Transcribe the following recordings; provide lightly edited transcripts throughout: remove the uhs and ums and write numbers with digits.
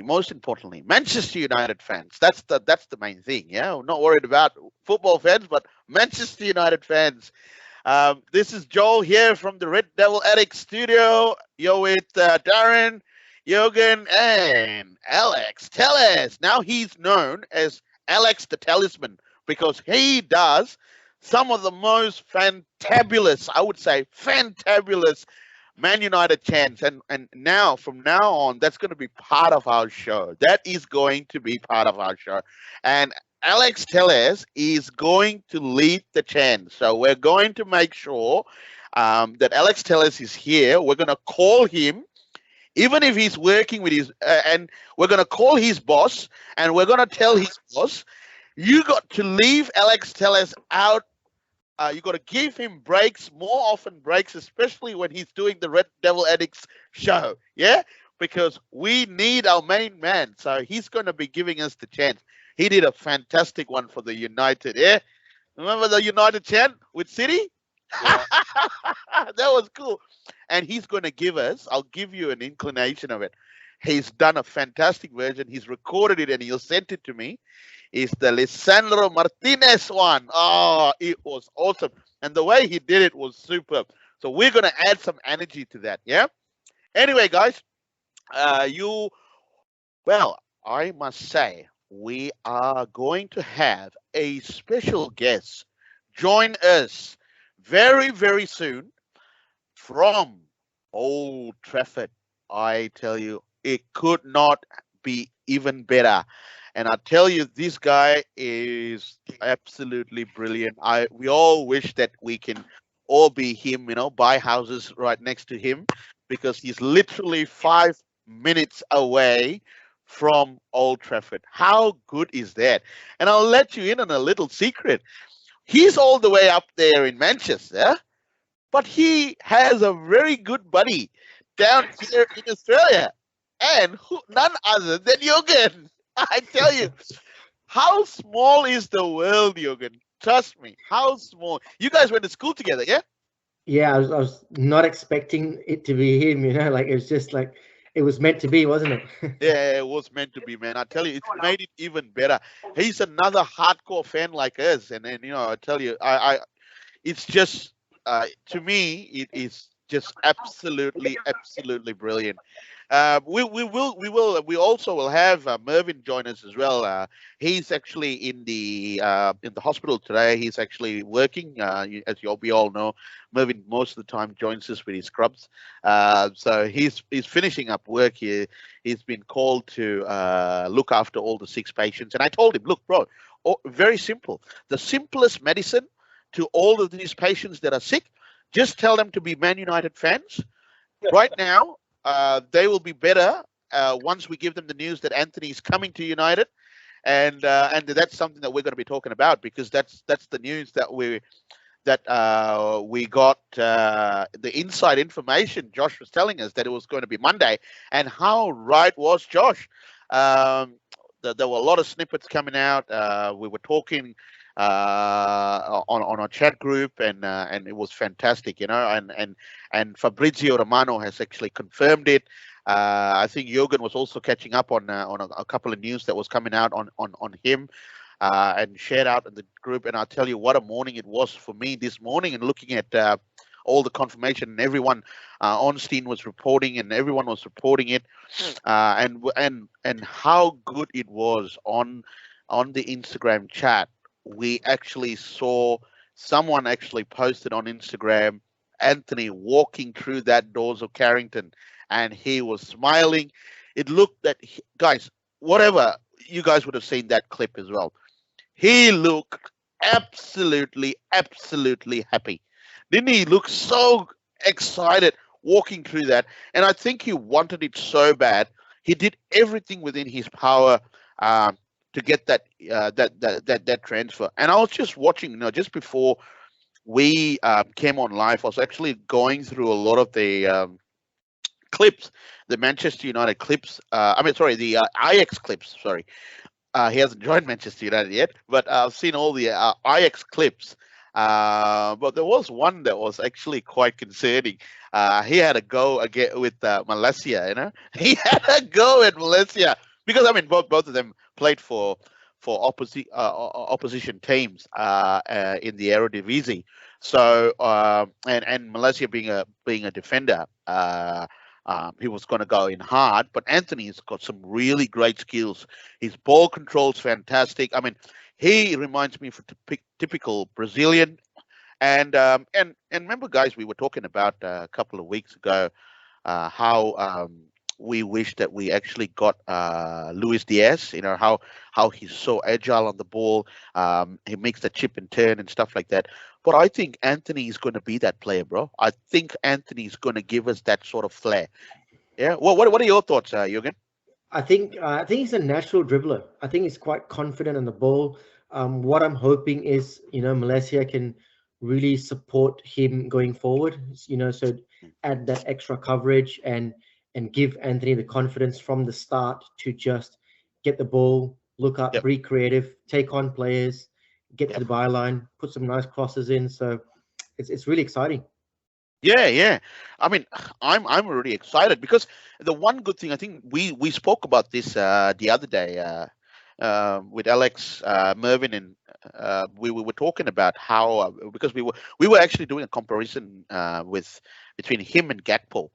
most importantly, Manchester United fans. That's the main thing. Yeah, I'm not worried about football fans, but Manchester United fans. This is Joel here from the Red Devil Addicts studio. You're with Darren, Jürgen, and Alex. Tellez. Now he's known as Alex the Talisman because he does some of the most fantabulous, I would say, fantabulous Man United chants. And now, from now on, that's going to be part of our show. That is going to be part of our show. And Alex Tellez is going to lead the chant. So we're going to make sure that Alex Tellez is here. We're going to call him, even if he's working with his, and we're going to call his boss, and we're going to tell his boss, you got to leave Alex Tellez out. You got to give him breaks, more often breaks, especially when he's doing the Red Devil Addicts show. Yeah, because we need our main man. So he's going to be giving us the chance. He did a fantastic one for the United. Yeah, remember the United chant with City? Yeah. That was cool. And he's going to give us, I'll give you an inclination of it. He's done a fantastic version. He's recorded it and he'll send it to me. It's the Lisandro Martinez one. Oh, it was awesome. And the way he did it was superb. So we're going to add some energy to that. Yeah. Anyway, guys, I must say, we are going to have a special guest join us very, very soon from Old Trafford. I tell you, it could not be even better. And I tell you, this guy is absolutely brilliant. We all wish that we can all be him, buy houses right next to him, because he's literally 5 minutes away from Old Trafford. How good is that? And I'll let you in on a little secret. He's all the way up there in Manchester, but he has a very good buddy down here in Australia, and none other than Jürgen. I tell you, how small is the world, Jürgen? Trust me, how small. You guys went to school together, yeah? Yeah, I was not expecting it to be him, like it was just like it was meant to be, wasn't it? Yeah, it was meant to be, man. I tell you, it's made it even better. He's another hardcore fan like us, and I tell you, it's just to me, it is just absolutely brilliant. We also will have Mervyn join us as well. He's actually in the hospital today. He's actually working, as we all know. Mervyn most of the time joins us with his scrubs. So he's finishing up work here. He's been called to look after all the 6 patients. And I told him, look, bro, very simple. The simplest medicine to all of these patients that are sick, just tell them to be Man United fans. Right now, they will be better once we give them the news that Anthony is coming to United, and that's something that we're going to be talking about, because that's the news that we got, the inside information. Josh was telling us that it was going to be Monday, and how right was Josh? There were a lot of snippets coming out. We were talking on our chat group, and it was fantastic, and Fabrizio Romano has actually confirmed it. I think Jürgen was also catching up on a couple of news that was coming out on him, and shared out in the group. And I'll tell you what a morning it was for me this morning, and looking at all the confirmation, and everyone, Ornstein was reporting, and everyone was reporting it, and how good it was on the Instagram chat. We actually saw someone actually posted on Instagram Anthony walking through that doors of Carrington, and he was smiling. It looked that, guys, whatever, you guys would have seen that clip as well. He looked absolutely happy. Didn't he look so excited walking through that? And I think he wanted it so bad. He did everything within his power to get that transfer. And I was just watching, just before we came on live, I was actually going through a lot of the clips, the Manchester United clips. The Ajax clips. Sorry, he hasn't joined Manchester United yet, but I've seen all the Ajax clips. But there was one that was actually quite concerning. He had a go again with Malaysia. He had a go at Malaysia because I mean both of them played for opposition teams in the Eredivisie. So and Malaysia being a defender. He was going to go in hard, but Anthony's got some really great skills. His ball control's fantastic. I mean, he reminds me of a typical Brazilian. And remember, guys, we were talking about a couple of weeks ago how we wish that we actually got Luis Diaz. How he's so agile on the ball. He makes the chip and turn and stuff like that. But I think Anthony is going to be that player, bro. I think Anthony is going to give us that sort of flair. Yeah. Well, what are your thoughts, Jürgen? I think he's a natural dribbler. I think he's quite confident on the ball. What I'm hoping is, Malaysia can really support him going forward. So add that extra coverage and give Anthony the confidence from the start to just get the ball, look up, Yep. be creative, take on players, get Yep. to the byline, put some nice crosses in. So it's really exciting. Yeah. I mean, I'm really excited because the one good thing I think we spoke about this the other day with Alex, Mervin, and we were talking about how because we were actually doing a comparison between him and Gakpo.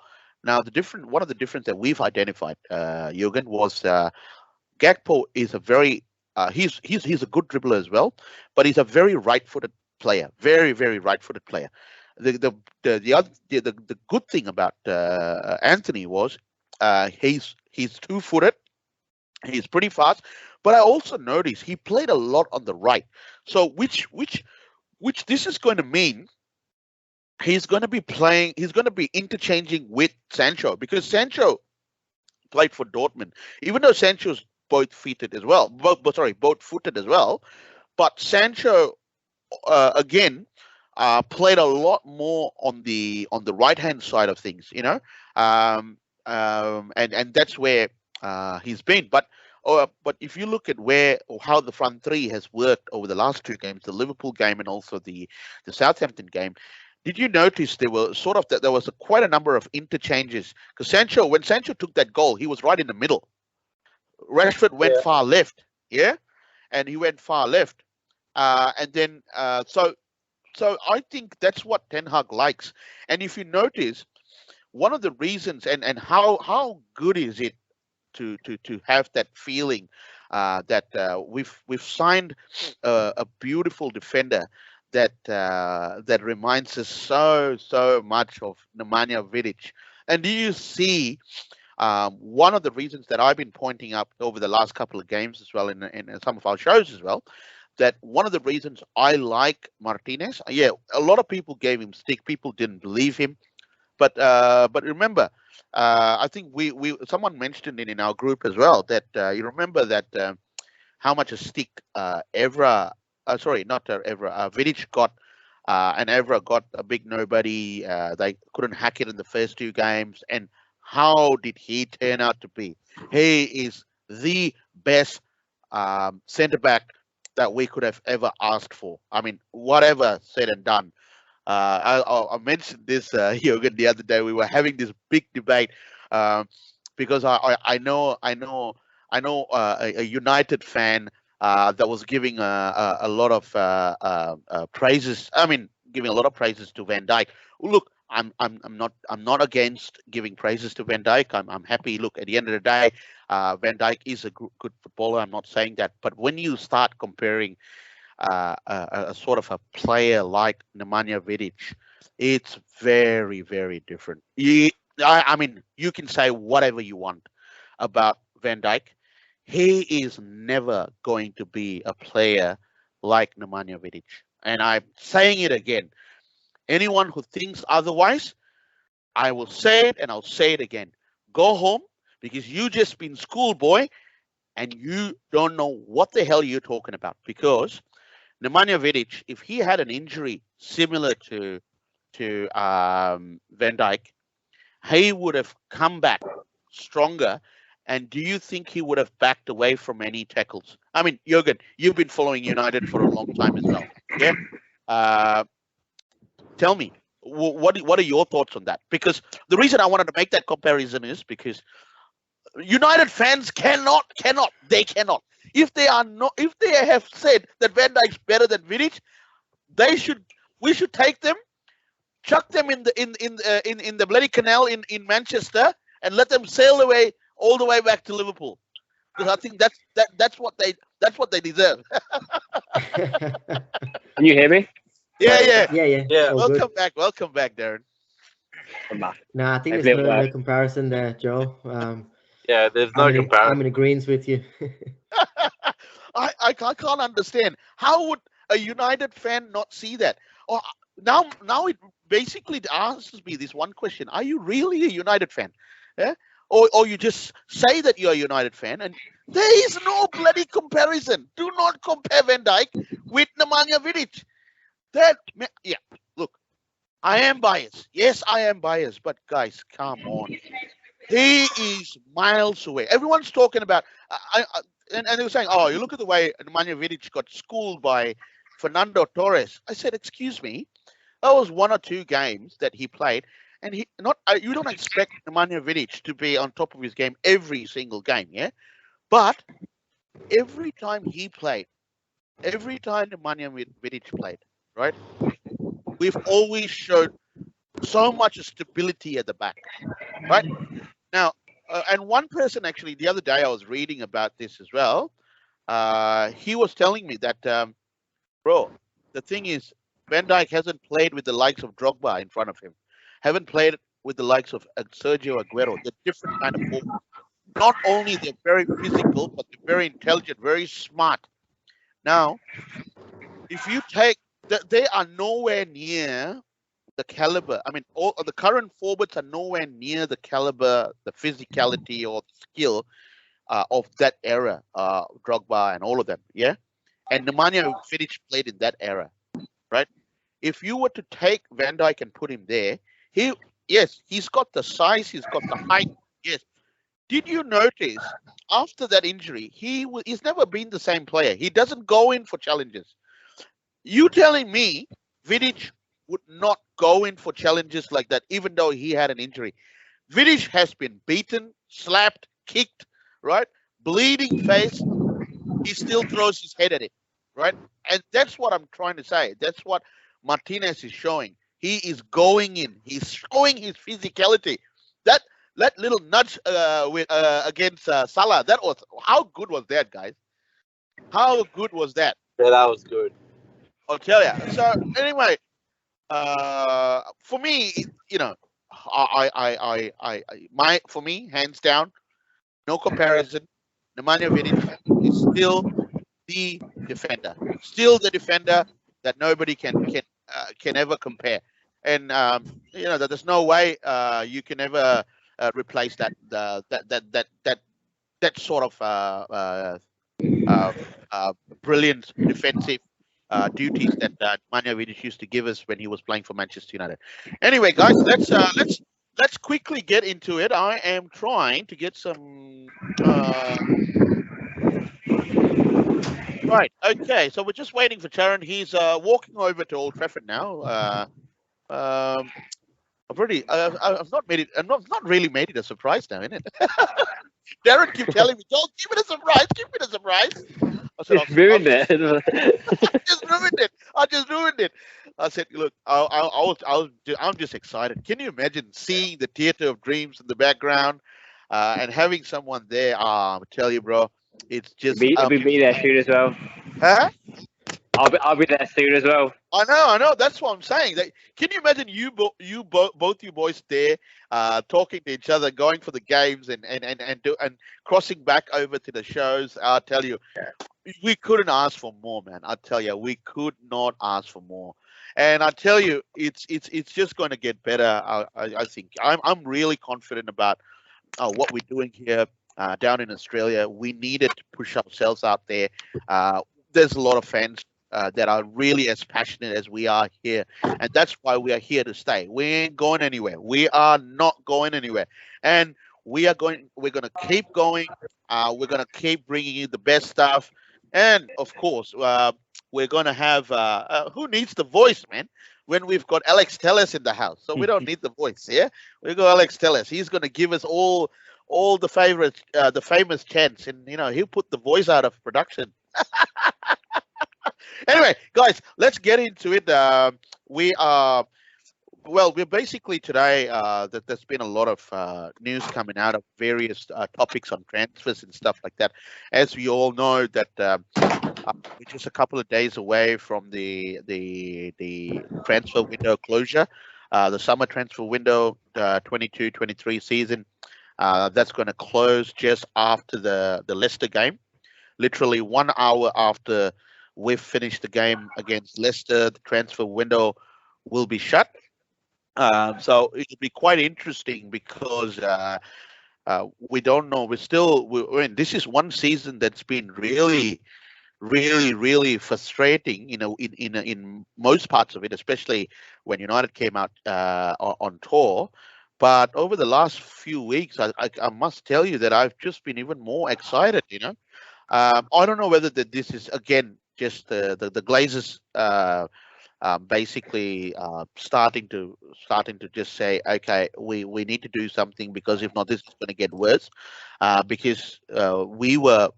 Now one of the difference that we've identified, Jürgen, was Gakpo is a very he's a good dribbler as well, but he's a very right-footed player, very very right-footed player. The good thing about Anthony was he's two-footed, he's pretty fast, but I also noticed he played a lot on the right. So which this is going to mean he's going to be interchanging with Sancho because Sancho played for Dortmund, even though Sancho's both footed as well. Both footed as well. But Sancho again played a lot more on the right hand side of things, and that's where he's been. But if you look at how the front three has worked over the last two games, the Liverpool game and also the Southampton game. Did you notice there was quite a number of interchanges? Because when Sancho took that goal, he was right in the middle. Rashford went far left, yeah, and he went far left, and then so I think that's what Ten Hag likes. And if you notice, one of the reasons and how good is it to have that feeling that we've signed a beautiful defender that reminds us so much of Nemanja Vidic. And do you see one of the reasons that I've been pointing up over the last couple of games as well in some of our shows as well, that one of the reasons I like Martinez, yeah, a lot of people gave him stick, people didn't believe him, but remember, I think someone mentioned it in our group as well that you remember that how much a stick Vidic got, and Evra got a big nobody. They couldn't hack it in the first two games. And how did he turn out to be? He is the best centre back that we could have ever asked for. I mean, whatever said and done. I mentioned this, Jürgen, the other day. We were having this big debate because I know a United fan that was giving a lot of praises. I mean, giving a lot of praises to Van Dijk. Look, I'm not against giving praises to Van Dijk. I'm happy. Look, at the end of the day, Van Dijk is a good footballer. I'm not saying that, but when you start comparing a sort of a player like Nemanja Vidic, it's very very different. I mean, you can say whatever you want about Van Dijk. He is never going to be a player like Nemanja Vidic. And I'm saying it again. Anyone who thinks otherwise, I will say it and I'll say it again. Go home because you just been schoolboy and you don't know what the hell you're talking about. Because Nemanja Vidic, if he had an injury similar to Van Dijk, he would have come back stronger. And do you think he would have backed away from any tackles? I mean, Jürgen, you've been following United for a long time as well. Yeah? Uh, tell me, what are your thoughts on that? Because the reason I wanted to make that comparison is because United fans cannot. They cannot. If they are not, if they have said that Van Dijk's better than Vidic, they should. We should take them, chuck them in the bloody canal in Manchester, and let them sail away all the way back to Liverpool. Because I think that's what they deserve. Can you hear me? Yeah. Yeah. Welcome back, Darren. I'm back. Nah, I think I've there's lived no there. comparison there, Joe. Yeah, there's no I'm comparison. in agreement with you. I can't understand how would a United fan not see that. Or now it basically asks me this one question: are you really a United fan? Yeah? Or you just say that you're a United fan, and there is no bloody comparison. Do not compare Van Dijk with Nemanja Vidic. Look, I am biased. Yes, I am biased. But guys, come on. He is miles away. Everyone's talking about, and they were saying, "Oh, you look at the way Nemanja Vidic got schooled by Fernando Torres." I said, "Excuse me, that was 1 or 2 games that he played, and you don't expect Nemanja Vidic to be on top of his game every single game, yeah? But every time he played, every time Nemanja Vidic played, right? We've always showed so much stability at the back, right? Now, and one person actually, the other day I was reading about this as well. He was telling me that, bro, the thing is, Van Dijk hasn't played with the likes of Drogba in front of him, haven't played with the likes of Sergio Aguero. They're different kind of forwards. Not only they're very physical, but they're very intelligent, very smart. Now, if you take, they are nowhere near the caliber. I mean, all the current forwards are nowhere near the caliber, the physicality, or the skill of that era, Drogba and all of them. Yeah, and Nemanja Vidic played in that era, right? If you were to take Van Dijk and put him there, he's got the size, he's got the height. Yes. Did you notice after that injury, he's never been the same player. He doesn't go in for challenges. You telling me Vidic would not go in for challenges like that, even though he had an injury? Vidic has been beaten, slapped, kicked, right? Bleeding face. He still throws his head at it, right? And that's what I'm trying to say. That's what Martinez is showing. He is going in. He's showing his physicality. That little nudge against Salah, how good was that, guys? How good was that? Yeah, that was good. I'll tell you. So anyway, for me, you know, for me, hands down, no comparison. Nemanja Vidic is still the defender that nobody can ever compare. And you know that there's no way you can ever replace that sort of brilliant defensive duties that Nemanja Vidic used to give us when he was playing for Manchester United. Anyway, guys, let's quickly get into it. I am trying to get some. Right. Okay. So we're just waiting for Sharon. He's walking over to Old Trafford now. I've not made it. I've not really made it a surprise now, innit? Darren keep telling me, "Don't give it a surprise. Give it a surprise." I said, Just ruined it. I just ruined it. I said, "Look, I'm just excited. Can you imagine seeing the Theatre of Dreams in the background and having someone there? I tell you, bro, it's just. I'll be there soon as well. Huh? I'll be there soon as well. I know. That's what I'm saying. Can you imagine both you boys there, talking to each other, going for the games, and crossing back over to the shows? I tell you, we couldn't ask for more, man. I tell you, we could not ask for more. And I tell you, it's just going to get better. I think I'm really confident about what we're doing here down in Australia. We needed to push ourselves out there. There's a lot of fans that are really as passionate as we are here, and that's why we are here to stay. We ain't going anywhere. We are not going anywhere, and we're going to keep going. We're going to keep bringing you the best stuff, and of course, we're going to have who needs the voice, man? When we've got Alex Telles in the house, so we don't need the voice. Yeah, we got Alex Telles. He's going to give us all the favorite, the famous chants, and he'll put the voice out of production. Anyway, guys, let's get into it. We are. Well, we're basically today that there's been a lot of news coming out of various topics on transfers and stuff like that. As we all know, that we're just a couple of days away from the transfer window closure, the summer transfer window, 22-23 season. That's going to close just after the Leicester game, literally 1 hour after we've finished the game against Leicester. The transfer window will be shut. So it'll be quite interesting because we don't know. This is one season that's been really, really, really frustrating. In most parts of it, especially when United came out on tour. But over the last few weeks, I must tell you that I've just been even more excited. I don't know whether this is again just the Glazers. Basically starting to just say, okay, we need to do something, because if not, this is going to get worse. Because we were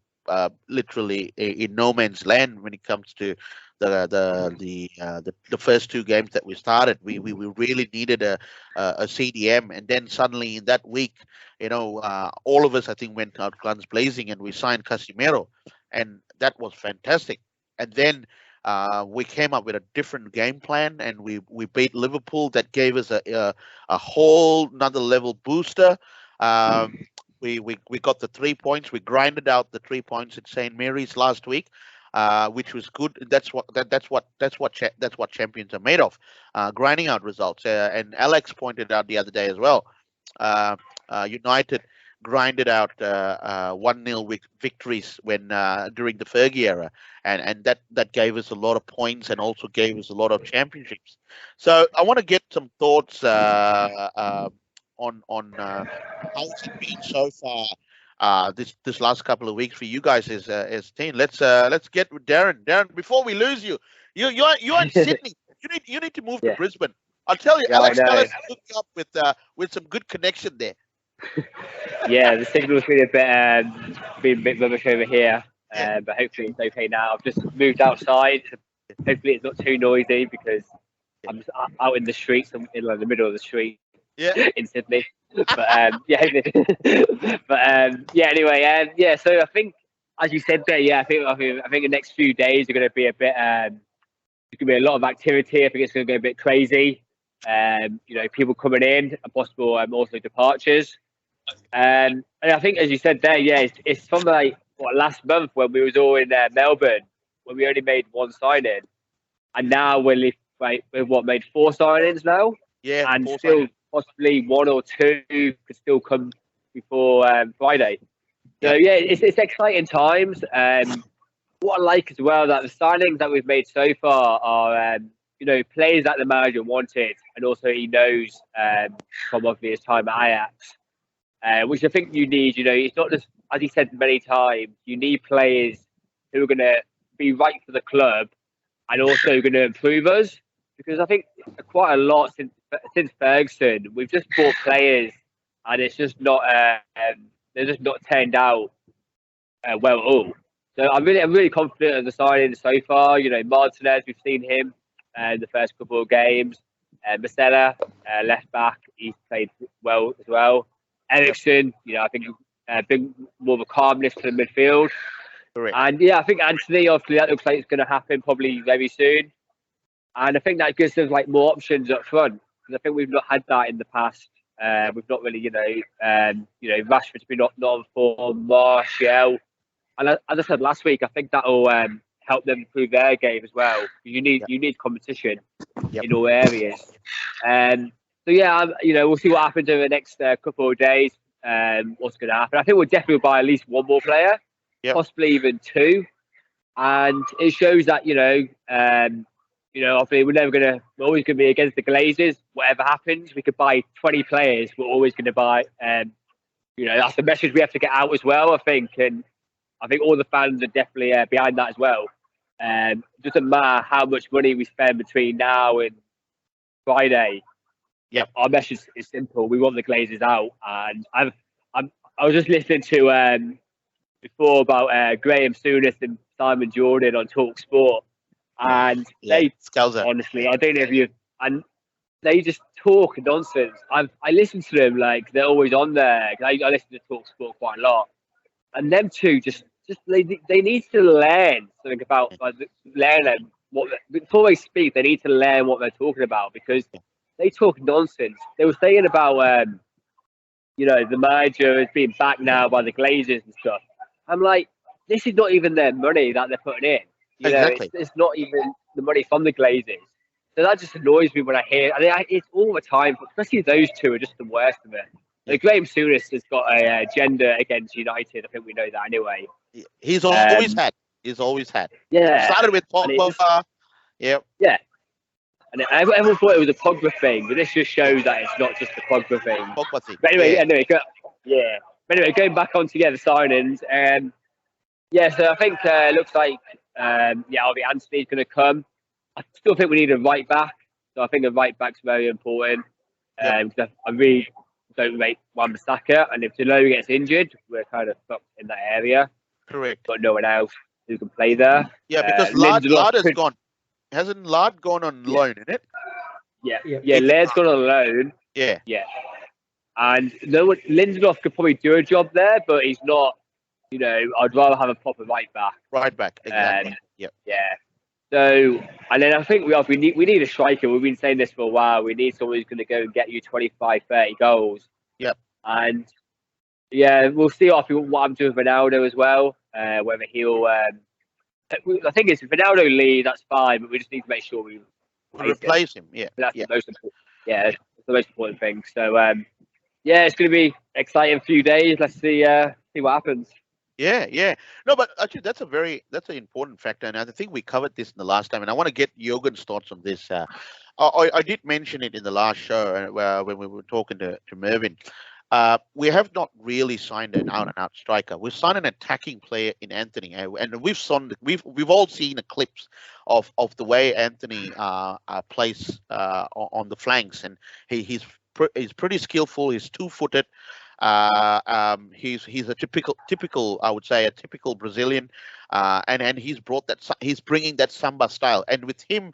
literally in no man's land when it comes to the first two games that we started. We really needed a CDM, and then suddenly in that week, all of us, I think, went out guns blazing, and we signed Casemiro, and that was fantastic. And then we came up with a different game plan, and we beat Liverpool. That gave us a whole another level booster. We got the 3 points. We grinded out the 3 points at St. Mary's last week, which was good. That's what champions are made of, grinding out results. And Alex pointed out the other day as well. United grinded out 1-0 victories when during the Fergie era, and that gave us a lot of points and also gave us a lot of championships. So I want to get some thoughts on how it's been so far this last couple of weeks for you guys as a team. Let's get with Darren. Darren, before we lose you're in Sydney. You need to move to Brisbane. I'll tell you, Alex hooked you up with some good connection there. Yeah, the signal's been a bit rubbish over here, but hopefully it's okay now. I've just moved outside. Hopefully it's not too noisy, because I'm just out in the streets, in the middle of the street in Sydney. But anyway, So I think, as you said there, I think the next few days are going to be a bit. There's going to be a lot of activity. I think it's going to go a bit crazy. People coming in, and possible also departures. And I think, as you said there, it's from last month when we was all in Melbourne, when we only made one signing, and now we've made 4 signings now, and still possibly 1 or 2 could still come before Friday. So it's exciting times. What I like as well, that the signings that we've made so far are players that the manager wanted, and also he knows from obviously his time at Ajax. Which I think you need. It's not just, as he said many times, you need players who are going to be right for the club and also going to improve us. Because I think quite a lot since Ferguson, we've just bought players and it's just not they're just not turned out well at all. So I'm really confident of the signings so far. Martinez, we've seen him the first couple of games. Marcella, left back, he's played well as well. Ericsson, I think a bit more of a calmness to the midfield. Correct. And I think Anthony, obviously, that looks like it's going to happen probably very soon. And I think that gives us more options up front, because I think we've not had that in the past. We've not really, Rashford's been not on form, Martial. And as I said last week, I think that will help them improve their game as well. You need competition in all areas. We'll see what happens over the next couple of days. What's going to happen? I think we'll definitely buy at least 1 more player, possibly even 2. And it shows that obviously we're always going to be against the Glazers. Whatever happens, we could buy 20 players. We're always going to buy. That's the message we have to get out as well, I think. And I think all the fans are definitely behind that as well. Doesn't matter how much money we spend between now and Friday. Yep. Our message is simple. We want the Glazers out, and I was just listening to before about Graham Souness and Simon Jordan on Talk Sport, and they Scouser. honestly, I don't know if you and they just talk nonsense. I listen to them like they're always on there. I listen to Talk Sport quite a lot, and them two just they need to learn something about learn what before they speak. They need to learn what they're talking about because they talk nonsense. They were saying about the manager is being backed now by the Glazers and stuff. I'm like, this is not even their money that they're putting in. Exactly. It's not even the money from the Glazers. So that just annoys me when I hear. It's all the time, especially those two are just the worst of it. Like Graham Souness has got a agenda against United. I think we know that anyway. He's always had. He's always had. Yeah. Started with Pogba. Yeah. And everyone thought it was a Pogba thing, but this just shows that it's not just a Pogba thing. Pogba thing. But anyway, But anyway, going back on together signings, so I think it looks like Albi Anthony's going to come. I still think we need a right back, so I think a right back's very important. I really don't rate Wan-Bissaka, and if Delow gets injured, we're kind of fucked in that area. Correct. Got no one else who can play there. Yeah, because Lard has gone. Hasn't Lard gone on loan, in it? Yeah. Laird's gone on loan. Yeah. And Lindelof could probably do a job there, but he's not. I'd rather have a proper right back. Right back, exactly. Yeah. So, and then I think we need a striker. We've been saying this for a while. We need someone who's going to go and get you 25, 30 goals. Yep. And we'll see what I'm doing with Ronaldo as well. Whether he'll. I think it's if Ronaldo leaves, that's fine, but we just need to make sure we replace him. Yeah. That's the most important. Yeah, that's the most important thing. So, it's going to be exciting few days. Let's see what happens. Yeah. No, but actually, that's an important factor, and I think we covered this in the last time, and I want to get Jürgen's thoughts on this. I did mention it in the last show when we were talking to Mervyn. We have not really signed an out-and-out striker. We've signed an attacking player in Anthony, and we've all seen the clips of the way Anthony plays on the flanks, and he's pretty skillful. He's two-footed. He's a typical, I would say, a typical Brazilian, and he's bringing that samba style. And with him,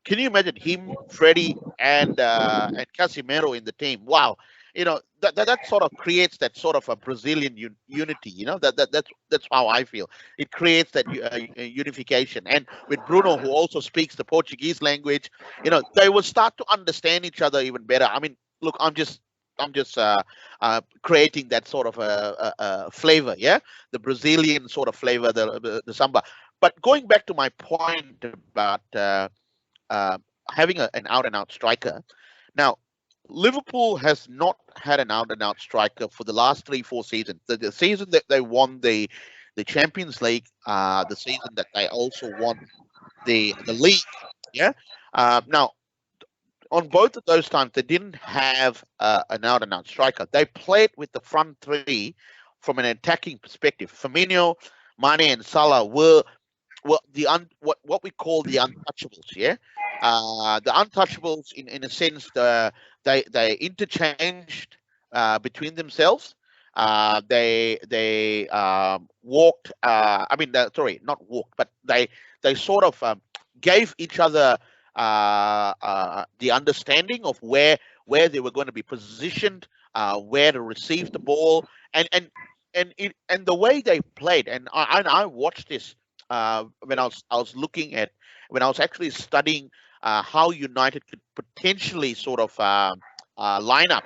can you imagine him, Freddie, and Casemiro in the team? Wow. That sort of creates that sort of a Brazilian unity. That's how I feel. It creates that unification. And with Bruno, who also speaks the Portuguese language, they will start to understand each other even better. I mean, look, I'm just creating that sort of a flavor, the Brazilian sort of flavor, the samba. But going back to my point about having an out-and-out striker, now. Liverpool has not had an out-and-out striker for the last 3-4 seasons. The season that they won the Champions League, the season that they also won the league. Now, on both of those times, they didn't have an out-and-out striker. They played with the front three from an attacking perspective. Firmino, Mane, and Salah were what we call the untouchables. The untouchables, in a sense, they interchanged between themselves. They walked. Not walked, but they sort of gave each other the understanding of where they were going to be positioned, where to receive the ball, and the way they played. And I watched this when I was actually studying how United could potentially sort of line up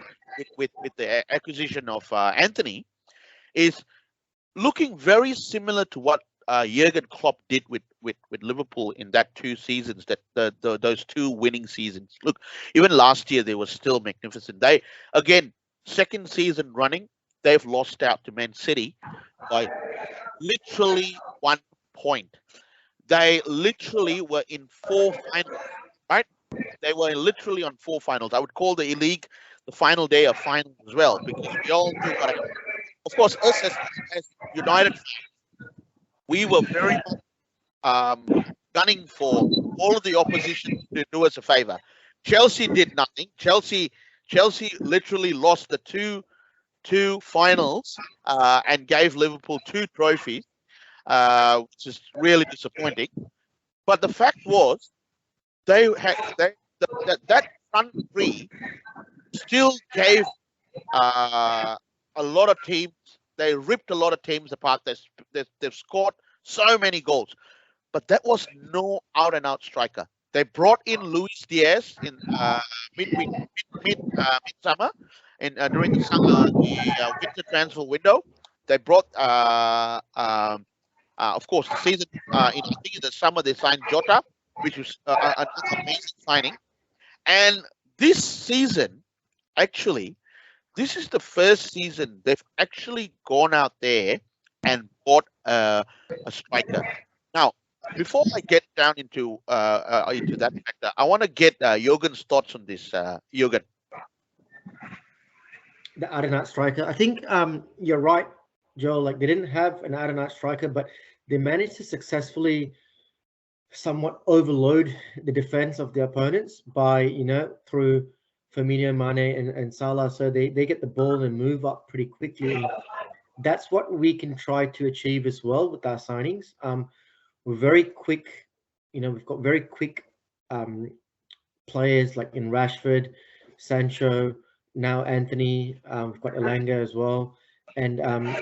with the acquisition of Anthony, is looking very similar to what Jurgen Klopp did with Liverpool in that 2 seasons, those 2 winning seasons. Look, even last year they were still magnificent. They, again, second season running, they've lost out to Man City by literally 1 point. They literally were in 4 finals, right? They were literally on 4 finals. I would call the league the final day of finals as well, because we all knew what happened. Of course, us as United, we were very much gunning for all of the opposition to do us a favor. Chelsea did nothing. Chelsea literally lost the two finals and gave Liverpool 2 trophies, which is really disappointing. But the fact was, that front three still gave a lot of teams. They ripped a lot of teams apart. They've scored so many goals, but that was no out-and-out striker. They brought in Luis Diaz in midsummer, during the summer, the winter transfer window. They brought, of course, the season I think in the summer they signed Jota, which was an amazing signing. And this season, actually, this is the first season they've actually gone out there and bought a striker. Now, before I get down into that factor, I want to get Jürgen's thoughts on this. Jürgen. The out-and-out striker. I think you're right, Joel. Like, they didn't have an out-and-out striker, but they managed to successfully somewhat overload the defense of their opponents by, through Firmino, Mane, and Salah. So they get the ball and move up pretty quickly. And that's what we can try to achieve as well with our signings. We're very quick. We've got very quick players like in Rashford, Sancho, now Anthony. We've got Elanga as well. And,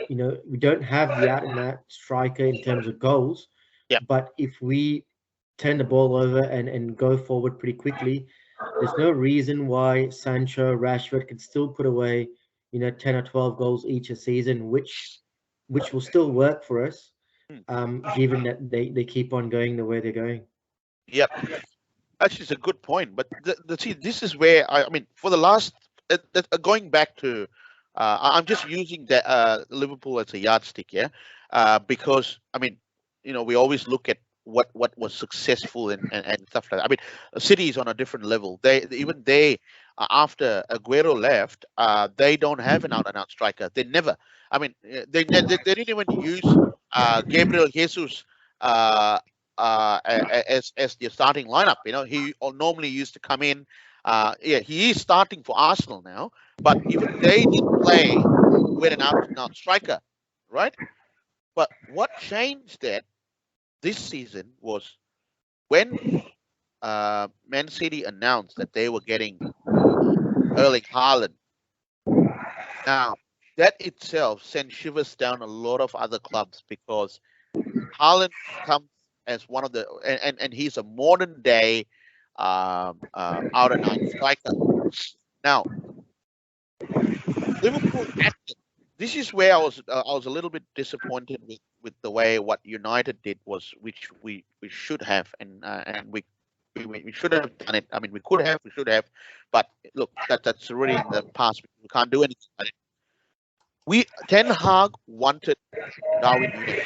we don't have the out-and-out striker in terms of goals. Yeah. But if we turn the ball over and go forward pretty quickly, there's no reason why Sancho, Rashford can still put away, 10 or 12 goals each a season, which will still work for us, given that they keep on going the way they're going. Yep. Actually, it's a good point. But see, this is where I mean, for the last going back to, I'm just using the Liverpool as a yardstick, yeah, because I mean, we always look at what was successful and stuff like that. I mean, City is on a different level. They after Aguero left, they don't have an out-and-out striker. They never. I mean, they didn't even use Gabriel Jesus as the starting lineup. He normally used to come in. He is starting for Arsenal now, but even they didn't play with an out-and-out striker, right? But what changed that this season was when Man City announced that they were getting Erling Haaland. Now, that itself sent shivers down a lot of other clubs, because Haaland comes as one of the, and he's a modern day out-and-out striker. Now, Liverpool acted. This is where I was a little bit disappointed with the way what United did, was which we should have, and we should have done it. I mean, we could have, we should have, but look, that's already in the past. We can't do anything about it. Ten Hag wanted Darwin Núñez.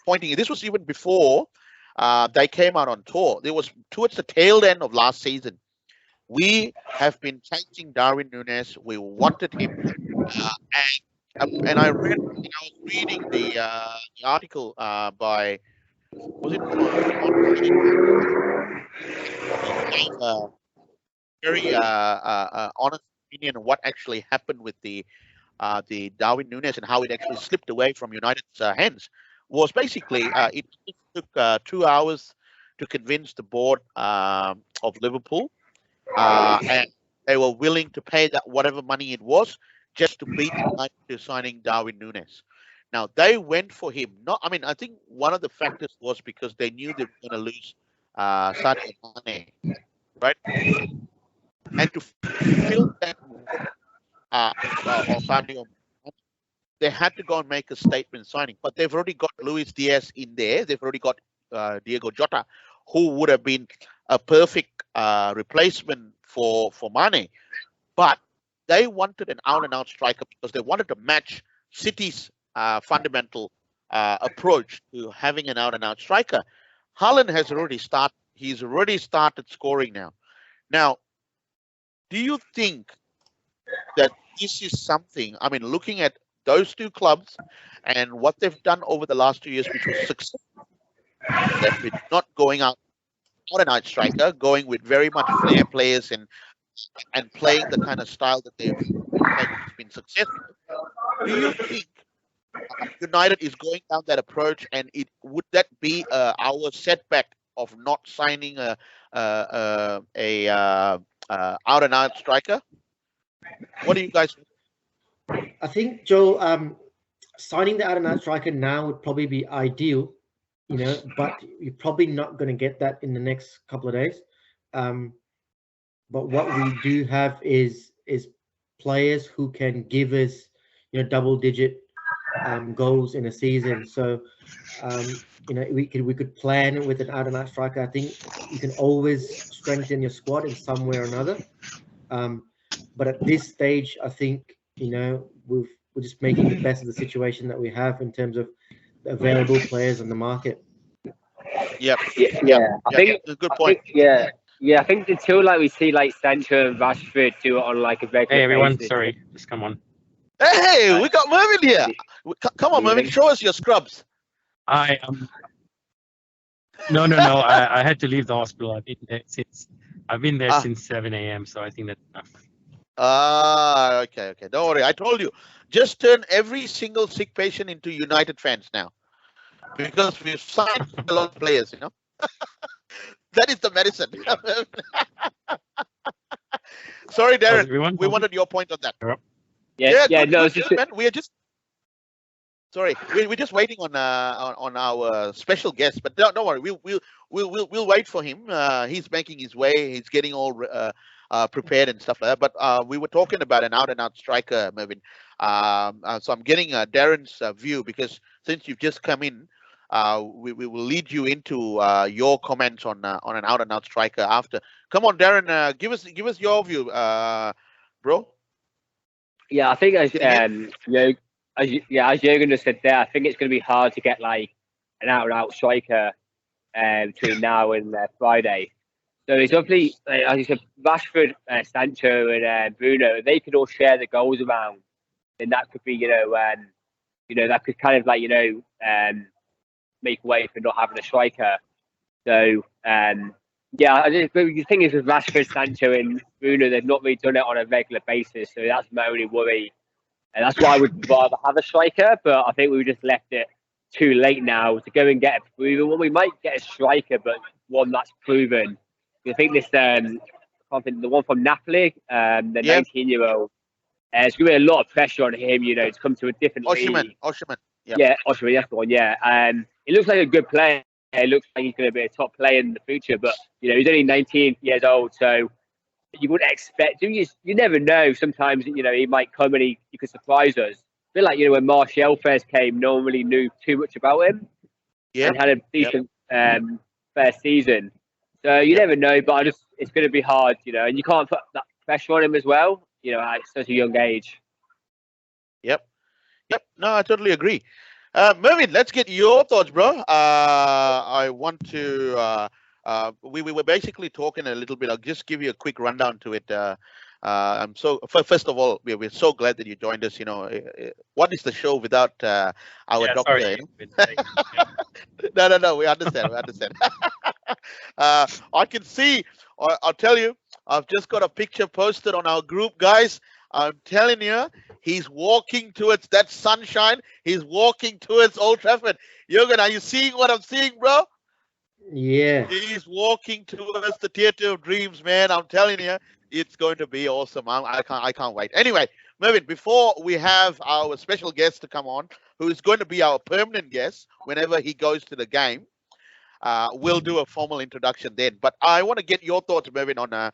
Pointing, this was even before they came out on tour. It was towards the tail end of last season. We have been chasing Darwin Núñez. We wanted him, and I was reading the article by, was it very honest opinion on what actually happened with the Darwin Núñez and how it actually slipped away from United's hands. Was basically it took 2 hours to convince the board of Liverpool, and they were willing to pay that whatever money it was just to beat United to signing Darwin Núñez. Now they went for him. I think one of the factors was because they knew they were going to lose Sadio Mane, right? And to fill that, Sadio, they had to go and make a statement signing. But they've already got Luis Diaz in there. They've already got Diego Jota, who would have been a perfect replacement for Mane. But they wanted an out-and-out striker because they wanted to match City's fundamental approach to having an out-and-out striker. Haaland has already started. He's already started scoring now. Now, do you think that this is something? I mean, looking at those two clubs and what they've done over the last 2 years, which was successful, that we're not going out and out striker, going with very much flair players and playing the kind of style that they've played, which has been successful. Do you think United is going down that approach, and would that be our setback of not signing a out and out striker? What do you guys think? I think, Joel, signing the out and out striker now would probably be ideal, but you're probably not going to get that in the next couple of days. But what we do have is players who can give us, double-digit goals in a season. So, we could plan with an out-and-out striker. I think you can always strengthen your squad in some way or another. But at this stage, I think we're just making the best of the situation that we have in terms of the available players on the market. Yep. Yeah. I think a good point. I think until we see Sancho and Rashford do it on a regular Hey everyone, basis. sorry, just come on. Hey, we got Mervyn here. Come on, Mervyn, show us your scrubs. I no. I had to leave the hospital. I've been there since 7 a.m. So I think that's enough. Okay. Don't worry. I told you, just turn every single sick patient into United fans now, because we've signed a lot of players. That is the medicine. Sorry, Darren. We wanted your point on that. Yeah. Man. We are just sorry. We're just waiting on our special guest, but don't worry. We'll wait for him. He's making his way. He's getting all prepared and stuff like that. But we were talking about an out-and-out striker, Mervyn. So I'm getting Darren's view, because since you've just come in, we will lead you into your comments on an out-and-out striker after. Come on, Darren, give us your view, bro. Yeah, I think as Jürgen just said there, I think it's going to be hard to get an out-and-out striker between now and Friday. So it's obviously, as you said, Rashford, Sancho, and Bruno. They could all share the goals around, and that could be, that could kind of make way for not having a striker. So the thing is with Rashford, Sancho, and Bruno, they've not really done it on a regular basis. So that's my only worry, and that's why I would rather have a striker. But I think we just left it too late now to go and get a proven one. We might get a striker, but one that's proven. I think this, the one from Napoli, the 19-year-old, it's going to be a lot of pressure on him, to come to a different league. Osimhen. Yeah, Osimhen, that's the one. Yeah, he looks like a good player. It looks like he's going to be a top player in the future, but he's only 19 years old, so you wouldn't expect. You never know. Sometimes he might come and he could surprise us. A bit like when Martial first came, no one really knew too much about him, and had a decent first season. So you never know, but it's going to be hard, and you can't put that pressure on him as well, at such a young age. Yep. No, I totally agree. Mervyn, let's get your thoughts, bro. I want to. We were basically talking a little bit. I'll just give you a quick rundown to it. I'm first of all, we're so glad that you joined us. What is the show without our doctor? Sorry. No. We understand. I can see. I'll tell you. I've just got a picture posted on our group, guys. I'm telling you, he's walking towards that sunshine. He's walking towards Old Trafford. Jürgen, are you seeing what I'm seeing, bro? Yeah. He's walking towards the Theatre of Dreams, man. I'm telling you, it's going to be awesome. I can't wait. Anyway, Mervyn, before we have our special guest to come on, who is going to be our permanent guest whenever he goes to the game, we'll do a formal introduction then. But I want to get your thoughts, Mervyn, on.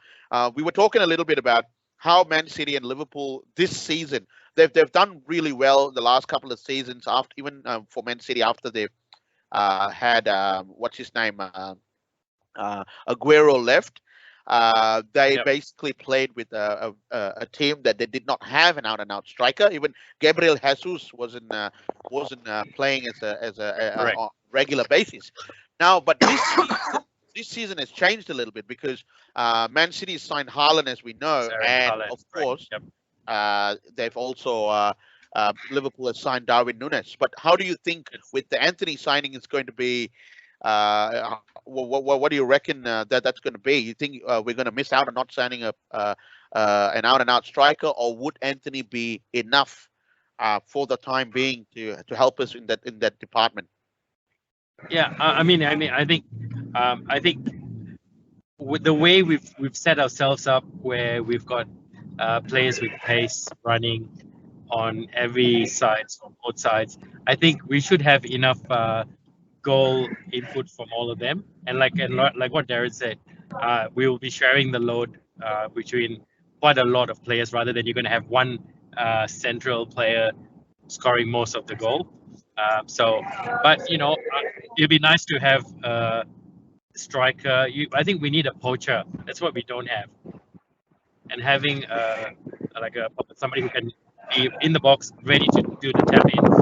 We were talking a little bit about how Man City and Liverpool this season, they've done really well the last couple of seasons, after even for Man City after they've had what's his name, Aguero left. They basically played with a team that they did not have an out-and-out striker. Even Gabriel Jesus wasn't playing as a regular basis. Now, but this season has changed a little bit, because Man City signed Haaland, as we know, and of course, they've also Liverpool has signed Darwin Núñez. But how do you think with the Anthony signing is going to be? What do you reckon that's going to be? You think we're going to miss out on not signing an out-and-out striker, or would Anthony be enough for the time being to help us in that department? Yeah, I think with the way we've set ourselves up, where we've got players with pace running on every side, from both sides, I think we should have enough goal input from all of them. And like what Darren said, we will be sharing the load between quite a lot of players, rather than you're going to have one central player scoring most of the goal. But it'd be nice to have a striker. I think we need a poacher. That's what we don't have. And having somebody who can be in the box, ready to do the tap-ins,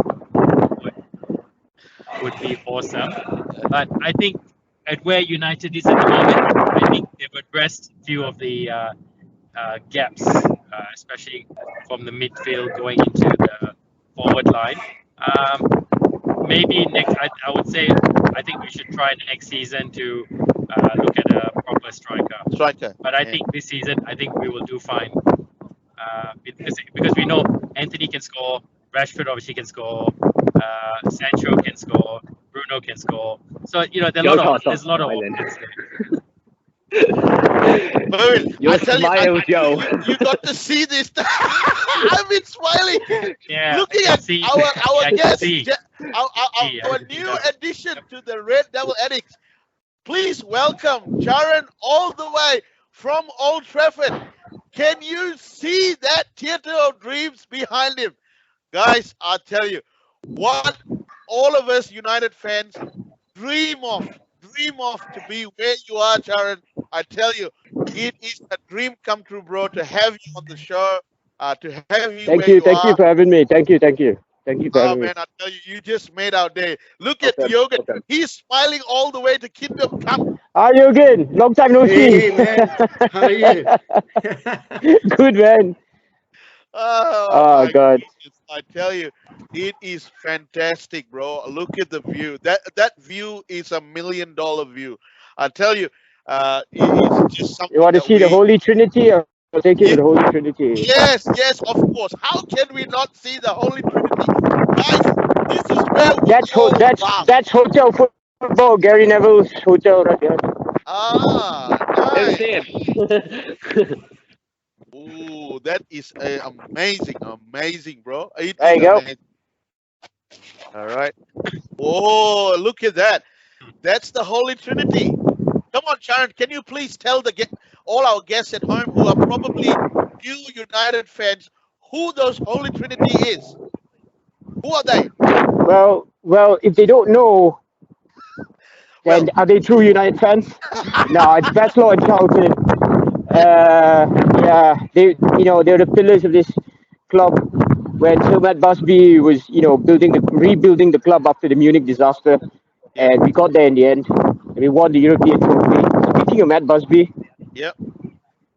would be awesome. But I think at where United is at the moment, I think they've addressed a few of the gaps, especially from the midfield going into the forward line. Maybe next, I would say, I think we should try next season to look at a proper striker. But I think this season, I think we will do fine. Because we know Anthony can score, Rashford obviously can score, Sancho can score, Bruno can score. So there's a lot of options there. You're smiling, Joe. You got to see this. I've been smiling. Yeah, looking at our guest, our new addition to the Red Devil Addicts. Please welcome Charan all the way from Old Trafford. Can you see that theatre of dreams behind him? Guys, I tell you, what all of us United fans dream of to be where you are, Charan. I tell you, it is a dream come true, bro, to have you on the show, to have you Thank you for having me. Thank you for having me. Man, I tell you, you just made our day. Look at Jürgen. He's smiling all the way to Kingdom Come. Hi, Jürgen. Long time no see. Hey, man. How are you? Good, man. Oh God. Goodness. I tell you, it is fantastic, bro. Look at the view. That view is $1 million view. I tell you, it's just something. You want to see the Holy Trinity? I'll take you to the Holy Trinity. Yes, of course. How can we not see the Holy Trinity? Guys, this is where that's hotel football. Gary Neville's hotel right there. Nice. Him. Ooh, that is amazing, bro. There you go. All right. Oh, look at that. That's the Holy Trinity. Come on, Sharon. Can you please tell all our guests at home who are probably new United fans who those Holy Trinity is? Who are they? Well, if they don't know, then are they true United fans? No, it's Bachelor and Charlton. Yeah, they're the pillars of this club. When Sir Matt Busby was, rebuilding the club after the Munich disaster, and we got there in the end, and we won the European trophy. Speaking of Matt Busby, yep,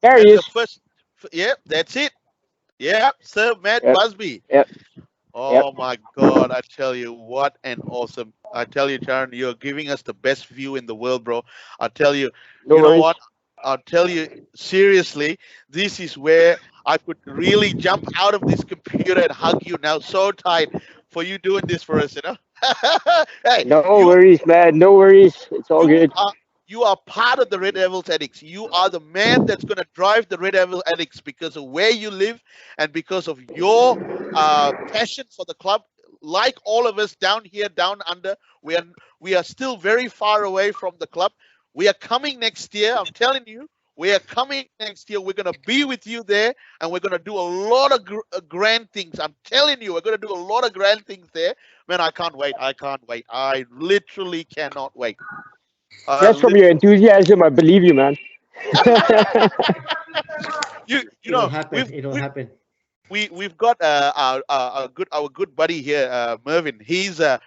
there he is. That's it. Yeah, Sir Matt Busby. Yep. Oh my God! I tell you, what an awesome! I tell you, Sharon, you're giving us the best view in the world, bro. I tell you, you know what? I'll tell you seriously, this is where I could really jump out of this computer and hug you now so tight for you doing this for us, Hey, no worries, man. No worries. It's all good. You are part of the Red Devils Addicts. You are the man that's going to drive the Red Devils Addicts because of where you live and because of your passion for the club. Like all of us down here, down under, we are still very far away from the club. We are coming next year. I'm telling you, we are coming next year. We're going to be with you there, and we're going to do a lot of grand things. I'm telling you, we're going to do a lot of grand things there. Man, I can't wait. I literally cannot wait. Just from your enthusiasm, I believe you, man. It'll happen. We've got our good buddy here, Mervyn. He's a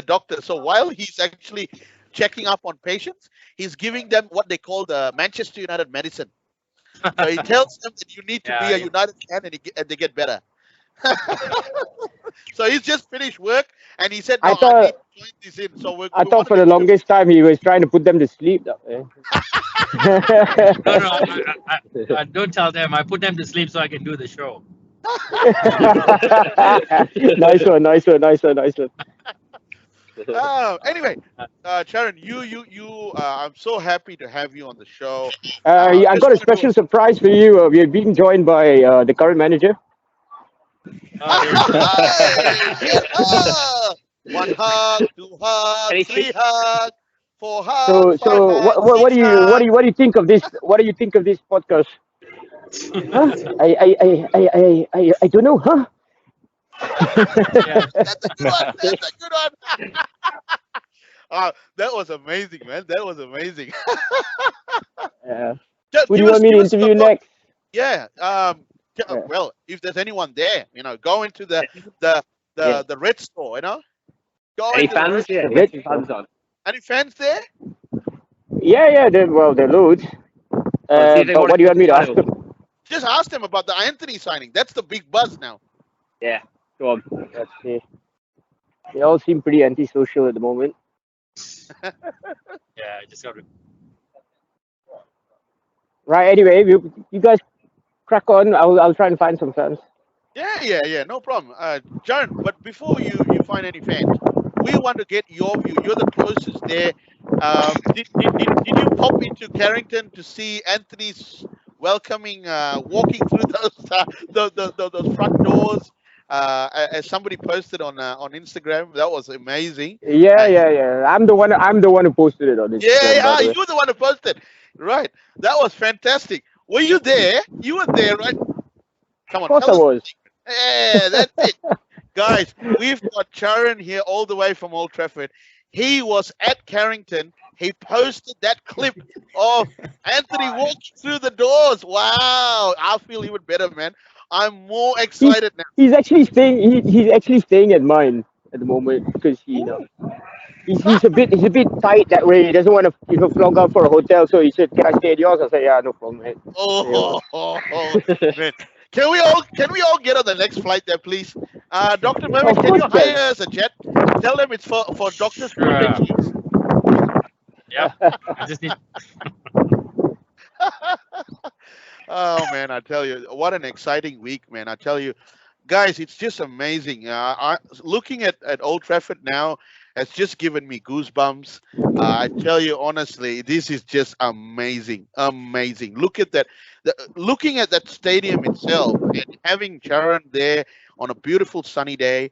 doctor. So while he's actually checking up on patients, he's giving them what they call the Manchester United medicine. So he tells them that you need to be a United fan and they get better. So he's just finished work and he said, I "No, I thought- need to join this in." So we I want thought to for the make sure- longest time he was trying to put them to sleep. No, don't tell them. I put them to sleep so I can do the show. Nice one, nice one, nice one, nice one. Anyway, Sharon, I'm so happy to have you on the show. I just got a wanna special do- surprise for you. We are being joined by the current manager. One hug, two hugs, Any three hugs, four So, hugs, five so hugs, what six do you hugs. what do you think of this? What do you think of this podcast? Huh? I don't know, huh? Yeah. That's a good one. That's a good one. That was amazing, man. That was amazing. Yeah. Just Who do give you us- want me to give us your interview thought- next? Yeah. Yeah. Well, if there's anyone there, go into the Yeah. the red store, Go Any into the fans? red- Yeah, The we red have some fans on. Any fans there? Yeah, they're loads. See if they But wanna what do you want me to come ask to them? Just ask them about the Anthony signing. That's the big buzz now. Yeah, go on. Let's see. They all seem pretty antisocial at the moment. Yeah, I just got to. Right. Anyway, you guys crack on. I'll try and find some fans. Yeah, no problem. John, but before you find any fans, we want to get your view. You're the closest there. Did you pop into Carrington to see Anthony's welcoming, walking through those front doors? As somebody posted on Instagram, that was amazing. Yeah. I'm the one who posted it on Instagram. Yeah, by the way. you're the one who posted. Right, that was fantastic. Were you there? You were there, right? Come on, Of course I tell us. was. Yeah, that's it. Guys, we've got Charan here all the way from Old Trafford. He was at Carrington. He posted that clip of Anthony walking through the doors. Wow, I feel even better, man. I'm more excited now. He's actually staying. He's actually staying at mine at the moment because he's a bit tight that way. He doesn't want to flog out for a hotel. So he said, "Can I stay at yours?" I said, "Yeah, no problem, mate." Oh, man. Can we all get on the next flight there, please? Dr. Mervyn, Of can you course, hire us a jet? Tell them it's for doctors. Sure. Yeah, I just need. Oh man, I tell you, what an exciting week, man! I tell you, guys, it's just amazing. Looking at Old Trafford now has just given me goosebumps. I tell you honestly, this is just amazing, amazing. Look at that. Looking at that stadium itself and having Charan there on a beautiful sunny day,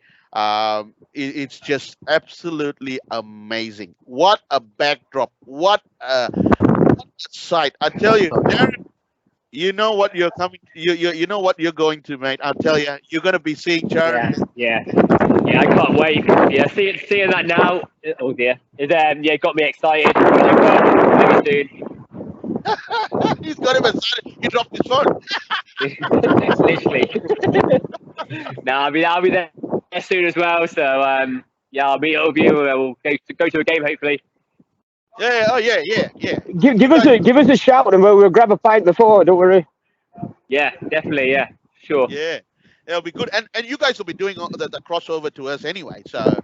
it's just absolutely amazing. What a backdrop! What a sight! I tell you, Darren, you know what you're coming. You know what you're going to, mate. I'll tell you, you're going to be seeing Charan. Yeah, I can't wait. Yeah, seeing that now. Oh dear, it got me excited. Maybe soon. He's got him excited. He dropped his phone. Literally. No, I'll be there soon as well. So yeah, I'll meet all of you. We'll go to a game hopefully. Yeah. Oh yeah. Give us a shout and we'll grab a pint before. Don't worry. Yeah, definitely. Yeah, sure. Yeah, it'll be good. And you guys will be doing the crossover to us anyway. So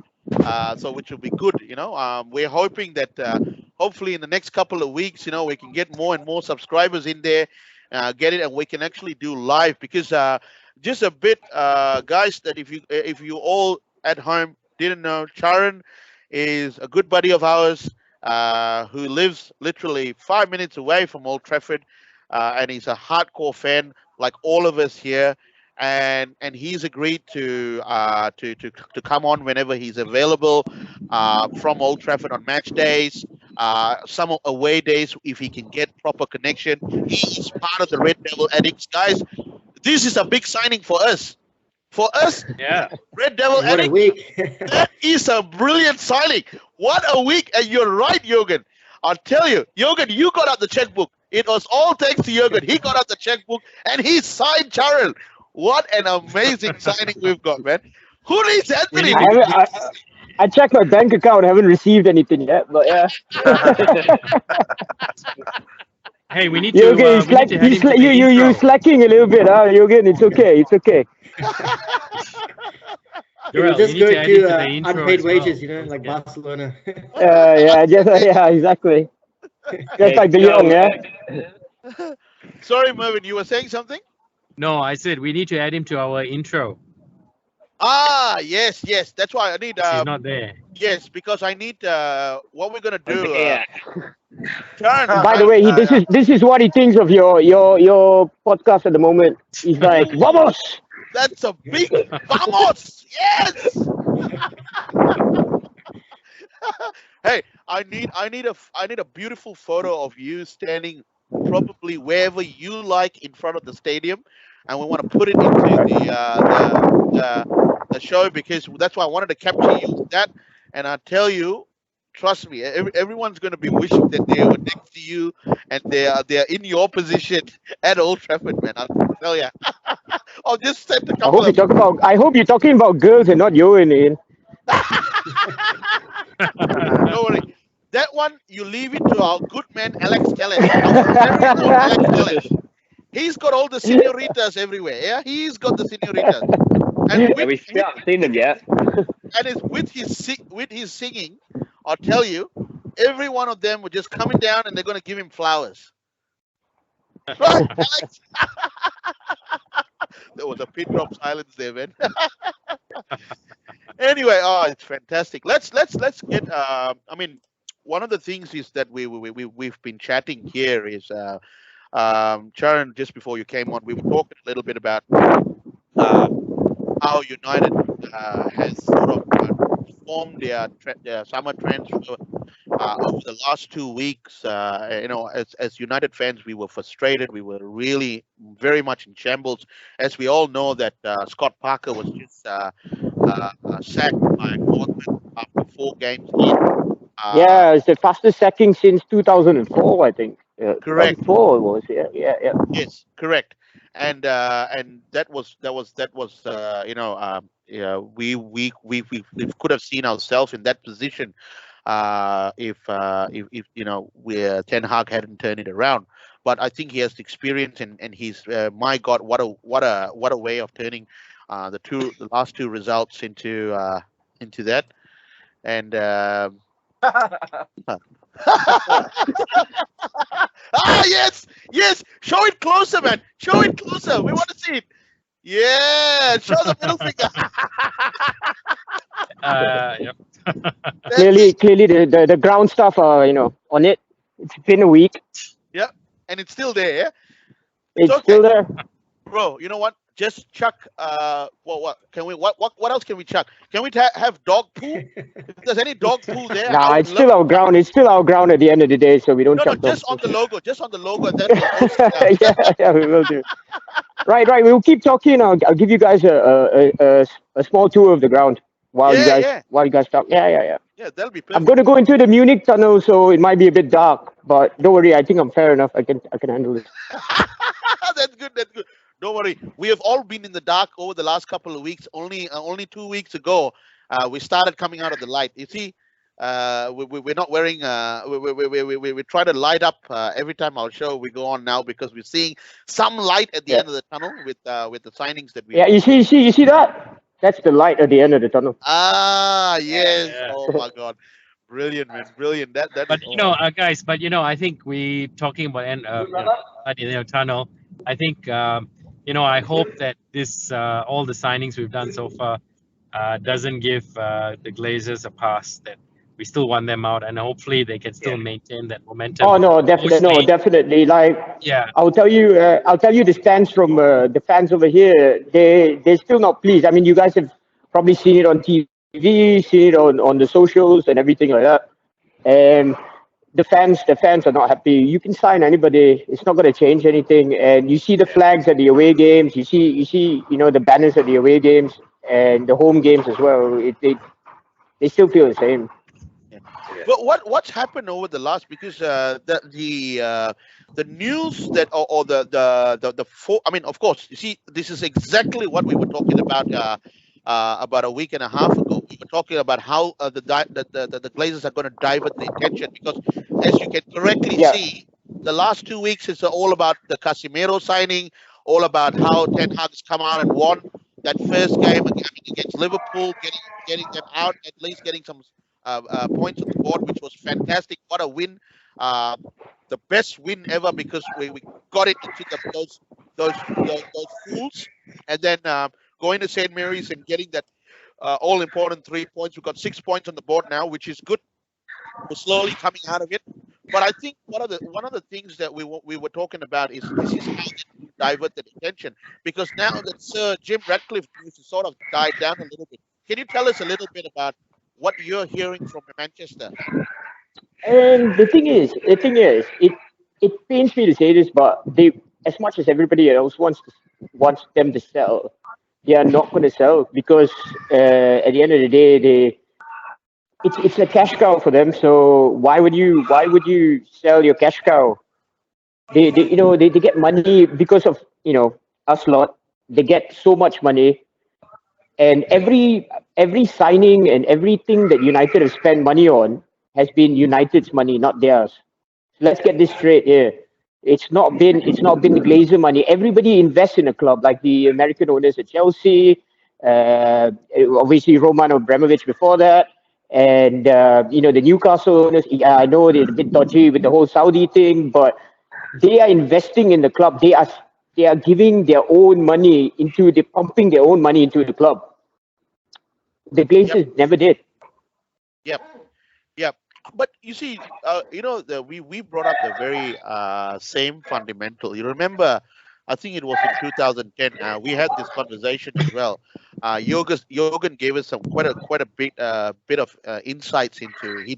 which will be good. We're hoping that hopefully in the next couple of weeks, we can get more and more subscribers in there, get it, and we can actually do live because just a bit, guys, that if you all at home didn't know, Charan is a good buddy of ours who lives literally 5 minutes away from Old Trafford, and he's a hardcore fan like all of us here. And he's agreed to come on whenever he's available from Old Trafford on match days, some away days if he can get proper connection. He is part of the Red Devil Addicts, guys. This is a big signing for us. For us, Yeah. Red Devil What a Addicts, week. that is a brilliant signing. What a week! And you're right, Jürgen. I'll tell you, Jürgen, you got out the checkbook. It was all thanks to Jürgen. He got out the checkbook and he signed Charan. What an amazing signing we've got, man. Who needs Anthony? I checked my bank account. I haven't received anything yet, but yeah. Hey, we need to. Jürgen, We need to add him to the you intro. slacking a little bit, huh? Jürgen, it's okay. It's okay. He will Joel, we just need go to add him to the to intro unpaid as well. wages, you know, Don't like forget. Barcelona. Yeah, exactly. Just like De Jong, yeah. Sorry, Mervin, you were saying something? No, I said we need to add him to our intro. Ah, yes. That's why I need. He's not there. Yes, because I need. What we're gonna do? Yeah. By the way, this is what he thinks of your podcast at the moment. He's like, vamos. That's a big vamos. Yes. Hey, I need a beautiful photo of you standing probably wherever you like in front of the stadium, and we want to put it into the show, because that's why I wanted to capture you with that. And I tell you, trust me, everyone's going to be wishing that they were next to you and they are in your position at Old Trafford, man. I'll tell you. I'll just send a couple of. I hope you're talking about girls and not you, Ian. Don't worry. That one, you leave it to our good man, Alex Kellis. Our very own Alex Kellis. He's got all the senoritas everywhere. Yeah, he's got the senoritas. And Yeah, we haven't seen them yet. and it's with his singing, I'll tell you, every one of them were just coming down and they're going to give him flowers. Right, Alex? There was a pin drop silence there, man. Anyway, it's fantastic. Let's get. I mean, one of the things is that we've been chatting here is, Sharon, just before you came on, we were talking a little bit about how United has sort of formed their summer transfer over the last 2 weeks. As United fans, we were frustrated. We were really very much in shambles, as we all know that Scott Parker was just sacked by Northern after 4 games in. Yeah, it's the fastest sacking since 2004, I think. Correct. 2004 it was. Yeah. Yes, correct. And that was we could have seen ourselves in that position if Ten Hag hadn't turned it around. But I think he has the experience, and he's my God, what a way of turning the last 2 results into that. And yes, show it closer, man. Show it closer. We want to see it. Yeah, show the middle finger. Yep. Clearly, the ground stuff, on it. It's been a week. Yeah, and it's still there. Yeah? It's okay. still there. Bro, you know what? Just chuck. What can we? What else can we chuck? Can we have dog poo? If there's any dog poo there, Nah, it's still our ground. It's still our ground at the end of the day, so we don't. No, chuck just dog on poo. the logo. Just on the logo. And then we'll post it down. yeah, we will do. Right. We'll keep talking. I'll give you guys a small tour of the ground while you guys talk. Yeah. Yeah, that'll be perfect. I'm going to go into the Munich tunnel, so it might be a bit dark, but don't worry. I think I'm fair enough. I can handle it. That's good. Don't worry. We have all been in the dark over the last couple of weeks. Only 2 weeks ago, we started coming out of the light. You see, we're not wearing. We try to light up every time our show we go on now, because we're seeing some light at the end of the tunnel with the signings that we. Yeah, you see that? That's the light at the end of the tunnel. Ah, yes. Yeah. Oh my God, brilliant, man, brilliant. That. But guys, I think we talking about at the end of the tunnel. I think I hope that this all the signings we've done so far doesn't give the Glazers a pass. That we still want them out, and hopefully they can still maintain that momentum. Oh no, definitely. Like, yeah, I'll tell you the stance from the fans over here. They're still not pleased. I mean, you guys have probably seen it on TV, seen it on the socials and everything like that. And the fans are not happy. You can sign anybody; it's not going to change anything. And you see the flags at the away games. You see the banners at the away games and the home games as well. They still feel the same. But what's happened over the last, because the news that or the four, I mean, of course, you see, this is exactly what we were talking about a week and a half ago. We were talking about how the Glazers are going to divert the attention, because as you can correctly see, the last 2 weeks is all about the Casemiro signing, all about how Ten Hag's come out and won that first game against Liverpool, getting them out, at least getting some points on the board, which was fantastic. What a win! The best win ever, because we got it into those pools, and then going to St. Mary's and getting that all important 3 points. We've got 6 points on the board now, which is good. We're slowly coming out of it. But I think one of the things that we were talking about is this is how they divert the attention, because now that Sir Jim Ratcliffe news has sort of died down a little bit. Can you tell us a little bit about what you're hearing from Manchester? And the thing is, it pains me to say this, but they, as much as everybody else wants them to sell, they are not going to sell, because at the end of the day, it's a cash cow for them. So why would you sell your cash cow? They get money because of us lot. They get so much money, and every signing and everything that United have spent money on has been United's money, not theirs. Let's get this straight here. It's not been the Glazer money. Everybody invests in a club, like the American owners at Chelsea, obviously Roman Abramovich before that, and the Newcastle owners. I know they're a bit dodgy with the whole Saudi thing, but they are investing in the club. They are giving their own money they're pumping their own money into the club. The Glazers never did. Yep. But you see, we brought up the very same fundamental. You remember, I think it was in 2010. We had this conversation as well. Jürgen gave us quite a bit of insights into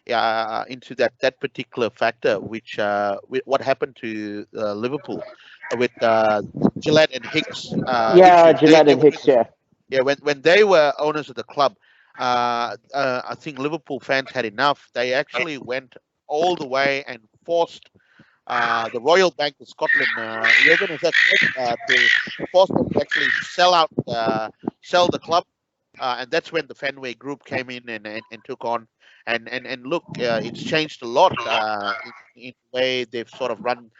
into that particular factor, which what happened to Liverpool with Gillette and Hicks. Gillette and Hicks. Yeah, when they were owners of the club. I think Liverpool fans had enough. They actually went all the way and forced the Royal Bank of Scotland, to force them to actually sell the club, and that's when the Fenway Group came in and took on. And look, it's changed a lot in the way they've sort of running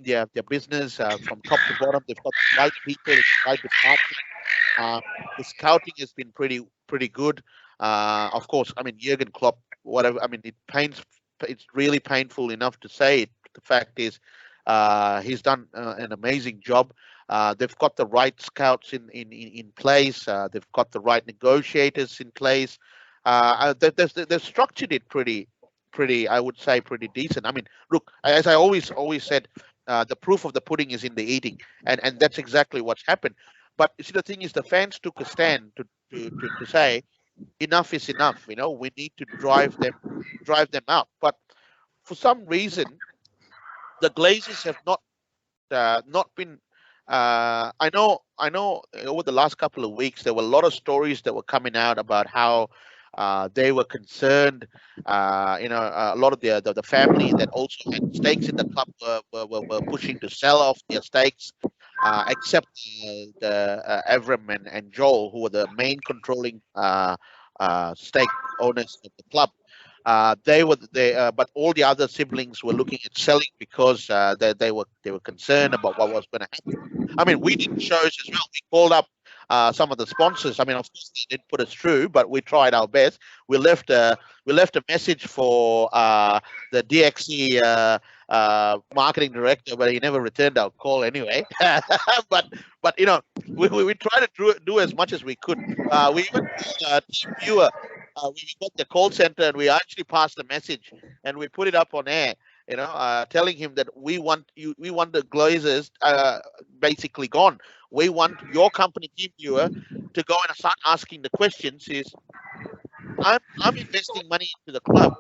their business from top to bottom. They've got the right people, the right department. The scouting has been pretty good. Of course, I mean, Jurgen Klopp, whatever. I mean, it's really painful enough to say it. The fact is, he's done an amazing job. They've got the right scouts in place. They've got the right negotiators in place. They've structured it pretty, I would say, pretty decent. I mean, look, as I always said, the proof of the pudding is in the eating, and that's exactly what's happened. But you see, the thing is, the fans took a stand to say enough is enough. We need to drive them out. But for some reason, the Glazers have not been. I know. Over the last couple of weeks, there were a lot of stories that were coming out about how they were concerned. A lot of the family that also had stakes in the club were pushing to sell off their stakes. Except the Avram and Joel, who were the main controlling stake owners of the club. But all the other siblings were looking at selling because they were concerned about what was going to happen. I mean, we did shows as well. We called up some of the sponsors. I mean, of course, they didn't put us through, but we tried our best. We left a message for the DXC marketing director, but he never returned our call anyway. but we tried to do as much as we could. We even Team Viewer. We got the call center and we actually passed the message and we put it up on air. Telling him that we want the Glazers basically gone. We want your company, Team Viewer, to go and start asking the questions. I'm investing money into the club.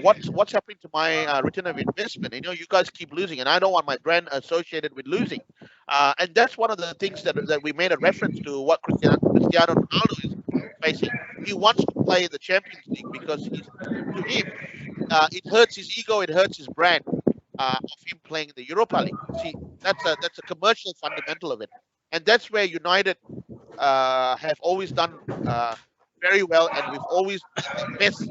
What's happening to my return of investment? You guys keep losing, and I don't want my brand associated with losing. And that's one of the things that we made a reference to what Cristiano Ronaldo is facing. He wants to play in the Champions League because to him, it hurts his ego, it hurts his brand of him playing in the Europa League. See, that's a commercial fundamental of it, and that's where United have always done very well, and we've always best.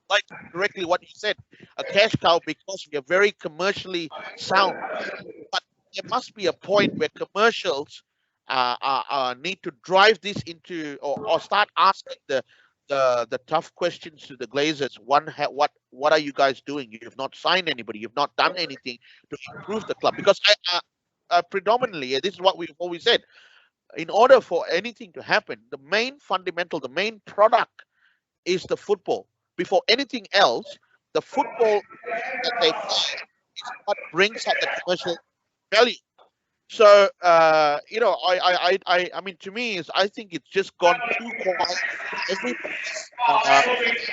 Like directly what you said, a cash cow because we are very commercially sound. But there must be a point where commercials need to drive this into or start asking the tough questions to the Glazers. What are you guys doing? You've not signed anybody. You've not done anything to improve the club. Because predominantly, this is what we've always said. In order for anything to happen, the main fundamental, the main product is the football. Before anything else, the football that they play is what brings up the commercial value. So I mean, to me, I think it's just gone too quiet. Everybody's signings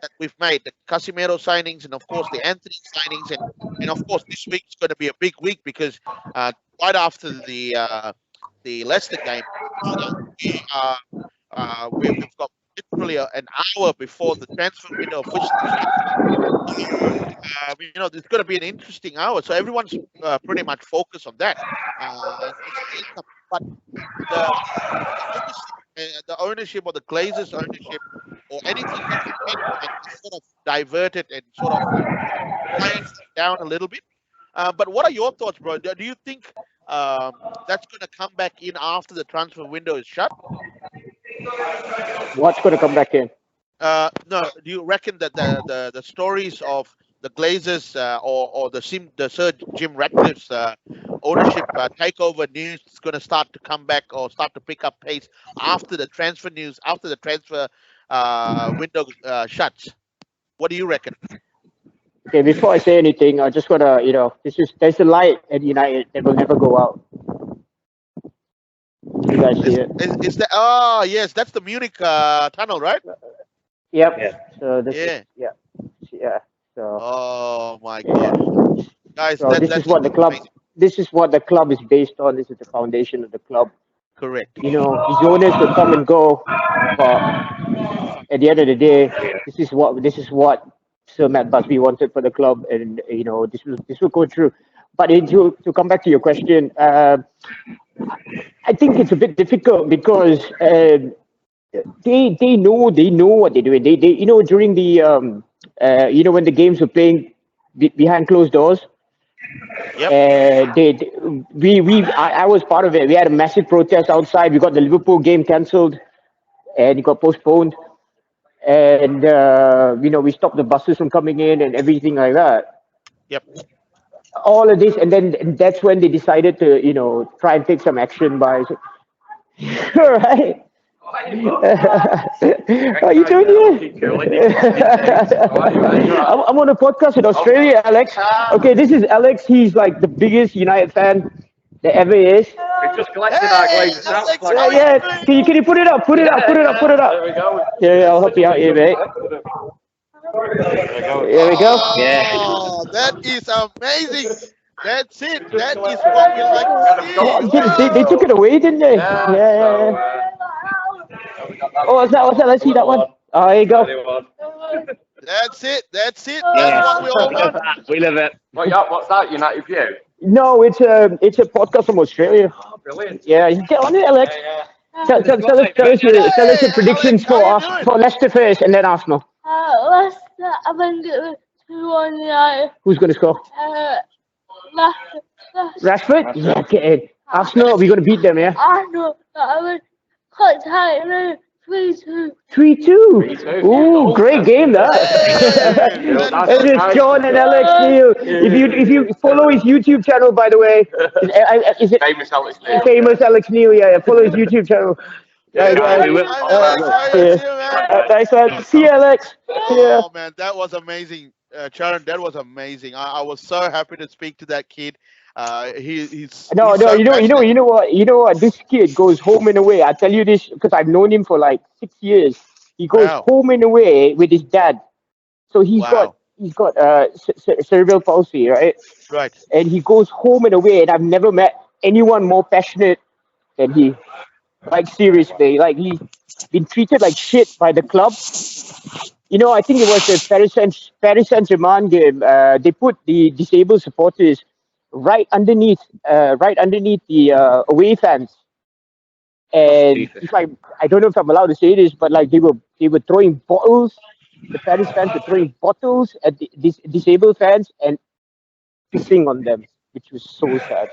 that we've made, the Casemiro signings, and of course the Anthony signings, and of course this week's going to be a big week because right after the Leicester game, we've got literally an hour before the transfer window officially shuts. There's going to be an interesting hour, so everyone's pretty much focused on that. But the ownership or the Glazers' ownership or anything that can sort of divert it and sort of quiet it down a little bit. But what are your thoughts, bro? Do you think that's going to come back in after the transfer window is shut? What's going to come back in? No. Do you reckon that the stories of the Glazers or the Sir Jim Ratcliffe's ownership takeover news is going to start to come back or start to pick up pace after the transfer news, after the transfer window shuts? What do you reckon? Okay, before I say anything, I just want to, there's a light at United that will never go out. You guys see it? Is that? Oh, yes, that's the Munich tunnel, right? Yep. Yeah. So this Yeah. Yeah. So. Oh my God, guys! So this is what the club. amazing. This is what the club is based on. This is the foundation of the club. Correct. His owners will come and go, but at the end of the day, this is what Sir Matt Busby wanted for the club, and this will go through. But to come back to your question, I think it's a bit difficult because they know what they're doing. They during the when the games were playing behind closed doors. Yep. I was part of it. We had a massive protest outside. We got the Liverpool game cancelled, and it got postponed. And we stopped the buses from coming in and everything like that. Yep. All of this, and then that's when they decided to try and take some action by. Right. How are you doing here? I'm on a podcast in Australia, Alex. Okay, this is Alex. He's like the biggest United fan there ever is. We've just collected our glazes out. Yeah. Can you put it up? Put it up. There we go. Yeah, I'll help you out here, mate. There we go. Oh, that is amazing. That's it. That is what we like to see. They took it away, didn't they? Yeah. Oh, what's that? Let's see that one. Oh, there you go. That's it. That's Yeah. what we all want. We love it. What's that? United View? No, it's a podcast from Australia. Oh, brilliant. Yeah, you get on it, Alex. Tell us your predictions for Leicester first and then Arsenal. Leicester, I think it was 2-1 United. Who's going to score? Rashford? Yeah, get in. Arsenal, we're going to beat them, yeah? Arsenal, I mean, cut tight, 3-2. 3-2. Ooh, great game that. This is John and Alex Nield. If you follow his YouTube channel, by the way, is it Famous Alex Nield. Famous Alex Nield? Yeah, follow his YouTube channel. Nice one. See you, Alex. Yeah. Oh man, that was amazing, Sharon. That was amazing. I was so happy to speak to that kid. He's No, so you know what? This kid goes home and away. I tell you this because I've known him for like 6 years. He goes Wow. home and away with his dad. So he's Wow. got cerebral palsy, right? Right. And he goes home and away, and I've never met anyone more passionate than he. Like seriously, like he's been treated like shit by the club. I think it was the Paris Saint-Germain game. They put the disabled supporters right underneath the away fans, and it's like, I don't know if I'm allowed to say this, but like they were throwing bottles the Paris fans were throwing bottles at these disabled fans and pissing on them, which was so sad.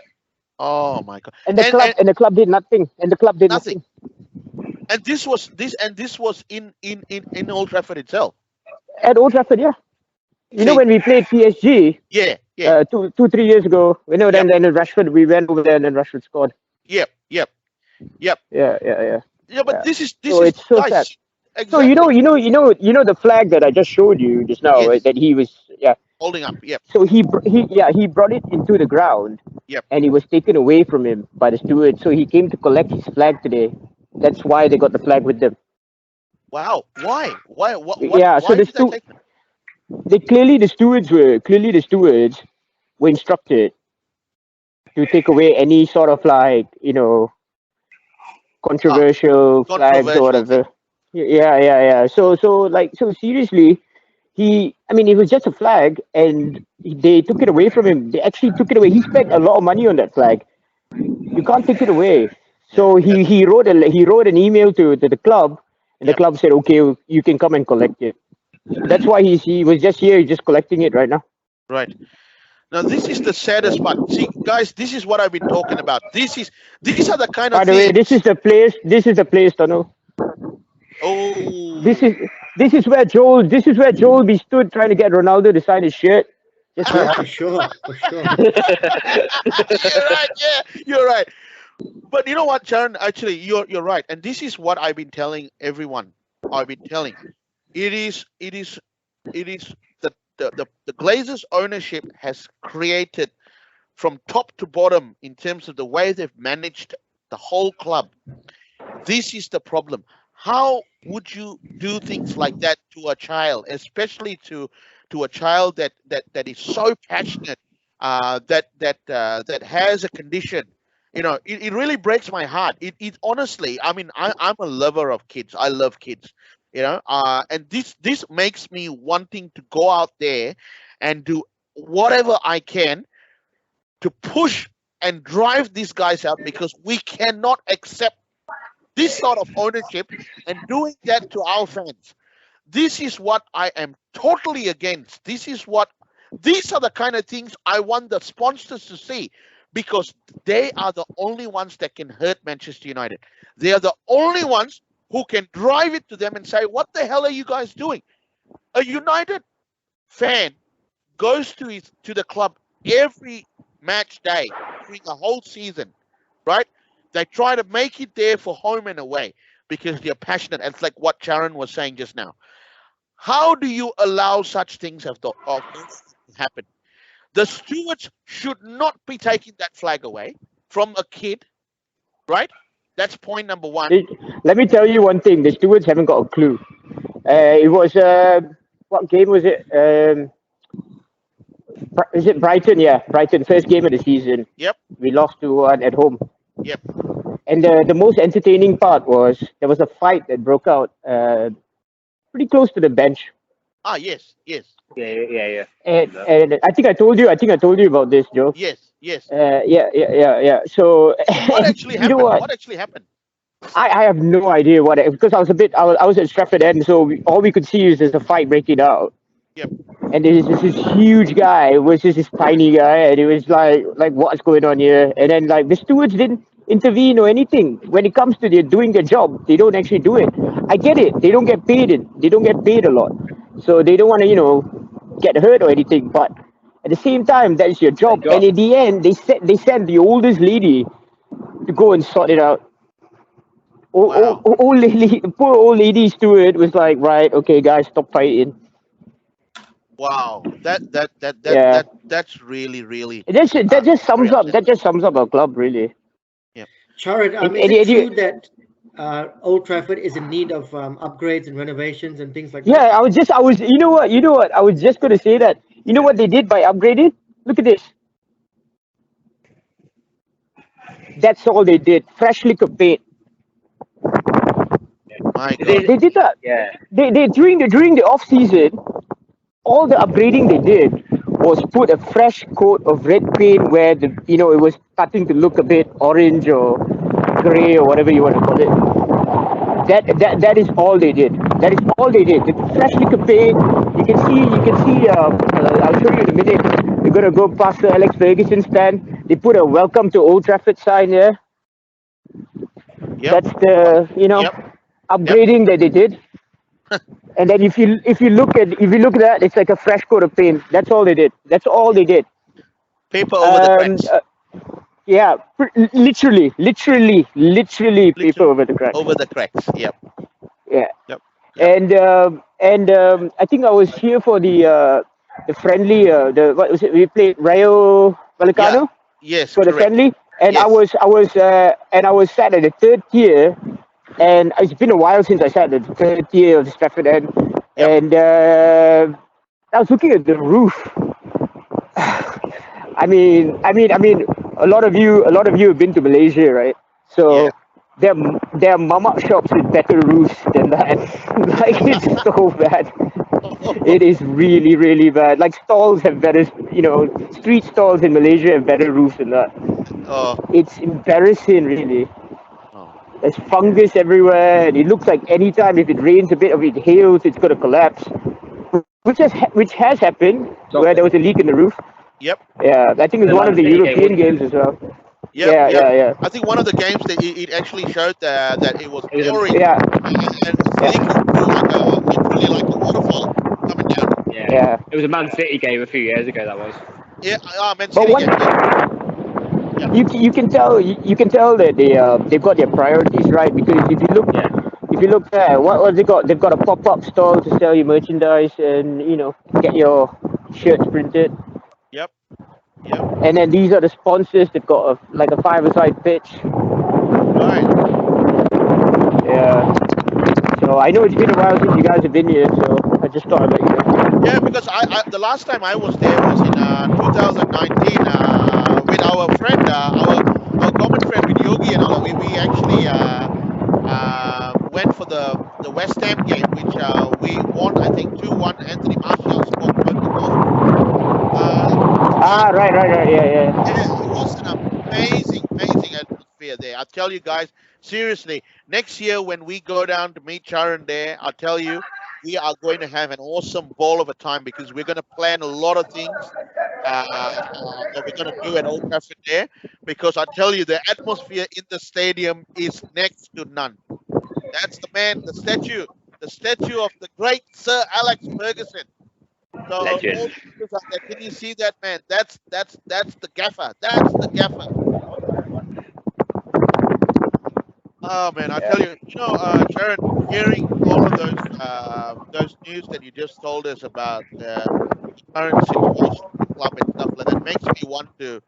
Oh my God. And the club did nothing. And the club did Nothing. nothing. And this was in Old Trafford itself. At Old Trafford, yeah. You know See, when we played PSG yeah. 2-3 years ago, then Rashford, we went over there and then Rashford scored. Yep. Yeah. Yeah, but Yeah. this is So it's so guys, sad. exactly. So you know the flag that I just showed you just now, Yes. right, that he was Holding up. Yep. So he brought it into the ground. Yep. And it was taken away from him by the steward. So he came to collect his flag today. That's why they got the flag with them. Wow. Why? What? Yeah. So Why did they take them? the stewards were instructed to take away any sort of controversial flags or whatever. Yeah. So seriously, it was just a flag, and they took it away from him. They actually took it away. He spent a lot of money on that flag. You can't take it away. So he wrote an email to the club, and the club said, okay, you can come and collect it. That's why he was just here, just collecting it right now. Right. Now this is the saddest part. See, guys, this is what I've been talking about. These are the kind of By the way, this is the place, Tanu. Oh. This is where Joel be stood trying to get Ronaldo to sign his shirt. Just Yeah, for sure. You're right. Yeah, you're right. But you know what, Sharon? Actually, you're right. And this is what I've been telling everyone. It is the Glazers ownership has created from top to bottom in terms of the way they've managed the whole club. This is the problem. How would you do things like that to a child, especially to a child that is so passionate, that has a condition? It really breaks my heart. It honestly, I'm a lover of kids. I love kids. And this makes me wanting to go out there and do whatever I can to push and drive these guys out, because we cannot accept this sort of ownership and doing that to our fans. This is what I am totally against. These are the kind of things I want the sponsors to see, because they are the only ones that can hurt Manchester United. They are the only ones who can drive it to them and say, what the hell are you guys doing? A United fan goes to the club every match day during the whole season, right? They try to make it there for home and away because they're passionate. It's like what Sharon was saying just now. How do you allow such things to happen? The stewards should not be taking that flag away from a kid, right? That's point number one. Let me tell you one thing. The stewards haven't got a clue. It was what game was it? Is it Brighton? Yeah, Brighton, first game of the season. Yep. We lost 2-1 at home. Yep. And the most entertaining part was there was a fight that broke out pretty close to the bench. Ah, yes. Yeah. And I think I told you about this, Joe. Yes. Yeah. So What actually happened? What actually happened? I have no idea because I was at Trafford end, so all we could see is there's a fight breaking out. Yep. And there's this huge guy versus this tiny guy, and it was like what's going on here? And then the stewards didn't intervene or anything. When it comes to doing their job, they don't actually do it. I get it. They don't get paid a lot, so they don't want to get hurt or anything. But at the same time, that is your job. And in the end, they sent the oldest lady to go and sort it out. Wow. Poor old lady steward was like, right, okay, guys, stop fighting. Wow, that's really. That just sums up our club, really. Yeah. Charan, is it true that Old Trafford is in need of upgrades and renovations and things like that? Yeah, you know what? I was just gonna say that. You know what they did by upgrading? Look at this. That's all they did. Fresh liquor paint. My God. They did that. Yeah. They during the off season, all the upgrading they did was put a fresh coat of red paint where it was starting to look a bit orange or grey or whatever you want to call it. That is all they did. That is all they did. The fresh liquor paint. You can see. I'll show you in a minute. We're gonna go past the Alex Ferguson stand. They put a "Welcome to Old Trafford" sign there. Yep. That's the upgrading that they did. And then if you look at that, it's like a fresh coat of paint. That's all they did. That's all they did. Paper over the cracks. Yeah, literally paper over the cracks. Over the cracks. Yep. Yeah. Yep. And I think I was here for the friendly. What was it? We played Rayo Vallecano. Yes. For the Correct. friendly, and Yes. I was sat at the third tier, and it's been a while since I sat at the third tier of the Trafford end, and I was looking at the roof. I mean, a lot of you have been to Malaysia, right? So there are mama shops with better roofs than that. Like, it's so bad. It is really, really bad. Like, stalls have better, street stalls in Malaysia have better roofs than that. Oh. It's embarrassing, really. Oh. There's fungus everywhere, and it looks like anytime if it rains a bit or it hails, it's going to collapse. Which has happened, where there was a leak in the roof. Yep. Yeah, I think it was one of the European games as well. Yep, yeah. I think one of the games that it actually showed that it was pouring. Yeah. And it's leaking through literally like a waterfall coming down. Yeah. It was a Man City game a few years ago. That was. Yeah, Man City game. Yeah. You can tell that they've got their priorities right, because if you look there, what they got? They've got a pop-up stall to sell your merchandise and get your shirts printed. Yep. And then these are the sponsors. They've got a five-a-side pitch. Right. Yeah. So I know it's been a while since you guys have been here, so I just thought I'd let you know. Yeah, because I the last time I was there was in 2019 with our friend, our common friend with Yogi and all. We actually went for the West Ham game, which we won, I think 2-1. Anthony Martial scored both the goals. Right, yeah. It was an amazing atmosphere there. I tell you guys, seriously, next year when we go down to meet Charan there, I'll tell you, we are going to have an awesome ball of a time, because we're going to plan a lot of things that we're going to do at Old Trafford there, because I tell you, the atmosphere in the stadium is next to none. That's the man, the statue of the great Sir Alex Ferguson. So, Legend. can you see that, man? That's the gaffer. That's the gaffer. Oh man, I tell you, Sharon, hearing all of those news that you just told us about the current situation of the club and stuff like that, makes me want to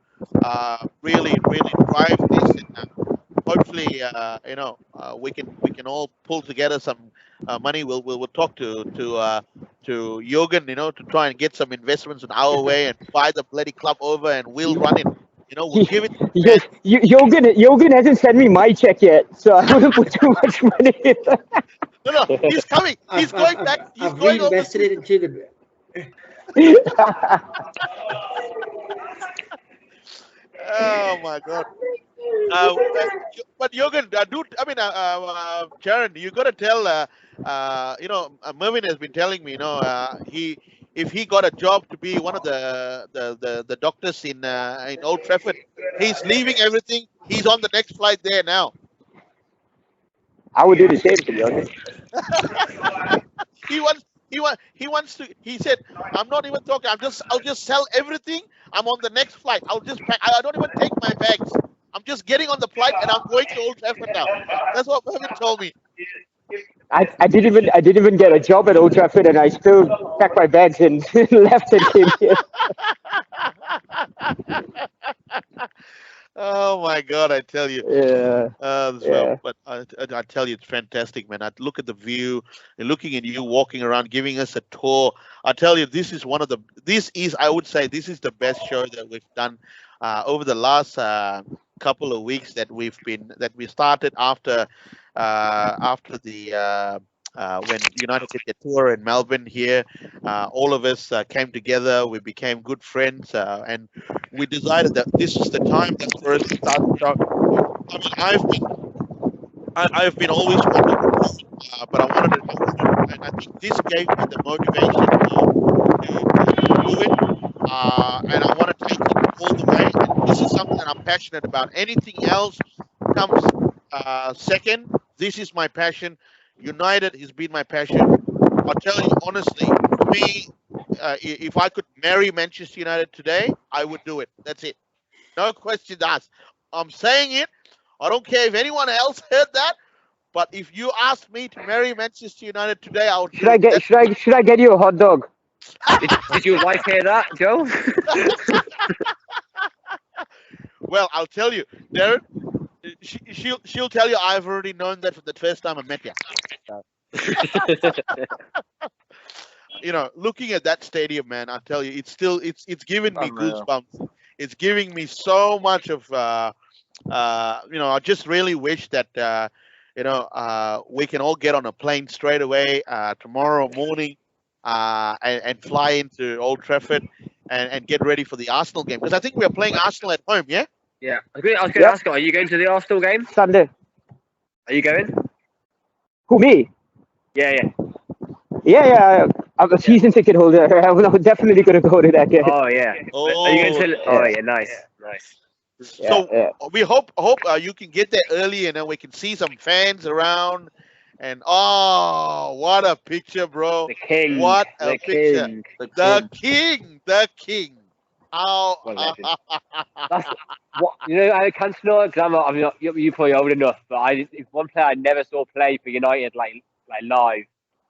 really drive this. And, hopefully, we can all pull together some money. We'll talk to Jürgen, to try and get some investments in our way and buy the bloody club over, and we'll run it. We'll give it. Jürgen hasn't sent me my check yet, so I wouldn't put too much money in. No, he's coming. He's going back. He's I've going reinvested it into the. Oh my God. But Jürgen, Sharon, you got to tell. Mervin has been telling me, if he got a job to be one of the doctors in Old Trafford, he's leaving everything. He's on the next flight there now. I would do the same, to be honest. He wants to. He said, "I'm not even talking. I'll just sell everything. I'm on the next flight. I'll just pack. I don't even take my bags. I'm just getting on the flight and I'm going to Old Trafford now." That's what Mervin told me. I didn't even get a job at Old Trafford, and I still packed my bags and left and came here. Oh my God, I tell you. Yeah. But I tell you, it's fantastic, man. I look at the view, and looking at you walking around, giving us a tour. I tell you, I would say this is the best show that we've done over the last couple of weeks that we started after the when United did the tour in Melbourne here. All of us came together. We became good friends, and we decided that this is the time that for us to start. I've been always wanting to do it, but I wanted to, and I think this gave me the motivation to do it, and I want to take it all the way. And this is something that I'm passionate about. Anything else comes second. This is my passion. United has been my passion. I'll tell you honestly, for me, if I could marry Manchester United today, I would do it. That's it. No questions asked. I'm saying it. I don't care if anyone else heard that. But if you ask me to marry Manchester United today, I would. Should I get you a hot dog? Did your wife hear that, Joe? Well, I'll tell you, Darren. She'll tell you I've already known that from the first time I met you. You know, looking at that stadium, man, I tell you, it's giving me goosebumps. It's giving me so much of, I just really wish that, we can all get on a plane straight away tomorrow morning and fly into Old Trafford and get ready for the Arsenal game. Because I think we're playing Arsenal at home, yeah? Yeah. I was going to ask, are you going to the Arsenal game? Sunday. Are you going? Who, me? Yeah. Yeah. I'm a season ticket holder. I'm definitely going to go to that game. Oh, yeah. Are you going to? Oh, yeah. Nice. So we hope you can get there early and then we can see some fans around. And what a picture, bro! The king. What a the picture! King. The king. How? That's what I can't know because I'm not. You're probably old enough, but it's one player I never saw play for United like live.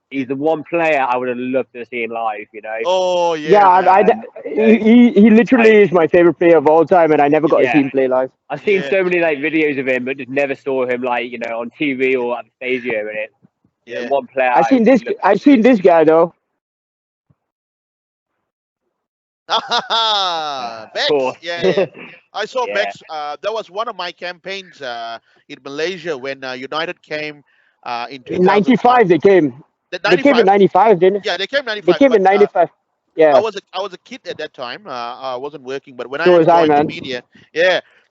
He's the one player I would have loved to see live. Oh yeah. He literally is my favorite player of all time, and I never got to see him play live. I've seen so many videos of him, but just never saw him on TV or at the stadium. And it's one player. I've seen this guy though. Bex, yeah. I saw Bex. That was one of my campaigns in Malaysia when United came in 95. They came. They came in 95, didn't they? Yeah, they came 95. They came in 95. Yeah. I was a kid at that time. I wasn't working, but when I was joined the man. media,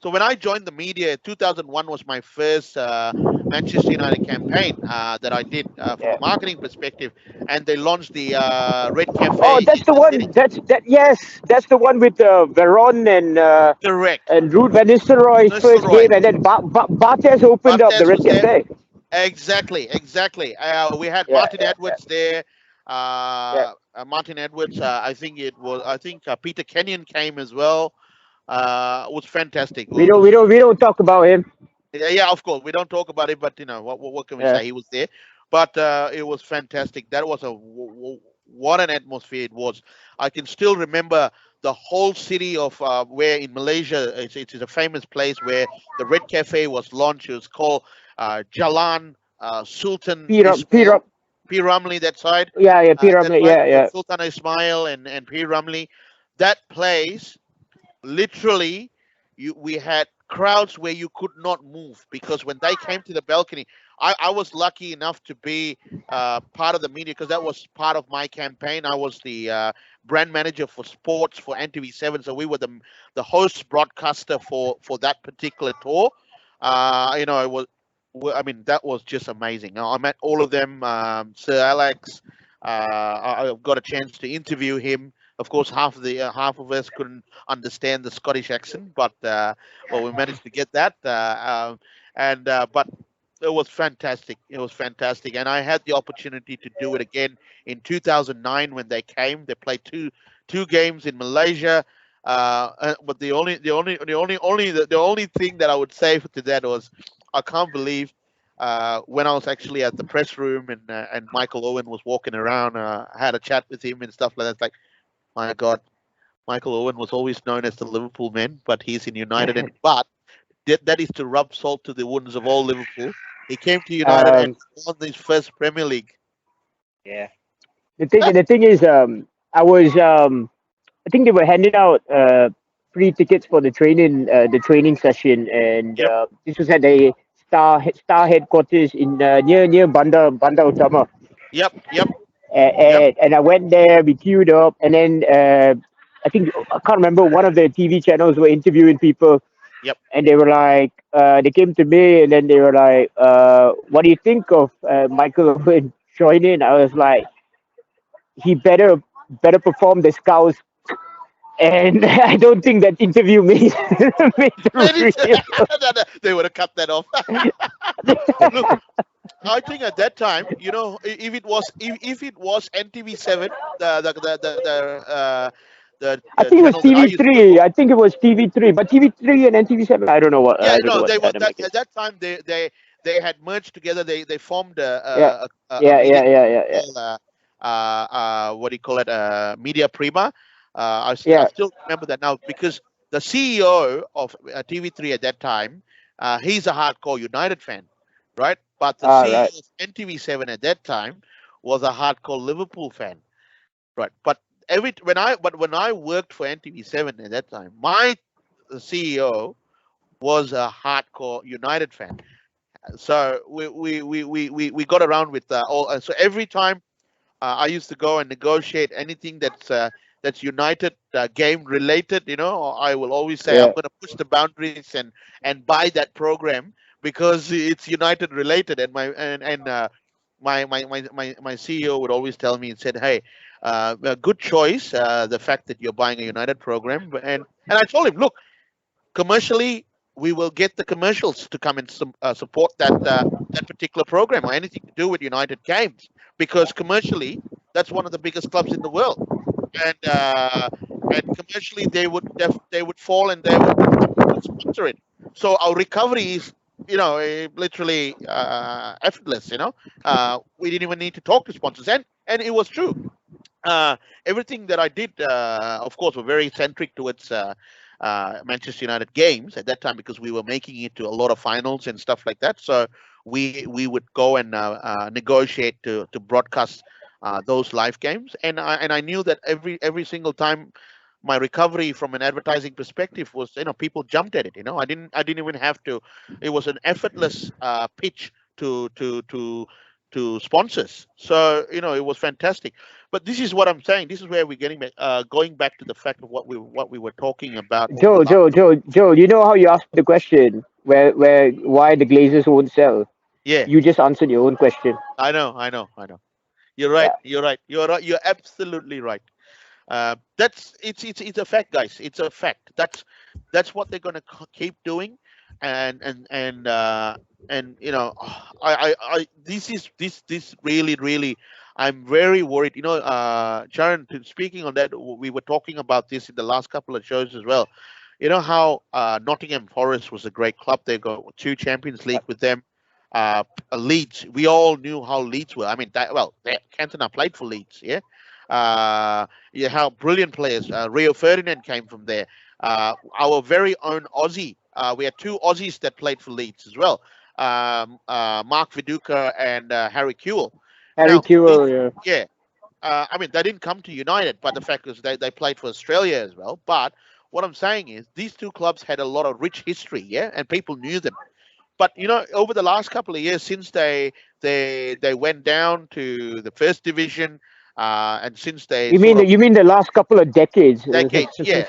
so when I joined the media, 2001 was my first Manchester United campaign that I did from a marketing perspective, and they launched the Red Cafe. Oh, that's the one. Yes, that's the one with Veron and correct and Ruud van Nistelrooy's first game, and then Bartes opened up the Red Cafe. Exactly. We had Martin Edwards there. Martin Edwards. I think Peter Kenyon came as well. It was fantastic. We don't talk about him. Yeah, of course we don't talk about it, but what can we say? He was there, but it was fantastic. That was what an atmosphere it was. I can still remember the whole city of where in Malaysia it is a famous place where the Red Cafe was launched. It was called Jalan Sultan P. Ramlee, that side. P. Ramlee, Sultan Ismail and P. Ramlee. That place, literally, we had crowds where you could not move because when they came to the balcony, I was lucky enough to be part of the media because that was part of my campaign. I was the brand manager for sports for NTV7, so we were the host broadcaster for that particular tour. It was. I mean, that was just amazing. I met all of them. Sir Alex, I got a chance to interview him. Of course, half of us couldn't understand the Scottish accent, but we managed to get that. But it was fantastic. It was fantastic, and I had the opportunity to do it again in 2009 when they came. They played two games in Malaysia. But the only thing that I would say to that was, I can't believe when I was actually at the press room and Michael Owen was walking around. I had a chat with him and stuff like that. It's like, my God, Michael Owen was always known as the Liverpool man, but he's in United. But that is to rub salt to the wounds of all Liverpool. He came to United and won his first Premier League. Yeah. The thing is, I think they were handing out free tickets for the training session, and this was at the Star headquarters in near Bandar Utama. Yep. And I went there, we queued up, and then I can't remember, one of the TV channels were interviewing people, Yep. And they were like, they came to me and then they were like, what do you think of Michael Owen joining? I was like, he better perform the scouts. And I don't think that interview made, made the Made it. reel. No, no, they would have cut that off. Look, I think at that time, if it was NTV7, I the think it was channel that I used to work TV3. for. I think it was TV3, but TV3 and NTV7. I don't know what. Yeah, I don't know no, what they were channel that it is. at that time they had merged together. They formed Yeah, a yeah, media yeah, yeah, yeah, yeah. called what do you call it? Media Prima. I Yeah. still remember that now because the CEO of TV3 at that time, he's a hardcore United fan, right? But the All CEO right. of NTV7 at that time was a hardcore Liverpool fan, right? But when I worked for NTV7 at that time, my CEO was a hardcore United fan. So we got around with all. So every time I used to go and negotiate anything that's United game related, I will always say I'm Yeah. going to push the boundaries and buy that program because it's United related. And my CEO would always tell me and said, "Hey, a good choice. The fact that you're buying a United program." And I told him, "Look, commercially, we will get the commercials to come and support that particular program or anything to do with United games because commercially, that's one of the biggest clubs in the world, and commercially they would fall and they would sponsor it. So our recovery is literally effortless. We didn't even need to talk to sponsors, and it was true. Everything that I did, of course, were very centric towards Manchester United games at that time because we were making it to a lot of finals and stuff like that. So we would go and negotiate to broadcast those live games, and I knew that every single time my recovery from an advertising perspective was people jumped at it. I didn't even have to. It was an effortless pitch to sponsors. So it was fantastic. But this is what I'm saying. This is where we're getting back, going back to the fact of what we were talking about over the last. Joe, you know how you asked the question why the Glazers won't sell? Yeah, You just answered your own question. I know. You're right. Yeah. You're right. You're absolutely right. It's a fact, guys. It's a fact. That's what they're gonna keep doing, and I this really I'm very worried. Sharon, speaking on that, we were talking about this in the last couple of shows as well. You know how Nottingham Forest was a great club. They got 2 Champions League with them. Leeds, we all knew how Leeds were. I mean, Cantona played for Leeds, yeah. How brilliant players. Rio Ferdinand came from there. Our very own Aussie. We had 2 Aussies that played for Leeds as well. Mark Viduka and Harry Kewell. Harry Now, Kewell, yeah. yeah. I mean, they didn't come to United, but the fact is they played for Australia as well. But what I'm saying is these 2 clubs had a lot of rich history, yeah, and people knew them. But over the last couple of years, since they went down to the first division, and since they You sort of mean the last couple of decades? decades, yeah,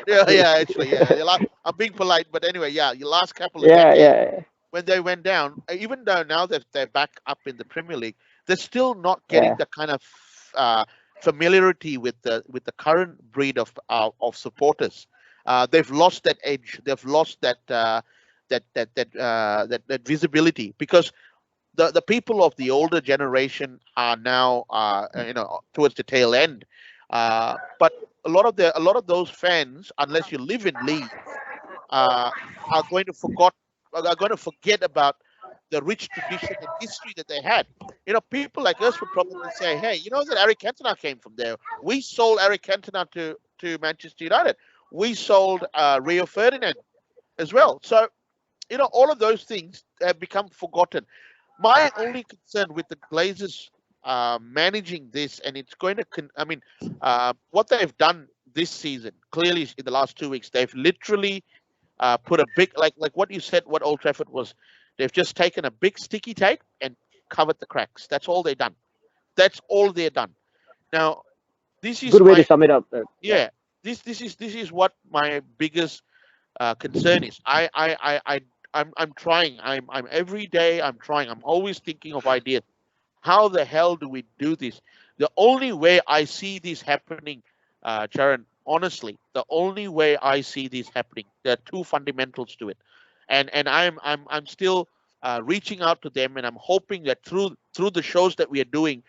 actually, yeah. I'm being polite, but anyway, yeah, the last couple of Yeah, decades yeah, when they went down, even though now that they're back up in the Premier League, they're still not yeah. getting the kind of familiarity with the current breed of supporters. They've lost that edge. They've lost that visibility because the people of the older generation are now towards the tail end. But a lot of those fans, unless you live in Leeds, are going to forget about the rich tradition and history that they had. People like us would probably say, "Hey, that Eric Cantona came from there. We sold Eric Cantona to Manchester United. We sold Rio Ferdinand as well." So all of those things have become forgotten. My only concern with the Glazers managing this, and it's going to, what they've done this season, clearly in the last 2 weeks, they've literally put a big, like what you said, what Old Trafford was, they've just taken a big sticky tape and covered the cracks. That's all they've done. That's all they've done. Now, this is Good way to sum it up. yeah. This is what my biggest concern is. I'm trying. I'm every day. I'm trying. I'm always thinking of ideas. How the hell do we do this? The only way I see this happening, Sharon, honestly, the only way I see this happening, there are two fundamentals to it, and I'm still reaching out to them, and I'm hoping that through the shows that we are doing,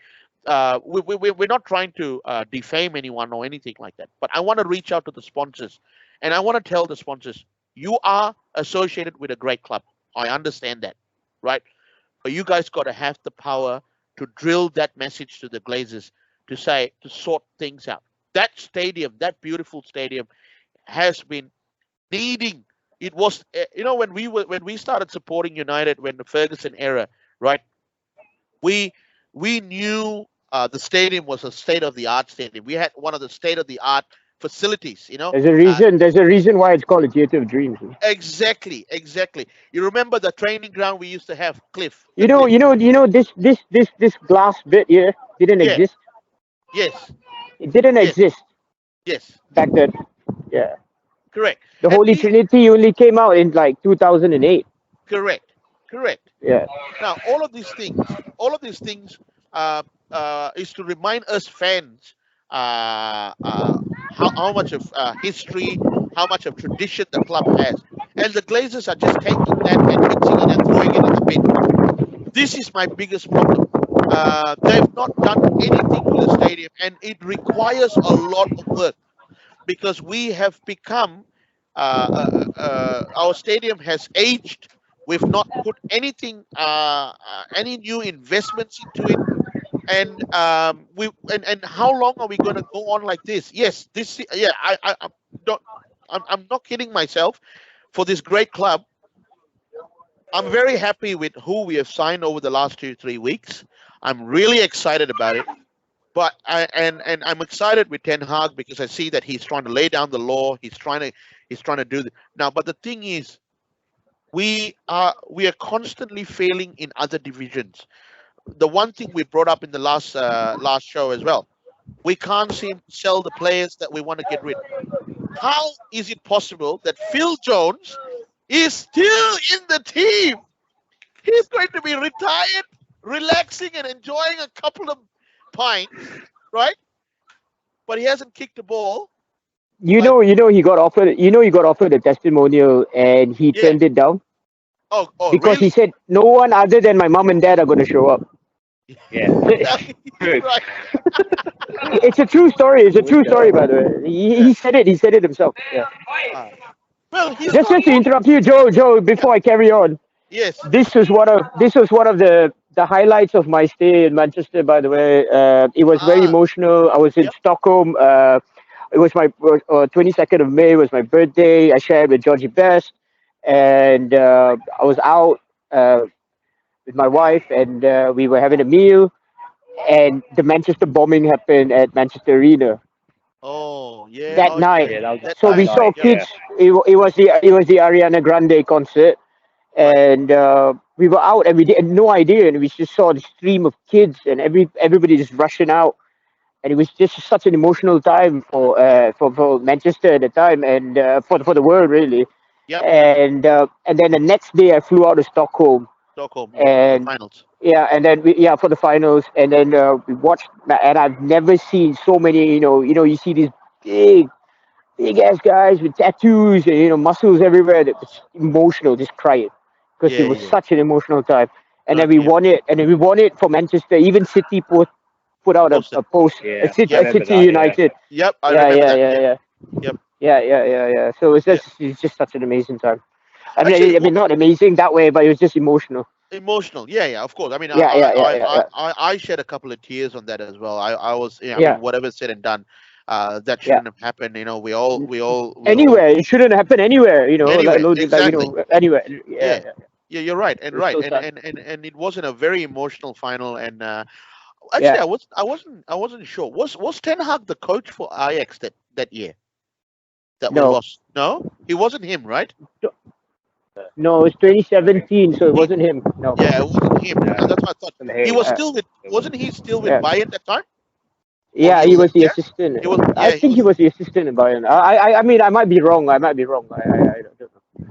we're not trying to defame anyone or anything like that, but I want to reach out to the sponsors, and I want to tell the sponsors, you are associated with a great club. I understand that, right? But you guys got to have the power to drill that message to the Glazers to say, to sort things out. That stadium, that beautiful stadium, has been needing. It was, when we started supporting United, when the Ferguson era, right? We knew the stadium was a state of the art stadium. We had one of the state of the art facilities. There's a reason. There's a reason why it's called a theater of dreams. Exactly. You remember the training ground we used to have, Cliff? This glass bit here didn't Yeah. exist. Yes. It didn't Yes. exist Yes. back then. Yeah. Correct. The And Holy Trinity only came out in like 2008. Correct. Yeah. Now, all of these things is to remind us fans how much of history, how much of tradition the club has. And the Glazers are just taking that and mixing it and throwing it in the bin. This is my biggest problem. They've not done anything to the stadium, and it requires a lot of work because we have become, our stadium has aged. We've not put anything, any new investments into it. And and how long are we going to go on like this? Yes, I'm not kidding myself. For this great club, I'm very happy with who we have signed over the last 2-3 weeks. I'm really excited about it. But I'm excited with Ten Hag because I see that he's trying to lay down the law. He's trying to do that now. But the thing is, we are constantly failing in other divisions. The one thing we brought up in the last show as well, we can't seem to sell the players that we want to get rid of. How is it possible that Phil Jones is still in the team? He's going to be retired, relaxing and enjoying a couple of pints, right? But he hasn't kicked the ball. He got offered a testimonial and he turned it down. Oh, because really? he said no one other than my mom and dad are going to show up. Yeah. Right. It's a true story. It's a true story, by the way. He said it. He said it himself. Yeah. Well, he's Just not to interrupt you, Joe. Before I carry on, yes. this was one of the highlights of my stay in Manchester. By the way, it was very emotional. I was in Stockholm. It was my 22nd of May. Was my birthday. I shared with Georgie Best, and I was out with my wife, and we were having a meal, and the Manchester bombing happened at Manchester Arena. Oh, yeah. That night. Yeah, that was So that we night, saw kids. It was the Ariana Grande concert, and we were out and we had no idea, and we just saw the stream of kids and everybody just rushing out, and it was just such an emotional time for Manchester at the time, and for the world really. Yep. And then the next day I flew out to Stockholm. And finals. Yeah, and then for the finals, and then we watched, and I've never seen so many. You see these big ass guys with tattoos and muscles everywhere. That was emotional, just crying because it was such an emotional time. And then we won it, for Manchester. Even City put out a post. City United. Yep, I remember that. Yep. Yeah. So it's just such an amazing time. I mean, not amazing that way, but it was just emotional. Emotional, yeah, of course. I mean, Yeah. I shed a couple of tears on that as well. I was, I mean, whatever said and done, that shouldn't have happened. We all anywhere. It shouldn't happen anywhere. Anywhere, exactly. Anywhere. Yeah, you're right, and So and it wasn't a very emotional final. And actually, I wasn't sure. Was Ten Hag the coach for Ajax that year? That we lost? No, it wasn't him, right? No, it was 2017, so it wasn't him. No. Yeah, it wasn't him. That's what I thought. He was still with. Wasn't he still with Bayern at that time? Yeah, he was the assistant. I think he was the assistant in Bayern. I mean, I might be wrong. I don't know.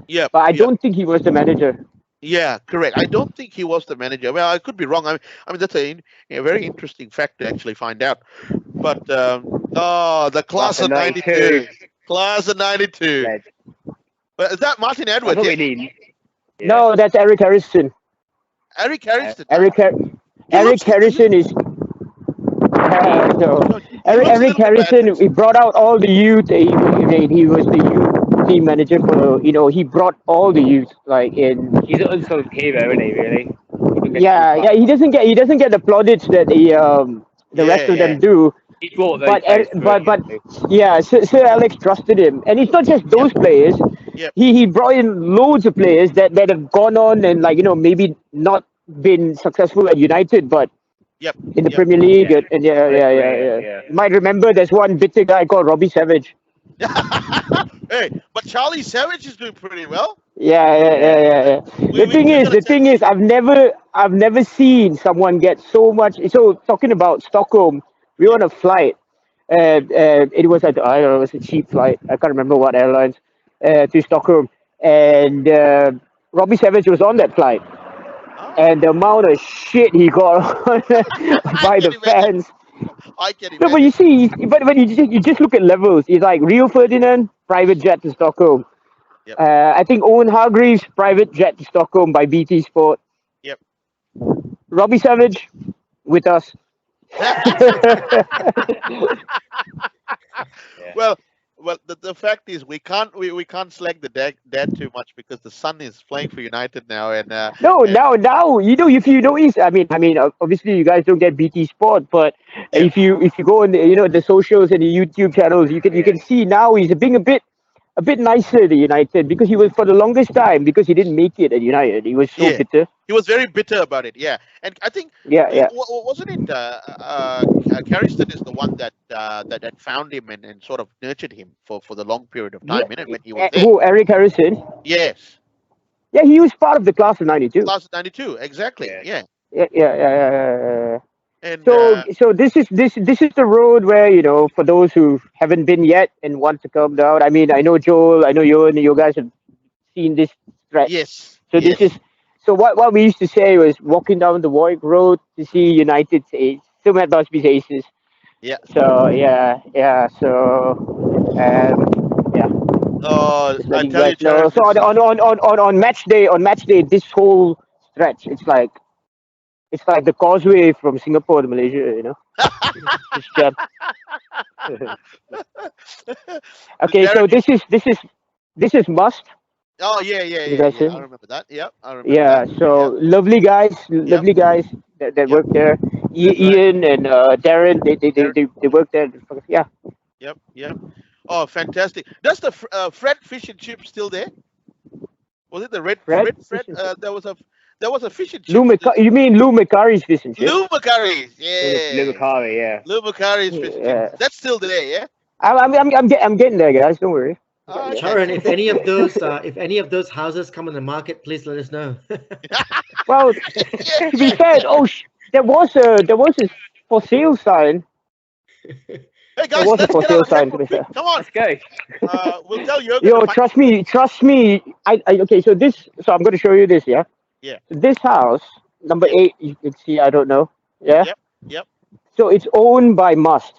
Yeah, but I yeah, don't think he was the manager. yeah, correct. I don't think he was the manager. Well, I could be wrong. I mean that's a very interesting fact to actually find out. But the class Class of of '92, 92. class of '92. Red. But is that Martin That's Edwards? what Yeah, we need. Yeah. No, that's Eric Harrison. Eric Harrison. Eric Har- He Eric looks. Harrison is so He looks a Eric little bit bad. Harrison. He brought out all the youth. He was the youth team manager for he brought all the youth like in. He's an unsung hero, isn't he? Really. He don't get Yeah, too yeah. He doesn't get the plaudits that the rest Yeah, of yeah, them do. He brought those But players through. but yeah, Sir Alex trusted him, and it's not just those players. Yep. He brought in loads of players that have gone on and maybe not been successful at United, but yep. in the Yep. Premier League. Yeah. And Yeah. You might remember there's one bitter guy called Robbie Savage. Hey, but Charlie Savage is doing pretty well. Yeah. We The thing is, I've never seen someone get so much. So talking about Stockholm, we were on a flight. It was I don't know, it was a cheap flight. I can't remember what airlines to Stockholm, and Robbie Savage was on that flight, and the amount of shit he got by the fans. I can No, imagine. but you see, but when you just look at levels, it's like Rio Ferdinand, private jet to Stockholm. Yep. I think Owen Hargreaves, private jet to Stockholm by BT Sport. Yep. Robbie Savage, with us. Well, the fact is we can't slag the dad too much because the son is playing for United now, and No, now if you notice, I mean, obviously you guys don't get BT Sport, but Yeah. if you go on the socials and the YouTube channels, you can see now he's being a bit nicer to United because he was for the longest time because he didn't make it at United. He was so Yeah. bitter. he was very bitter about it. Yeah, and I think Yeah. wasn't it Carriston is the one that found him and sort of nurtured him for the long period of time, innit, when he was there. Who? Eric Harrison. Yes, Yeah, he was part of the class of '92. class of '92, exactly. Yeah. Yeah, Yeah. and So this is the road where for those who haven't been yet and want to come down. I mean, I know Joel, I know you guys have seen this stretch. yes, So yes. this is what we used to say was walking down the Warwick Road to see United's ace, still Matt Busby's aces. Yeah. So yeah. So yeah. I Just letting tell you, guys know. Jared, So on match day, this whole stretch, it's like the causeway from Singapore to Malaysia, Just jump. Okay, so this is must. Oh yeah, You guys see? I remember that. Yep, I remember. Yeah, that. so lovely guys that work there. Ian and Darren, they work there. Yeah. Yep. Oh, fantastic. Does the Fred Fish and Chips still there? Was it the red Fred Fred? Fish and There was a fish and chips. You mean Lou McCurry's fish and chips? Lou McCurry's, yeah. Lou McCarthy, yeah. Lou McCurry's fish and Yeah. chips. That's still there, yeah. I'm getting there, guys. Don't worry. Oh, okay. Sharon, if any of those houses come on the market, please let us know. Well, to be fair, there was a for sale sign. Hey guys, was a let's for get sale out of sign, here. to be fair. Come on. Let's go. We'll tell you. Yo, trust me. Okay, so I'm going to show you this, yeah? Yeah. So this house, number 8, you can see, I don't know. Yeah? Yep. So it's owned by Must.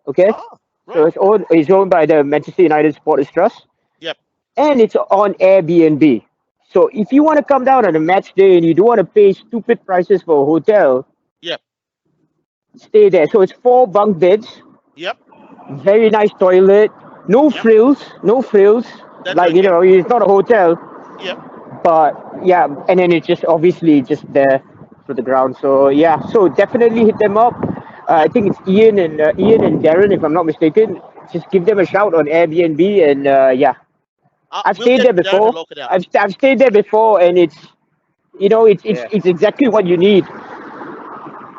Okay? Oh, So right. it's owned by the Manchester United Supporters Trust. Yep. And it's on Airbnb. So if you want to come down on a match day and you don't want to pay stupid prices for a hotel, Yep. stay there. So it's 4 bunk beds, Yep. very nice toilet, no frills. That's Like, okay. it's not a hotel. Yep. But yeah, and then it's just obviously just there for the ground. So yeah, so definitely hit them up. I think it's Ian and Darren, if I'm not mistaken. Just give them a shout on Airbnb, and yeah, I've We'll stayed get there Darren to before. lock it out. I've stayed there before, and it's it's exactly what you need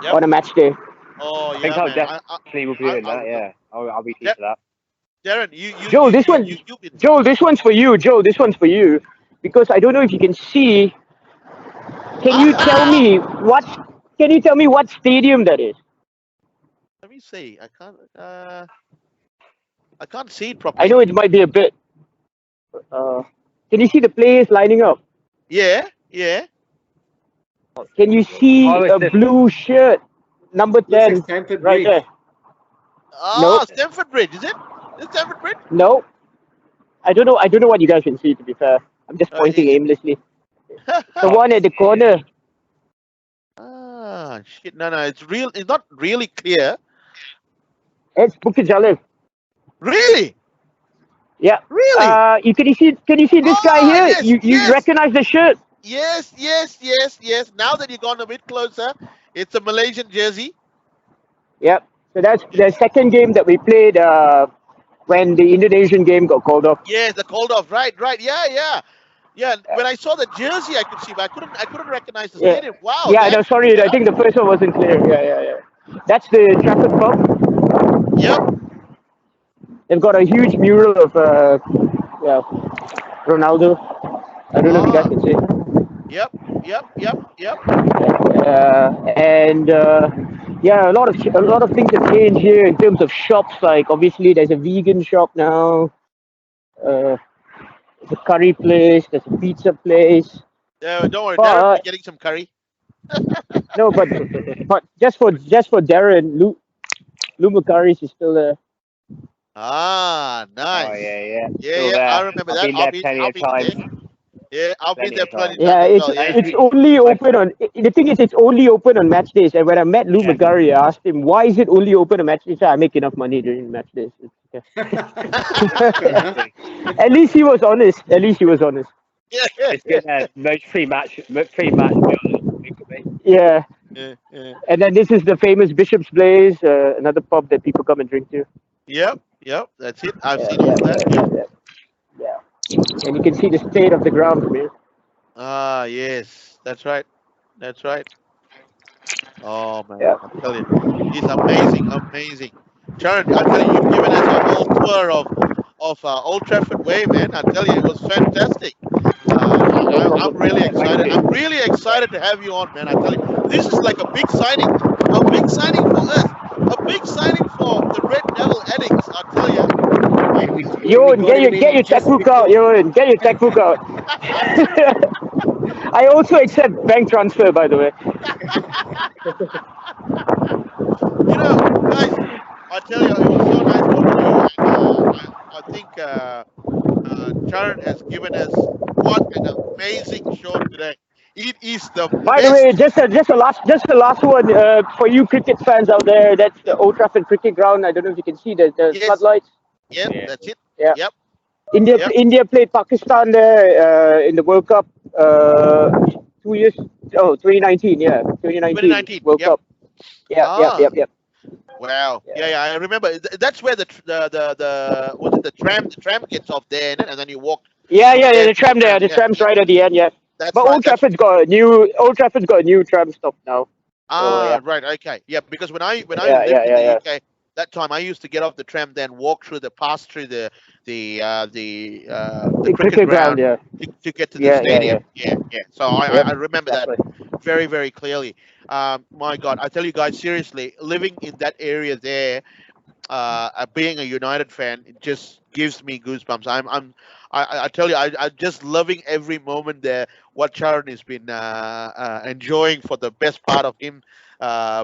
Yep. on a match day. Oh I think yeah, I'll man. definitely will be doing that, yeah. I'll be keen Yep. for that. Darren, you Joel, you, this you, one, you, you've been. Joel, this one's for you. Joel, this one's for you, because I don't know if you can see. Can you tell me what? Can you tell me what stadium that is? Let me see. I can't see it properly. I know it might be a bit. Can you see the players lining up? Yeah. Can you see Oh, a it's the- blue shirt, number Looks like 10, Stamford right Bridge. there? Ah, Nope. Stamford Bridge, is it? Is Stamford Bridge? No, I don't know. I don't know what you guys can see. To be fair, I'm just pointing aimlessly. The one at the corner. Ah, shit. No, it's real. It's not really clear. It's Bukit Jalil. Really? Yeah. Really? You can you see this guy here? Yes, You yes. recognize the shirt? Yes. Now that you've gone a bit closer, it's a Malaysian jersey. Yep. So that's the second game that we played when the Indonesian game got called off. Yes, the called off. Right. Yeah. When I saw the jersey, I could see, but I couldn't recognize the Yeah. stadium. Wow. Yeah. No, sorry. I think the first one wasn't clear. Yeah. That's the Trafford pub. Yep. They've got a huge mural of Ronaldo. I don't know if you guys can see. Yep. And yeah, a lot of things have changed here in terms of shops. Like obviously, there's a vegan shop now. There's a curry place. There's a pizza place. Don't worry, But- Darren will be getting some curry. No, but just for Darren, Lou Macari's is still there. Ah, nice. Oh yeah. Yeah, Still yeah. there. I remember I've that. been there plenty of times. Yeah, I've been Plenty there of plenty of Yeah, times as it's well. Yeah. it's only open on. The thing is, it's only open on match days. And when I met Lou Macari, I asked him, "Why is it only open on match days?" He said, "I make enough money during match days." At least he was honest. Yeah. It's good. Most pre-match meal. Yeah. Yeah. And then this is the famous Bishop's Blaze, another pub that people come and drink to. Yep. That's it. I've seen all that. Yeah. And you can see the state of the ground from here. Ah, yes. That's right. Oh man, Yeah. I'm telling you, he's amazing. Sharon, I tell you, you've given us a whole tour of Old Trafford Way, man. I tell you, it was fantastic. I'm really excited. I'm really excited to have you on, man. I tell you, this is like a big signing for us, a big signing for the Red Devil Addicts. I tell you. Ewan, get your checkbook out. Ewan, get your checkbook out. I also accept bank transfer, by the way. You know, guys, I tell you, it was so nice talking to you. And I think Charan has given us what an amazing show today. It is the By the best. way, just the last one for you cricket fans out there. That's the Old Trafford cricket ground. I don't know if you can see the Yes. floodlights. Yep, that's it. Yeah. Yep. India played Pakistan there in the World Cup 2 years. Oh, 2019. Yeah, 2019 World yep. Cup. Yep. Wow. Yeah. I remember. That's where the tram gets off there, and then you walk. Yeah. The tram there. The tram's right at the end. Yeah. That's But right. Old Trafford's got a new tram stop now. Ah, right. Okay. Yeah, because when I lived in the UK, that time I used to get off the tram, then walk through the cricket ground to get to the stadium. Yeah. So I remember that very, very clearly. My God, I tell you guys seriously, living in that area there, being a United fan, it just gives me goosebumps. I tell you, I'm just loving every moment there. What Charan has been enjoying for the best part of him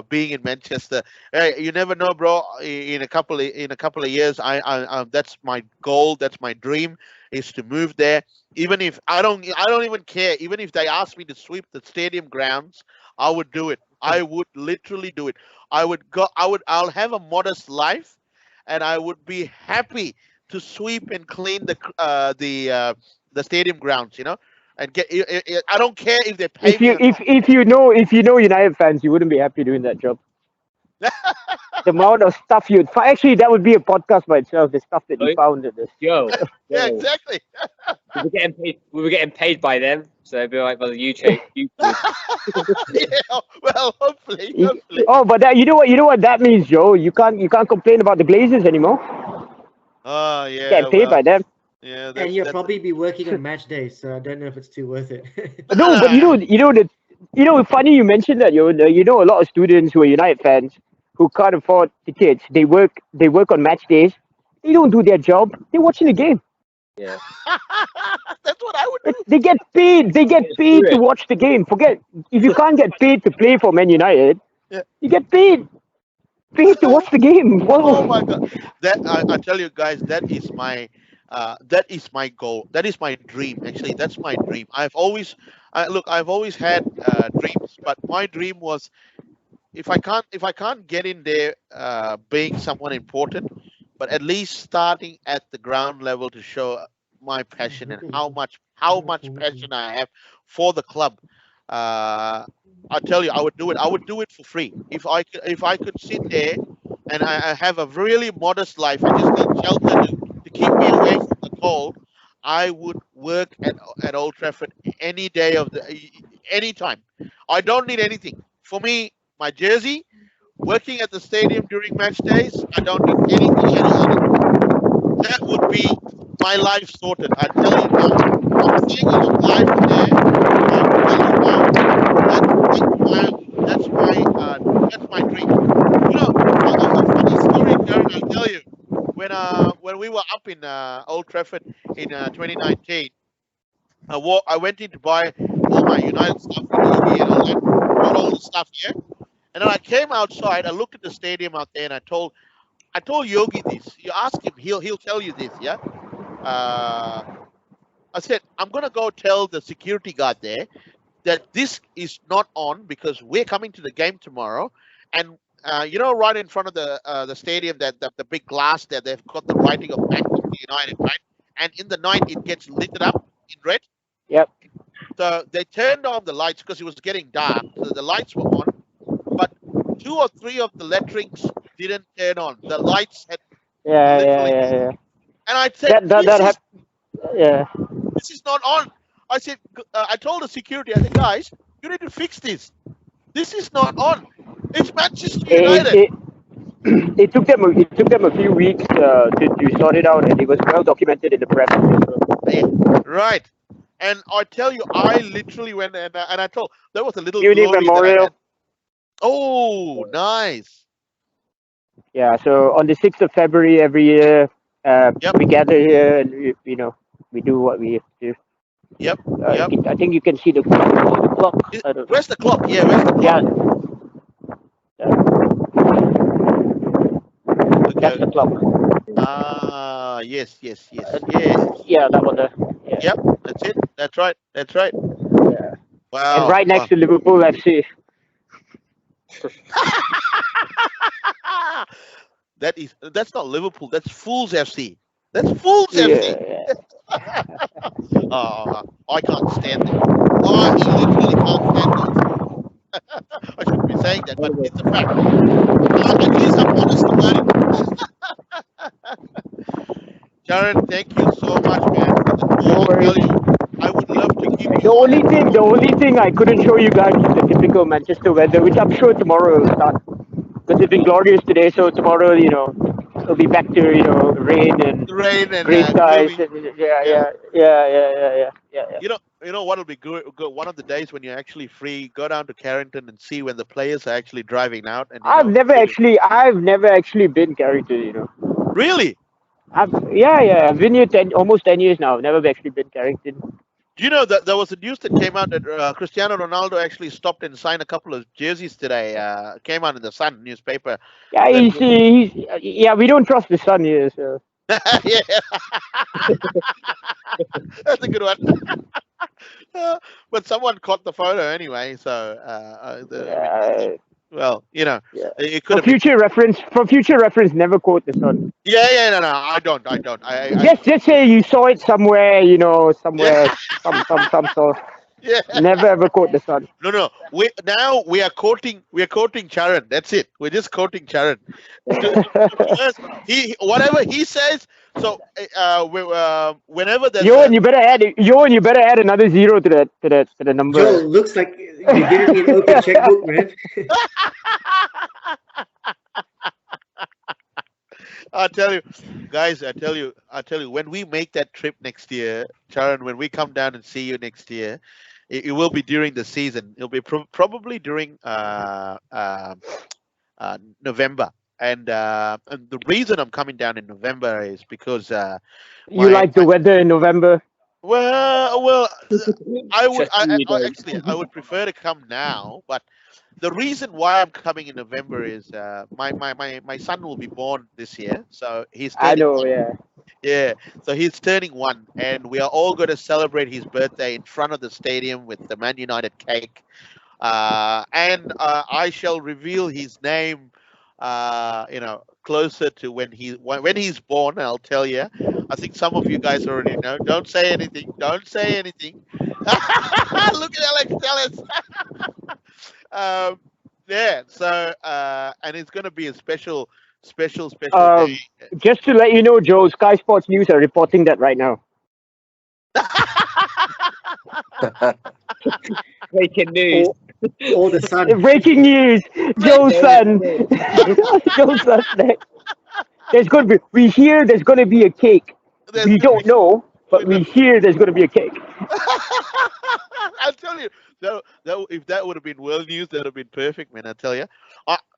being in Manchester. Hey, you never know, bro. In a couple of years, I that's my goal. That's my dream, is to move there. Even if I don't even care. Even if they ask me to sweep the stadium grounds, I would do it. I would literally do it. I'll have a modest life, and I would be happy to sweep and clean the stadium grounds. You know, and get. I don't care if they pay me. If you know United fans, you wouldn't be happy doing that job. The amount of stuff you'd find. Actually, that would be a podcast by itself. The stuff that you found in this. Yo. Yeah, exactly. We were getting paid by them, so it'd be like by the YouTube. Yeah, well, hopefully. Oh, but that, you know what that means, Joe. You can't complain about the Glazers anymore. Oh yeah. Getting paid by them. Yeah, And you'll probably be working on match days, so I don't know if it's too worth it. No, but funny you mentioned that. You know, a lot of students who are United fans who can't afford tickets. They work on match days. They don't do their job. They're watching the game. Yeah. That's what I would do. They get paid. They get paid to watch the game. Forget if you can't get paid to play for Man United, Yeah. you get paid. Paid to watch the game. Whoa. Oh my God! That I tell you guys, that is my goal. That is my dream. Actually, that's my dream. I've always had dreams, but my dream was if I can't get in there being someone important, but at least starting at the ground level to show my passion and how much passion I have for the club. I tell you, I would do it. I would do it for free if I could sit there and I have a really modest life. I just need shelter to keep me away from the cold. I would work at Old Trafford any day of any time. I don't need anything. For me, my jersey, working at the stadium during match days, I don't need anything else. That would be my life sorted. I tell you now, I'm saying it live there. That's my dream. You know, a funny story, Karen, I'll tell you. When we were up in Old Trafford in 2019, I went in to buy all my United stuff, and all that, bought all the stuff here. And then I came outside. I looked at the stadium out there, and I told Yogi this. You ask him, he'll tell you this. Yeah. I said I'm gonna go tell the security guard there that this is not on because we're coming to the game tomorrow, and right in front of the stadium, that the big glass there, they've got the writing of Manchester United, right? And in the night it gets lit up in red. Yep. So they turned on the lights because it was getting dark. So the lights were on, but 2 or 3 of the letterings didn't turn on. The lights had Yeah. And I said, Yeah. this is not on. I said, I told the security, I said, guys, you need to fix this. This is not on. It's Manchester United. It took them a few weeks to sort it out, and it was well documented in the press. Yeah, right. And I tell you, I literally went and I told, there was a little Munich glory Memorial. that I had. Oh, nice. Yeah, so on the 6th of February every year, we gather here and we do what we do. Yep. I think you can see the clock. Where's the clock? Yeah, where's the clock? Yeah. Okay. That's the clock. Yes. Yeah, that one there. Yeah. Yep, that's it. That's right. Yeah. Wow. And right next to Liverpool FC. That's not Liverpool. That's Fools FC. That's Fools FC. Oh, I can't stand it. I literally can't stand it. I shouldn't be saying that, but it's a fact. At least I'm honest about it. Sharon, thank you so much, man, for the call. I tell you, I would love to keep The only thing I couldn't show you guys is the typical Manchester weather, which I'm sure tomorrow will start. Because it's been glorious today, so tomorrow, it'll be back to rain and gray skies. Yeah. You know what'll be good? One of the days when you're actually free, go down to Carrington and see when the players are actually driving out. And I've never actually been Carrington. Really? I've been here almost 10 years now. I've never actually been Carrington. Do you know that there was a news that came out that Cristiano Ronaldo actually stopped and signed a couple of jerseys today? Came out in the Sun newspaper. Yeah, we don't trust the Sun here, so. Yeah. That's a good one. But someone caught the photo anyway, so well, it could have future reference. For future reference, never quote the Sun. Yeah, no, I don't. Just say you saw it somewhere, somewhere, some sort. Yeah. Never ever quote the Sun. No. We are quoting Charan. That's it. We're just quoting Charan. Whatever he says. So whenever there's you better add another 0 to the number. Joe, looks like you're giving me an open checkbook, man. I tell you, guys. I tell you. When we make that trip next year, Charan, when we come down and see you next year, it will be during the season. It'll be probably during November. And the reason I'm coming down in November is because you like the weather in November. Well, I would. Trust me, you don't. Actually, I would prefer to come now. But the reason why I'm coming in November is my son will be born this year, so he's I turning know, one. yeah. Yeah, so he's turning one, and we are all going to celebrate his birthday in front of the stadium with the Man United cake. And I shall reveal his name, closer to when he's born. I'll tell you. I think some of you guys already know. Don't say anything. Don't say anything. Look at Alex. Tell us. Yeah. So, and it's going to be a special day. Just to let you know, Joe, Sky Sports News are reporting that right now. Breaking news. All the sun. Breaking news, Joe's son. Joe's son. There's going to be. We hear there's going to be a cake. There's We gonna don't know, but we hear there's going to be a cake. I'll tell you, if that would have been world news, that would have been perfect, man. I tell you.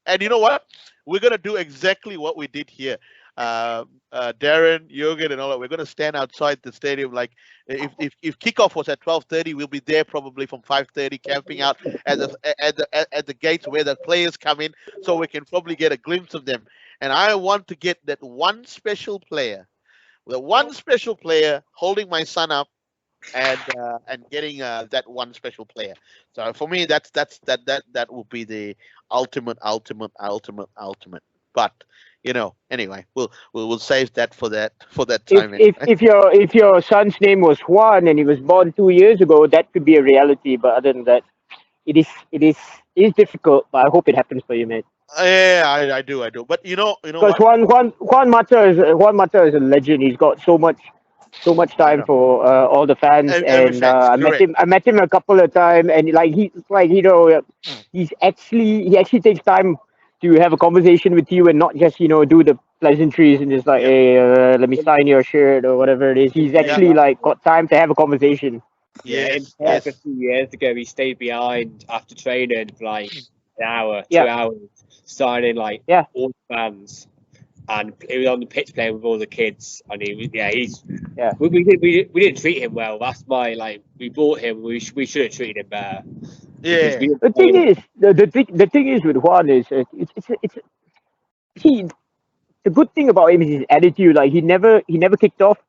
And you know what? We're gonna do exactly what we did here. Darren, Jürgen, and all that. We're gonna stand outside the stadium. Like if kickoff was at 12:30, we'll be there probably from 5:30, camping out at the gates where the players come in, so we can probably get a glimpse of them. And I want to get that one special player, the one special player holding my son up and getting that one special player. So for me, that will be the ultimate. But anyway, we'll save that for that time. If your son's name was Juan and he was born 2 years ago, that could be a reality. But other than that, it is difficult. But I hope it happens for you, mate. Yeah, I do. But you know Because what? Juan Mata is a legend. He's got so much time for all the fans, Every and fans, correct. I met him a couple of times, and he actually takes time to have a conversation with you and not just do the pleasantries and just like, Yep. hey, let me sign your shirt or whatever it is. He's actually like got time to have a conversation. Yes, A yes. few years ago, he stayed behind after training for like an hour, 2 Yeah. hours, signing like Yeah. all the fans. And he was on the pitch playing with all the kids, and he's Yeah. We didn't treat him well. That's my we bought him. We should have treated him better. Yeah. The thing is, the thing is with Juan is the good thing about him is his attitude. Like he never kicked off,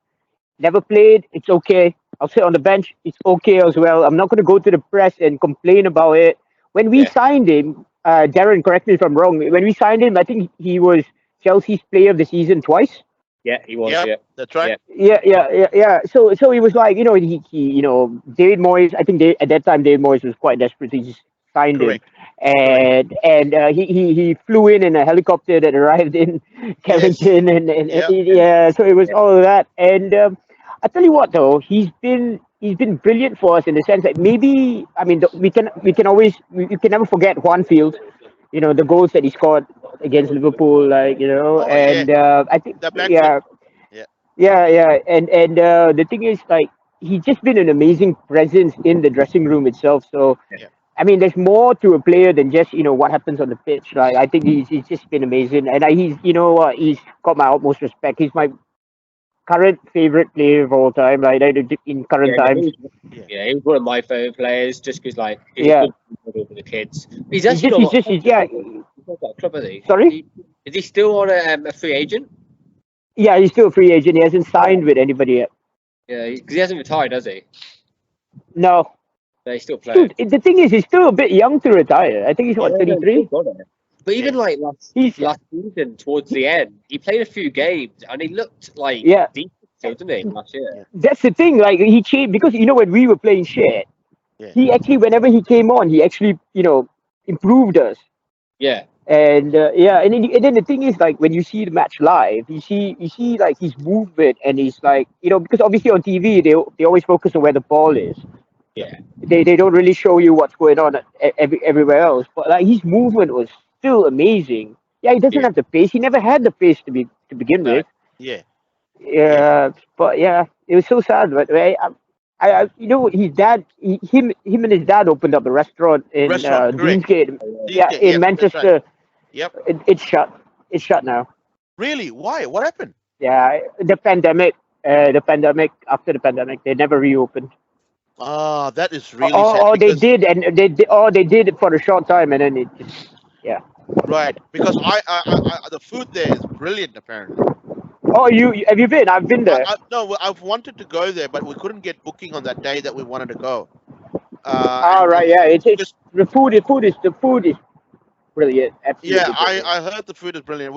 never played. It's okay. I'll sit on the bench. It's okay as well. I'm not going to go to the press and complain about it. When we signed him, Darren, correct me if I'm wrong. When we signed him, I think he was Chelsea's Player of the Season twice. Yeah, he was. Yep, Yeah, that's right. Yeah. So he was like, he David Moyes. I think at that time David Moyes was quite desperate. He just signed Correct. him, and he flew in a helicopter that arrived in Carrington, and so it was all of that. And I tell you what, though, he's been brilliant for us in the sense that maybe we can never forget Juan Field. The goals that he scored against Liverpool, and I think The back foot. yeah, and the thing is, like, he's just been an amazing presence in the dressing room itself. So, there's more to a player than just what happens on the pitch. Like, I think he's just been amazing, and he's got my utmost respect. He's my current favorite player of all time, like in current times. He was one of my favorite players, just because he's Yeah. good for the kids. He's He's actually just got a club, is he? Sorry? Is he still on a free agent? Yeah, he's still a free agent. He hasn't signed with anybody yet. Yeah, because he hasn't retired, has he? No. No, he's still playing. Dude, the thing is, he's still a bit young to retire. I think he's 33. But even like last season, towards the end, he played a few games and he looked like decent, didn't he? Last year. That's the thing. Like, he changed because when we were playing shit, he actually, whenever he came on, he actually improved us. Yeah. And and then the thing is, like, when you see the match live, you see like his movement, and he's like, because obviously on TV they always focus on where the ball is. Yeah. They don't really show you what's going on everywhere else. But like, his movement was still amazing. Yeah, he doesn't have the pace. He never had the pace to begin with. Yeah. But it was so sad. But his dad, him and his dad opened up a restaurant in Deansgate, in Manchester. Right. Yep. It's shut. It's shut now. Really? Why? What happened? Yeah, the pandemic, the pandemic. After the pandemic, they never reopened. Ah, that is really sad Or they because did, and they did it for a short time, and then it just, yeah. right, because the food there is brilliant apparently. Oh, you have you been? I've been there. No, I've wanted to go there, but we couldn't get booking on that day that we wanted to go. Ah, And right, yeah. It's just the food is brilliant, yeah, absolutely brilliant. I heard the food is brilliant.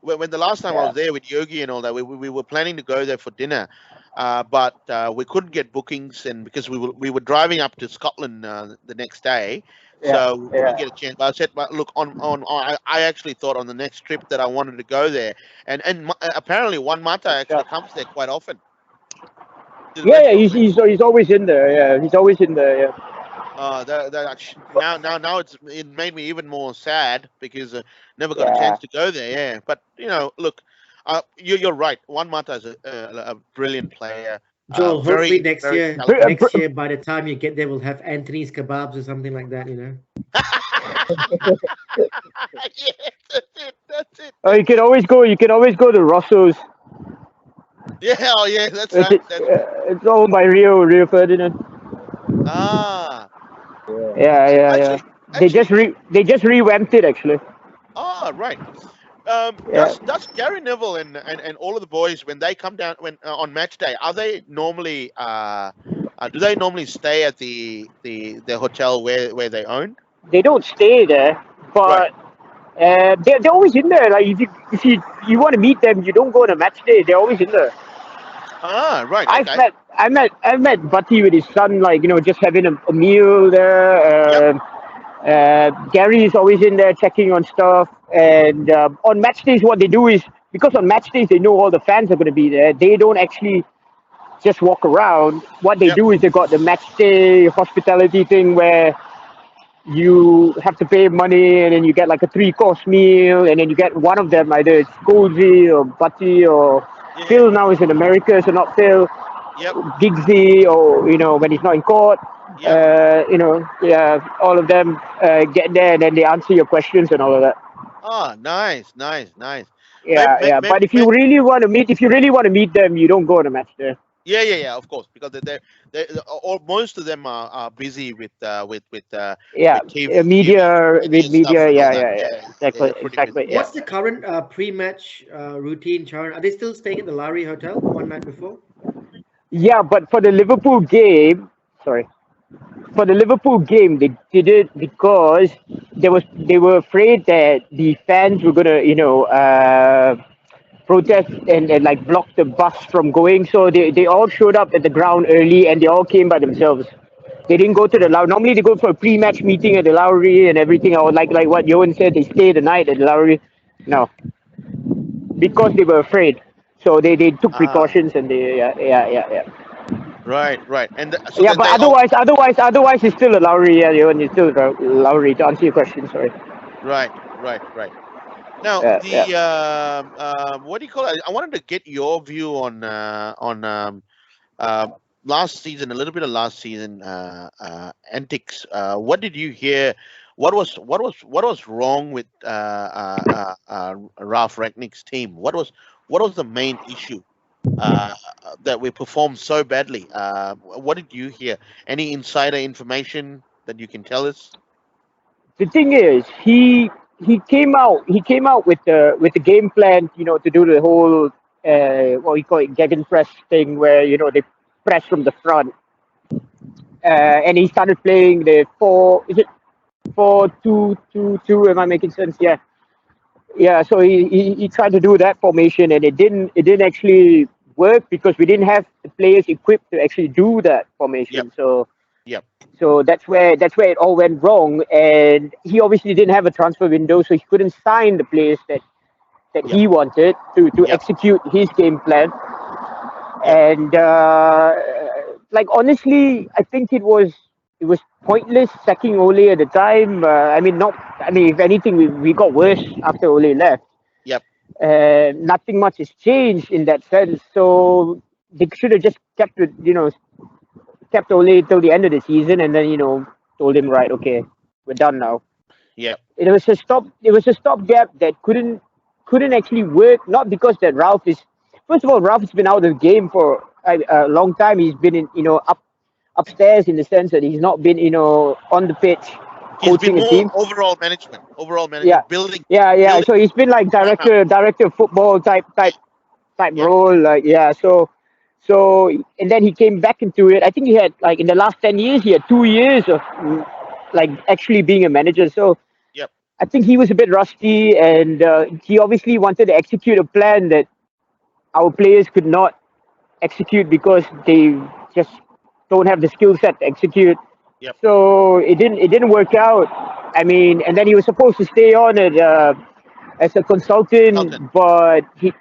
When the last time I Yeah. was there with Yogi and all that, we were planning to go there for dinner, but we couldn't get bookings, and because we were driving up to Scotland the next day, Yeah, so we couldn't yeah. get a chance. But I said, but look, I actually thought on the next trip that I wanted to go there, and apparently Juan Mata actually comes there quite often. To the Yeah, restaurant. he's always in there. Yeah, he's always in there. Yeah. Now it made me even more sad because never got a Yeah. chance to go there. Yeah, but look, you're right. Juan Mata is a brilliant player. Joel, Very hopefully next very year, talented. next year by the time you get there, we'll have Anthony's kebabs or something like that. Yeah, that's it. Oh, you can always go. You can always go to Rosso's. Yeah, oh yeah, that's It's, right. That's right. it's owned by Rio Ferdinand. Ah, Yeah. actually, They just revamped it actually. right. Yeah. Does Gary Neville and all of the boys when they come down on match day, are they normally do they normally stay at the hotel where they own? They don't stay there, Right. but they're always in there. Like if you want to meet them, you don't go on a match day. They're always in there. Ah, right. I've Okay. met I've met Butty with his son, like just having a meal there. Gary is always in there checking on stuff. And on match days, what they do is, because on match days they know all the fans are going to be there. They don't actually just walk around. What they Yep. do is they got the match day hospitality thing where you have to pay money and then you get like a 3-course meal, and then you get one of them, either it's Goldsy or Butty or Yeah. Phil now is in America, so not Phil. Yep. Giggsy, or when he's not in court. Yep. All of them get there and then they answer your questions and all of that. Ah, nice. Yeah. But if you really want to meet them, you don't go on a match there. Yeah. Of course, because they or most of them are busy with Yeah, with media, media with stuff media. and all Yeah. that. Exactly. They're pretty busy. Yeah. What's the current pre-match routine, Sharon? Are they still staying at the Lowry Hotel one night before? Yeah, but for the Liverpool game, they did it because they were afraid that the fans were gonna protest and like block the bus from going. So they all showed up at the ground early and they all came by themselves. They didn't go to the Lowry. Normally they go for a pre-match meeting at the Lowry and everything. Or like what Johan said, they stay the night at the Lowry. No, because they were afraid. So they took precautions and they yeah. Right. And so Yeah, then but they all, otherwise it's still a Lowry. Yeah, Johan, it's still a Lowry. To answer your question, sorry. right. Now what do you call it? I wanted to get your view on last season, a little bit of last season antics. What did you hear? What was wrong with Ralph Rangnick's team? What was the main issue that we performed so badly? What did you hear? Any insider information that you can tell us? The thing is, he came out with the game plan, to do the whole what we call it gegenpress thing, where they press from the front, and he started playing the 4-2-2-2. Am I making sense? Yeah. So he tried to do that formation, and it didn't actually work because we didn't have the players equipped to actually do that formation. Yep. So that's where it all went wrong, and he obviously didn't have a transfer window, so he couldn't sign the players that he wanted to execute his game plan. And honestly, I think it was pointless sacking Ole at the time. If anything, we got worse after Ole left. Yep. Nothing much has changed in that sense. So they should have just kept Ole till the end of the season, and then told him, right, okay, we're done now. Yep. It was a stopgap that couldn't actually work. Not because that Ralph is first of all, Ralph's been out of the game for a long time. He's been in, upstairs in the sense that he's not been, on the pitch He's been coaching a more team. overall management, Yeah, building. yeah. So he's been like director of football type Yeah. role. Like, yeah. So and then he came back into it. I think he had, like, in the last 10 years, he had 2 years of like actually being a manager. So Yep. I think he was a bit rusty, and he obviously wanted to execute a plan that our players could not execute because they just don't have the skill set to execute. Yep. So it didn't work out. I mean, and then he was supposed to stay on as a consultant, but he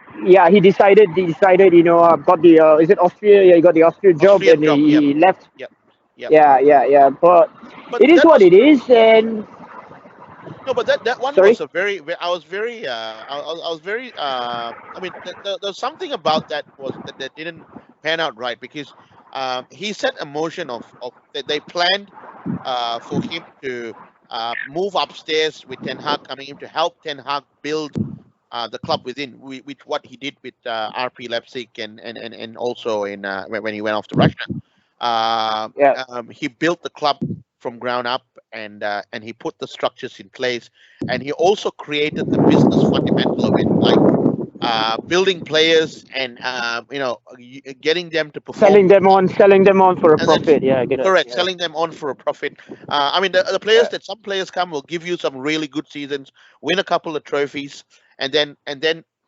decided, got the is it Austria? Yeah, he got the Austria job, Austrian and job. he left. Yep. Yeah. But But it is that what was it is, and no, but that one sorry. was a very. I was very. I was very. I mean, there's something about that that didn't pan out right because he set a motion of they planned for him to move upstairs with Ten Hag coming in to help Ten Hag build the club within, with what he did with RP Leipzig and also in when he went off to Russia. Yeah. He built the club from ground up, and he put the structures in place, and he also created the business fundamental of it, like building players and getting them to perform, Selling them on for a and then profit. Yeah, I get it. correct, Yeah. selling them on for a profit. I mean, the players that some players come will give you some really good seasons, win a couple of trophies, and then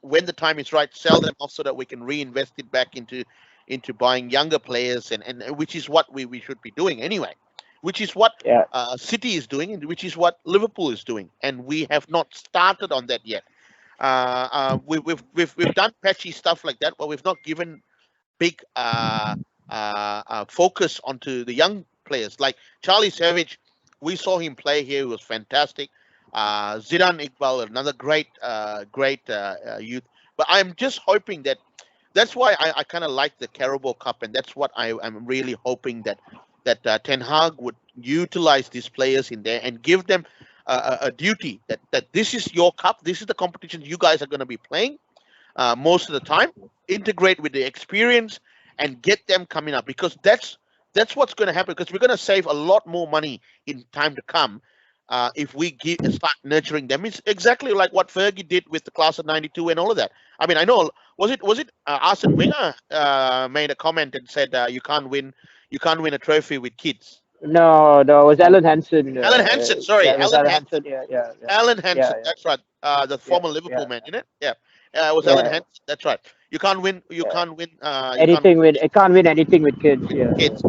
when the time is right, sell them off so that we can reinvest it back into buying younger players, and which is what we should be doing anyway, which is what Yeah. City is doing, and which is what Liverpool is doing, and we have not started on that yet. We've done patchy stuff like that, but we've not given big focus onto the young players. Like Charlie Savage, we saw him play here; he was fantastic. Zidane Iqbal, another great youth. But I'm just hoping that's why I kind of like the Carabao Cup, and that's what I'm really hoping that Ten Hag would utilize these players in there and give them a duty that this is your cup, this is the competition you guys are going to be playing most of the time. Integrate with the experience and get them coming up, because that's what's going to happen. Because we're going to save a lot more money in time to come if we start nurturing them. It's exactly like what Fergie did with the class of '92 and all of that. I mean, I know was it Arsene Wenger made a comment and said you can't win a trophy with kids. No, it was Alan Hansen. Alan Hansen, sorry, Yeah, it was Alan Alan Hansen. Hansen. Yeah. Alan Hansen, Yeah. that's right. The former Liverpool Yeah. man, isn't it? Yeah. It was Alan Yeah. Hansen. That's right. You can't win. You can't win. Anything with I can't win anything with kids. Yeah. kids.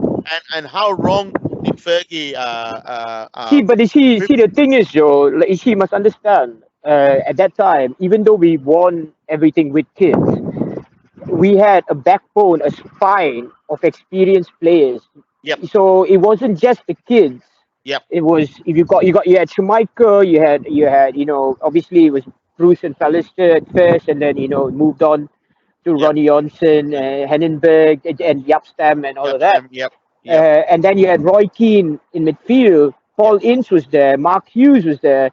And how wrong did Fergie? But the thing is, Joe, like, he must understand. At that time, even though we won everything with kids, we had a backbone, a spine of experienced players. Yep. So it wasn't just the kids. Yep. It was, if you had Schmeichel, you had obviously it was Bruce and Pallister at first, and then moved on to Ronnie Johnson, Hennenberg, and Yapstam and all of that. Yep. And then you had Roy Keane in midfield. Paul Ince was there. Mark Hughes was there.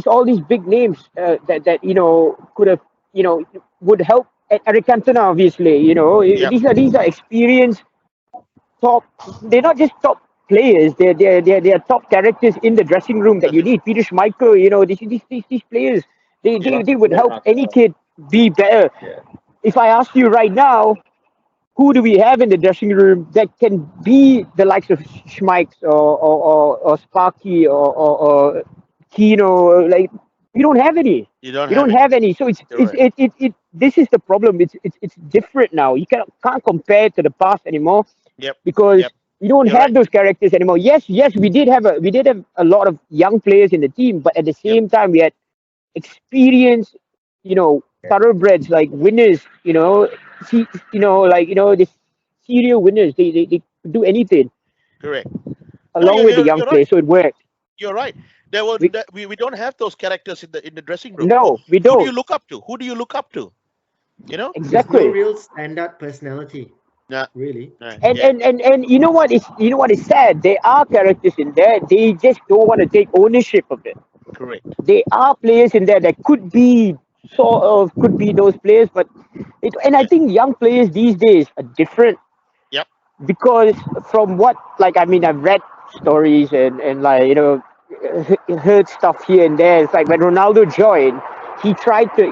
All these big names that could have would help. Eric Cantona, obviously. These are experienced top. They're not just top players. They're top characters in the dressing room that you need. Peter Schmeichel. These players. They would help any kid be better. Yeah. If I ask you right now, who do we have in the dressing room that can be the likes of Schmeichel or Sparky or Kino? Like, we don't have any. You don't have any. So You're it this is the problem. It's different now. You can't compare to the past anymore. Yep. Because Yep. we don't You're have right. those characters anymore. Yes, we did have a lot of young players in the team, but at the same time we had experienced, thoroughbreds, like winners, the serial winners. They could do anything Correct. along with the young you're right. players, so it worked. You're right. There was We- we don't have those characters in the dressing room. No, we Who do you don't. look up to? Who do you look up to? There's no Exactly. real standout personality, Yeah. really. And you know what is sad? There are characters in there. They just don't want to take ownership of it. Correct. There are players in there that could be sort of could be those players, but and I Yes. think young players these days are different Yep. because from what like I mean I've read stories and like heard stuff here and there. It's like when Ronaldo joined, he tried to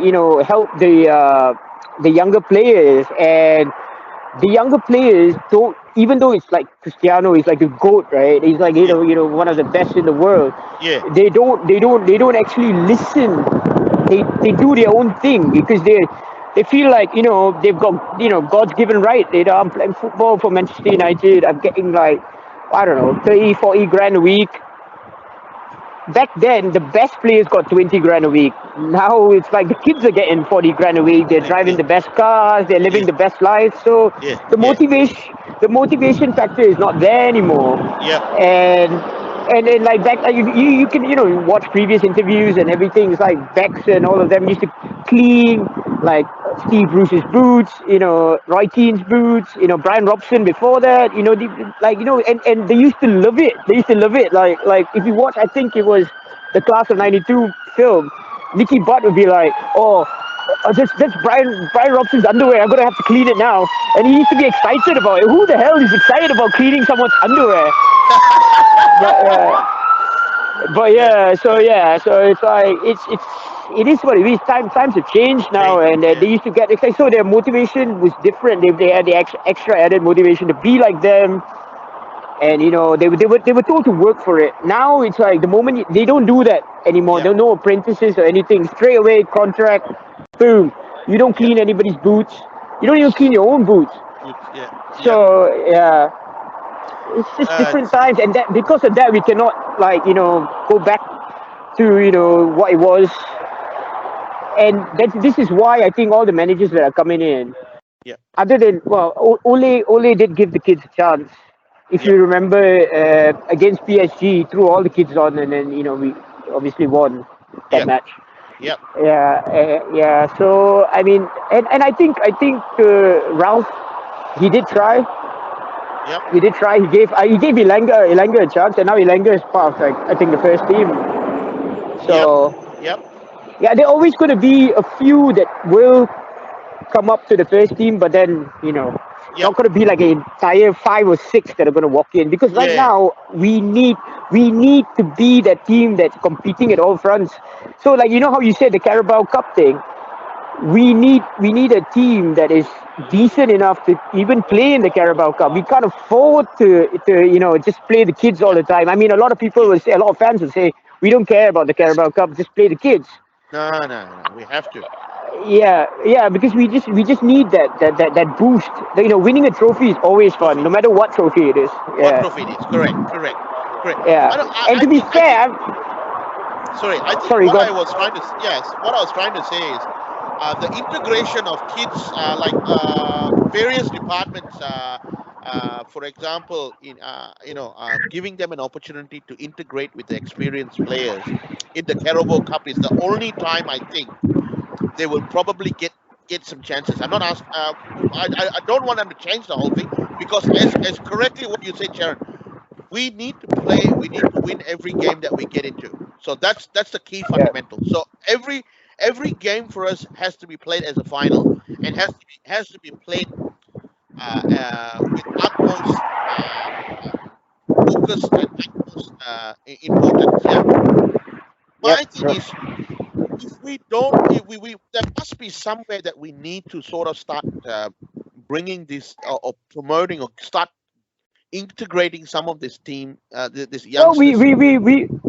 help the younger players, and the younger players don't, even though it's like Cristiano is like the GOAT, right? He's like Yeah. one of the best in the world. Yeah. They don't actually listen. They do their own thing because they feel like they've got God's given right. I'm playing football for Manchester United. I'm getting like I don't know 30-40 grand a week. Back then the best players got 20 grand a week. Now it's like the kids are getting 40 grand a week. They're driving Yeah. the best cars, they're living Yes. the best life, so Yeah. the Yeah. motivation factor is not there anymore. Yep. And then like back you can watch previous interviews and everything. It's like Bex and all of them used to clean like Steve Bruce's boots, Roy Keane's boots, Brian Robson before that, and they used to love it. They used to love it. Like if you watch, I think it was the Class of '92 film, Nicky Butt would be like, that's Brian Robson's underwear. I'm gonna have to clean it now, and he used to be excited about it. Who the hell is excited about cleaning someone's underwear? So it's like it is what it is. Times have changed now, and Yeah. they used to get excited. So their motivation was different. They had the extra added motivation to be like them, and they were told to work for it. Now it's like the moment they don't do that anymore. Yeah. There are no apprentices or anything. Straight away contract, boom. You don't clean anybody's boots. You don't even clean your own boots. Yeah. So yeah. It's just different times, and that because of that we cannot go back to what it was, and this is why I think all the managers that are coming in, Yeah. other than Ole did give the kids a chance. If you remember against PSG, threw all the kids on, and then we obviously won that match. Yep. Yeah. So I mean, and I think Ralph, he did try. Yep. He did try. He gave Ilanga a chance, and now Ilanga is part of I think the first team. So Yep. yeah, there are always going to be a few that will come up to the first team, but then not going to be like an entire 5 or 6 that are going to walk in, because right now we need to be that team that's competing at all fronts. So like how you said the Carabao Cup thing. We need a team that is decent enough to even play in the Carabao Cup. We can't afford to just play the kids all the time. I mean, a lot of people will say, a lot of fans will say, we don't care about the Carabao Cup, just play the kids. No, we have to. Yeah, because we just need that boost. Winning a trophy is always fun, no matter what trophy it is. What trophy it is? Correct. Yeah, and to be fair, sorry, I think Sorry, what go I on. was trying to what I was trying to say is the integration of kids, various departments. For example, giving them an opportunity to integrate with the experienced players in the Carabao Cup is the only time I think they will probably get some chances. I'm not asking. I don't want them to change the whole thing, because as correctly what you said, Sharon, we need to play. We need to win every game that we get into. So that's the key fundamental. So every game for us has to be played as a final, and has to be played with utmost focus and utmost importance. Yeah. My thing is, if we don't, we there must be somewhere that we need to sort of start bringing this or promoting or start integrating some of this team, this well, youngsters.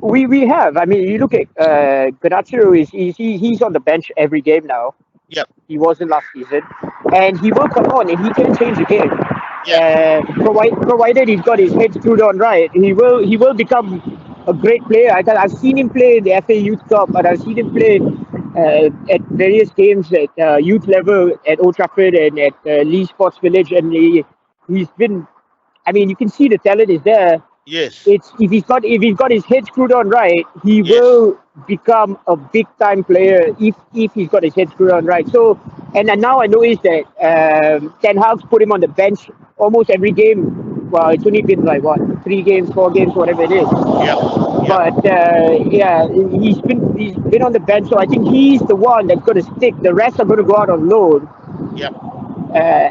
we have. I mean, you look at Ganacho he's on the bench every game now. Yep. He wasn't last season, and he will come on and he can change the game. Yeah. Provided he's got his head screwed on right, he will become a great player. I've seen him play in the FA Youth Cup, and I've seen him play at various games at youth level at Old Trafford and at Lee Sports Village, and he's been. I mean, you can see the talent is there. Yes. It's if he's got his head screwed on right, he Yes. will become a big time player if he's got his head screwed on right. So and now I noticed that Ten Hag's put him on the bench almost every game. Well, it's only been like 3 games, 4 games, whatever it is. Yeah. But he's been he's been on the bench, so I think he's the one that's going to stick. The rest are going to go out on loan. Yep.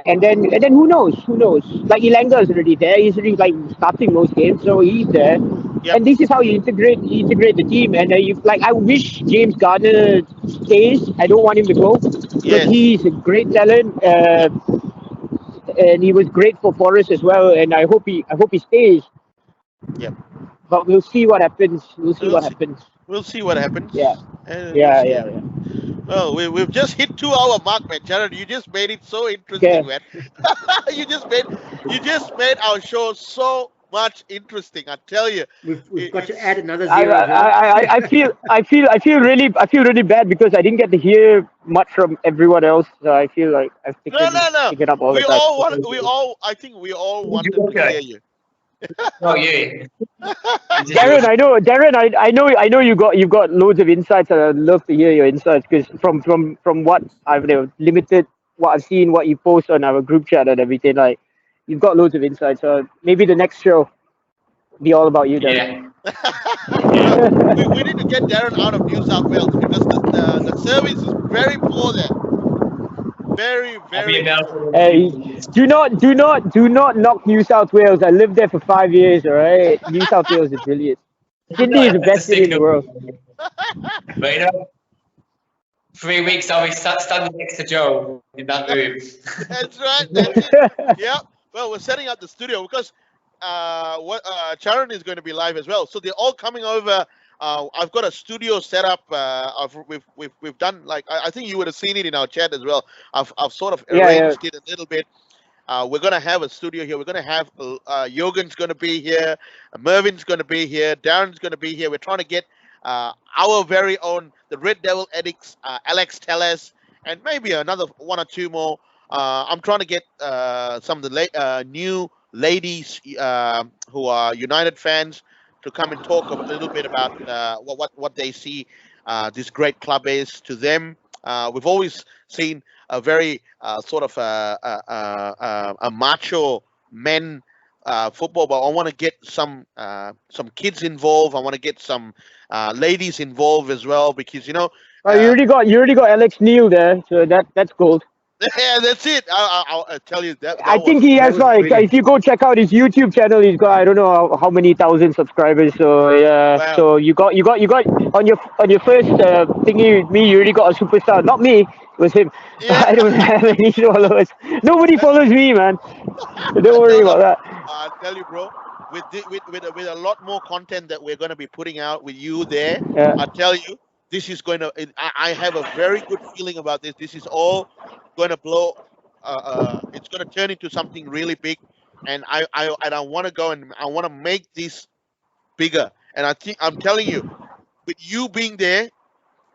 And then who knows? Who knows? Like Ilanga is already there. He's already like starting most games, so he's there. Yep. And this is how you integrate the team. And I wish James Garner stays. I don't want him to go because Yes. he's a great talent. And he was great for Forest as well. And I hope he stays. Yep. But we'll see what happens. We'll see We'll what see. happens. We'll see what happens. Yeah. And Yeah, we'll see. yeah, yeah. Well, we've just hit 2 hour mark, man. Jared, you just made it so interesting, Okay. man. you just made our show so much interesting. I tell you. We've got to add another I, 0 as well. I feel really bad because I didn't get to hear much from everyone else. So I feel like I've taken it up all the We time. I think we all wanted to hear you. Oh yeah. Darren, I know you've got loads of insights, and I'd love to hear your insights because from what I've limited, what I've seen, what you post on our group chat and everything, like you've got loads of insights. So maybe the next show be all about you, Darren. Yeah. we need to get Darren out of New South Wales because the service is very poor there. Very, very. Hey, do not knock New South Wales. I lived there for 5 years. All right, New South Wales is brilliant. Sydney is the best city in the world. But 3 weeks I'll be standing next to Joe in that room. That's right. That's it. Yeah. Well, we're setting up the studio because Sharon is going to be live as well. So they're all coming over. I've got a studio set up. We've done like I think you would have seen it in our chat as well. I've sort of arranged it a little bit. We're gonna have a studio here. We're gonna have Yogan's gonna be here, Mervin's gonna be here, Darren's gonna be here. We're trying to get our very own the Red Devil Addicts, Alex Telles, and maybe another 1 or 2 more. I'm trying to get some of the new ladies who are United fans to come and talk a little bit about what they see this great club is to them. We've always seen a very sort of a macho men football, but I want to get some kids involved. I want to get some ladies involved as well because you already got Alex Nield there, so that's gold. Yeah, that's it. I'll tell you that. I think he has if you go check out his YouTube channel, he's got I don't know how many thousand subscribers. So yeah, wow. So you got on your first thingy with me, you already got a superstar. Not me, it was him. Yeah. I don't have any followers. Nobody follows me, man. Don't worry about that. I tell you, bro. With a lot more content that we're going to be putting out with you there, I tell you, this is going to. I have a very good feeling about this. This is all going to blow. It's going to turn into something really big, and I want to go and I want to make this bigger. And I think I'm telling you, with you being there,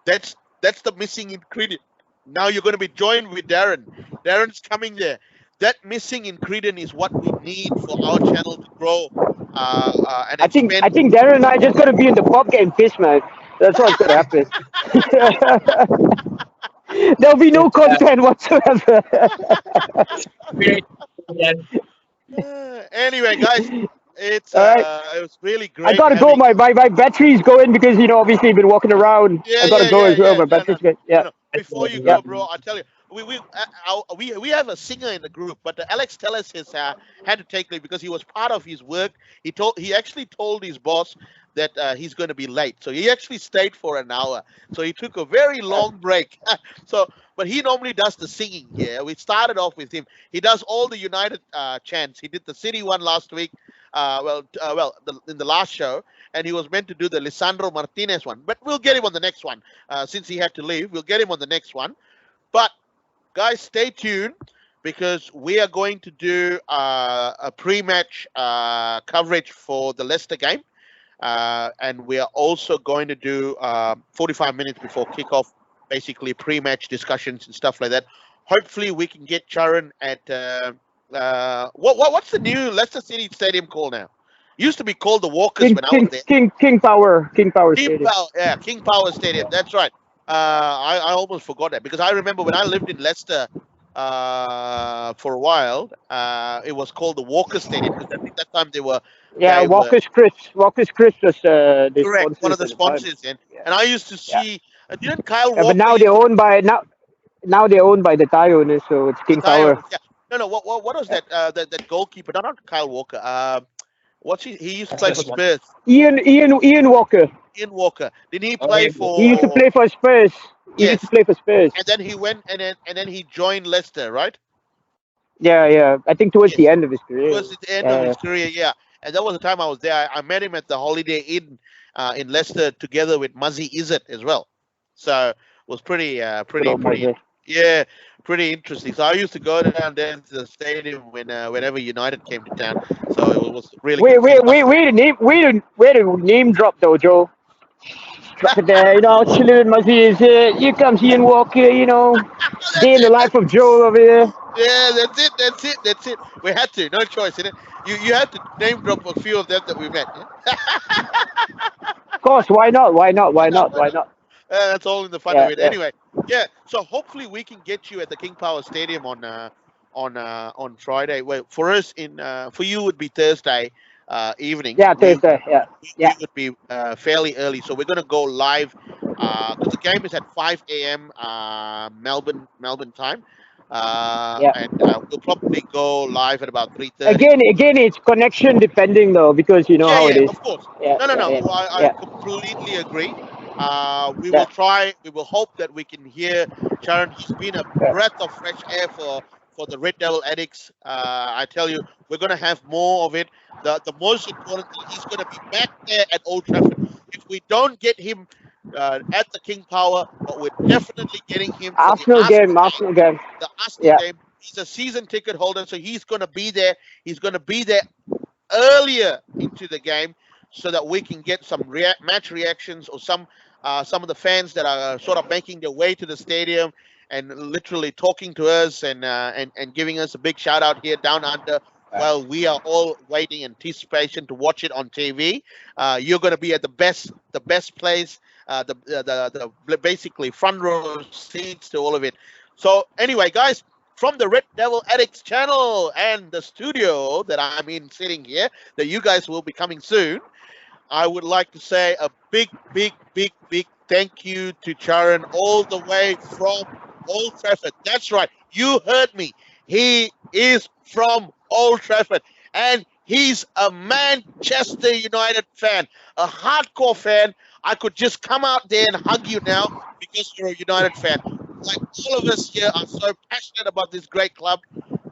that's the missing ingredient. Now you're going to be joined with Darren. Darren's coming there. That missing ingredient is what we need for our channel to grow. And I think Darren and I just got to be in the pub getting pissed, man. That's what's going to happen. There'll be no content whatsoever. Anyway, guys, it was really great. I gotta go. My battery's going because obviously you've been walking around. I gotta go as well. My battery's going. Yeah. Before you go, bro, I tell you, we have a singer in the group, but Alex Telles has had to take leave because he was part of his work. He actually told his boss that he's going to be late, so he actually stayed for an hour. So he took a very long break. But he normally does the singing. Yeah, we started off with him. He does all the United chants. He did the City one last week. In the last show, and he was meant to do the Lisandro Martinez one, but we'll get him on the next one. Since he had to leave, we'll get him on the next one. But guys, stay tuned because we are going to do a pre-match coverage for the Leicester game. And we are also going to do 45 minutes before kickoff, basically pre-match discussions and stuff like that. Hopefully, we can get Charan at what's the new Leicester City Stadium called now? Used to be called the Walkers when I was there. King Power Stadium. King Power Stadium. That's right. I almost forgot that because I remember when I lived in Leicester for a while. It was called the Walker Stadium because I think that time Yeah, they were Walker's Chris was the correct, one sponsors of the at the time. sponsors, Yeah, and I used to yeah. see. Didn't Kyle But Walker now used they're owned by now they're owned by the Thai owners, so it's the King Thai Power. owners? Yeah. No. What was Yeah. that? That goalkeeper? No, not Kyle Walker. What's he used to That's play the for one. Spurs. Ian Walker. Ian Walker. Didn't he Oh, play yeah. He used to for? play for Spurs. He used Yes. to play for Spurs. And then he went and then he joined Leicester, right? Yeah, yeah. I think towards the Yes. end of his career. Towards the end of Yeah, his career, yeah. And that was the time I was there. I met him at the Holiday Inn in Leicester together with Muzzy Izzet as well. So it was good old Moses. yeah, pretty interesting. So I used to go down there to the stadium whenever United came to town. So it was really good. Wait a name drop though, Joe. Drop it there, chilling with Muzzy. Here comes Ian Walker, day That's in the it. life of Joe over here. Yeah, that's it. We had to, no choice, innit? You had to name drop a few of them that we met. Yeah? Of course, why not? Why not? Why Why not? not? Why Why not? not? That's all in the fun of Yeah, it. yeah. Anyway, yeah. So hopefully we can get you at the King Power Stadium on Friday. Well, for us for you would be Thursday evening. Yeah, Thursday. Yeah, We yeah. would be fairly early, so we're gonna go live because the game is at 5 a.m. Melbourne time, Yeah. and we'll probably go live at about 3:30. Again, it's connection depending though, because you know Yeah, how it yeah, is. of course. Yeah, No, no, yeah, no. yeah, I yeah, completely agree. We will yeah, try. We will hope that we can hear Sharon. He's been a yeah. breath of fresh air for the Red Devil Addicts. I tell you, we're gonna have more of it. The most important thing, he's gonna be back there at Old Trafford. If we don't get him at the King Power, but we're definitely getting him for the Arsenal Arsenal game, game. Arsenal game. The Arsenal Yeah, game. He's a season ticket holder, so he's gonna be there. He's gonna be there earlier into the game so that we can get some match reactions or some of the fans that are sort of making their way to the stadium and literally talking to us and giving us a big shout out here down under while we are all waiting in anticipation to watch it on TV. You're going to be at the best place, the basically front row seats to all of it. So anyway, guys, from the Red Devil Addicts channel and the studio that I'm in sitting here, that you guys will be coming soon, I would like to say a big thank you to Charan all the way from Old Trafford. That's right. You heard me. He is from Old Trafford and he's a Manchester United fan, a hardcore fan. I could just come out there and hug you now because you're a United fan. Like all of us here are so passionate about this great club.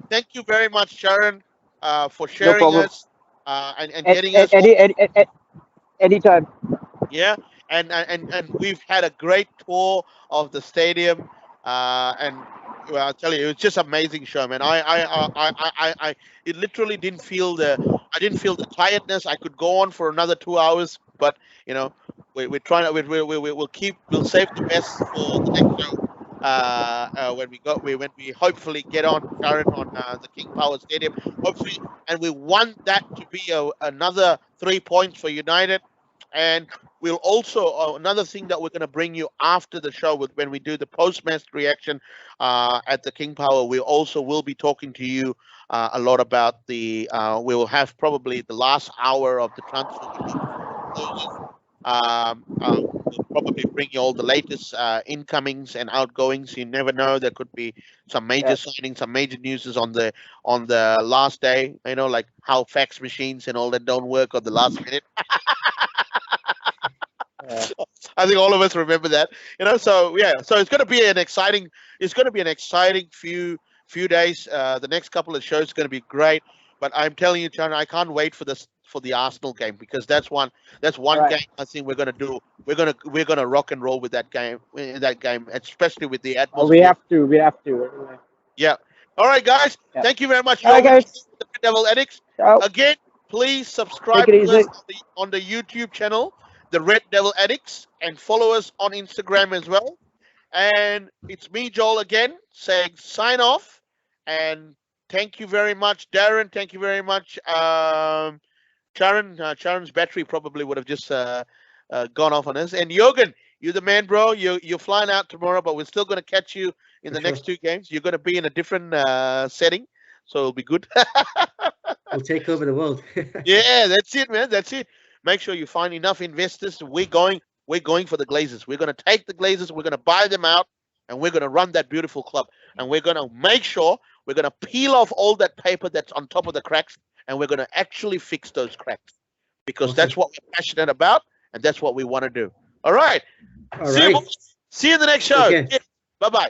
Thank you very much, Sharon, for no sharing problem. us and getting us. Anytime. Yeah, and we've had a great tour of the stadium, and well, I'll tell you, it was just amazing show, man. It literally didn't feel I didn't feel the tiredness. I could go on for another 2 hours, but you know, we're trying to we'll save the best for the next show. When we hopefully get on Sharon on the King Power Stadium, hopefully, and we want that to be another 3 points for United. And we'll also another thing that we're going to bring you after the show when we do the post-match reaction at the King Power. We also will be talking to you a lot about we will have probably the last hour of the transfer. We'll probably bring you all the latest incomings and outgoings. You never know; there could be some major signings, some major news on the last day. You know, like how fax machines and all that don't work on the last minute. I think all of us remember that, you know. So yeah, so it's going to be an exciting. It's going to be an exciting few days. The next couple of shows are going to be great. But I'm telling you, Chan, I can't wait for the Arsenal game because that's one Right. game I think we're going to do. We're going to rock and roll with that game. Especially with the atmosphere. We have to. Yeah. All right, guys. Yeah. Thank you very much. All right, You're guys. the Devil Addicts. Ciao. Again, please subscribe Take it to us easy. on the YouTube channel, the Red Devil Addicts, and follow us on Instagram as well. And it's me, Joel, again, saying sign off. And thank you very much, Darren. Thank you very much, Sharon. Sharon's battery probably would have just gone off on us. And Jürgen, you're the man, bro. You're flying out tomorrow, but we're still going to catch you in For the next sure. 2 games. You're going to be in a different setting, so it'll be good. We'll take over the world. Yeah, that's it, man. That's it. Make sure you find enough investors. We're going for the Glazers. We're going to take the Glazers. We're going to buy them out, and we're going to run that beautiful club. And we're going to make sure we're going to peel off all that paper that's on top of the cracks, and we're going to actually fix those cracks, because that's Awesome. what we're passionate about, and that's what we want to do. All right. All See you, right. boys. See you in the next show. Okay. Bye bye.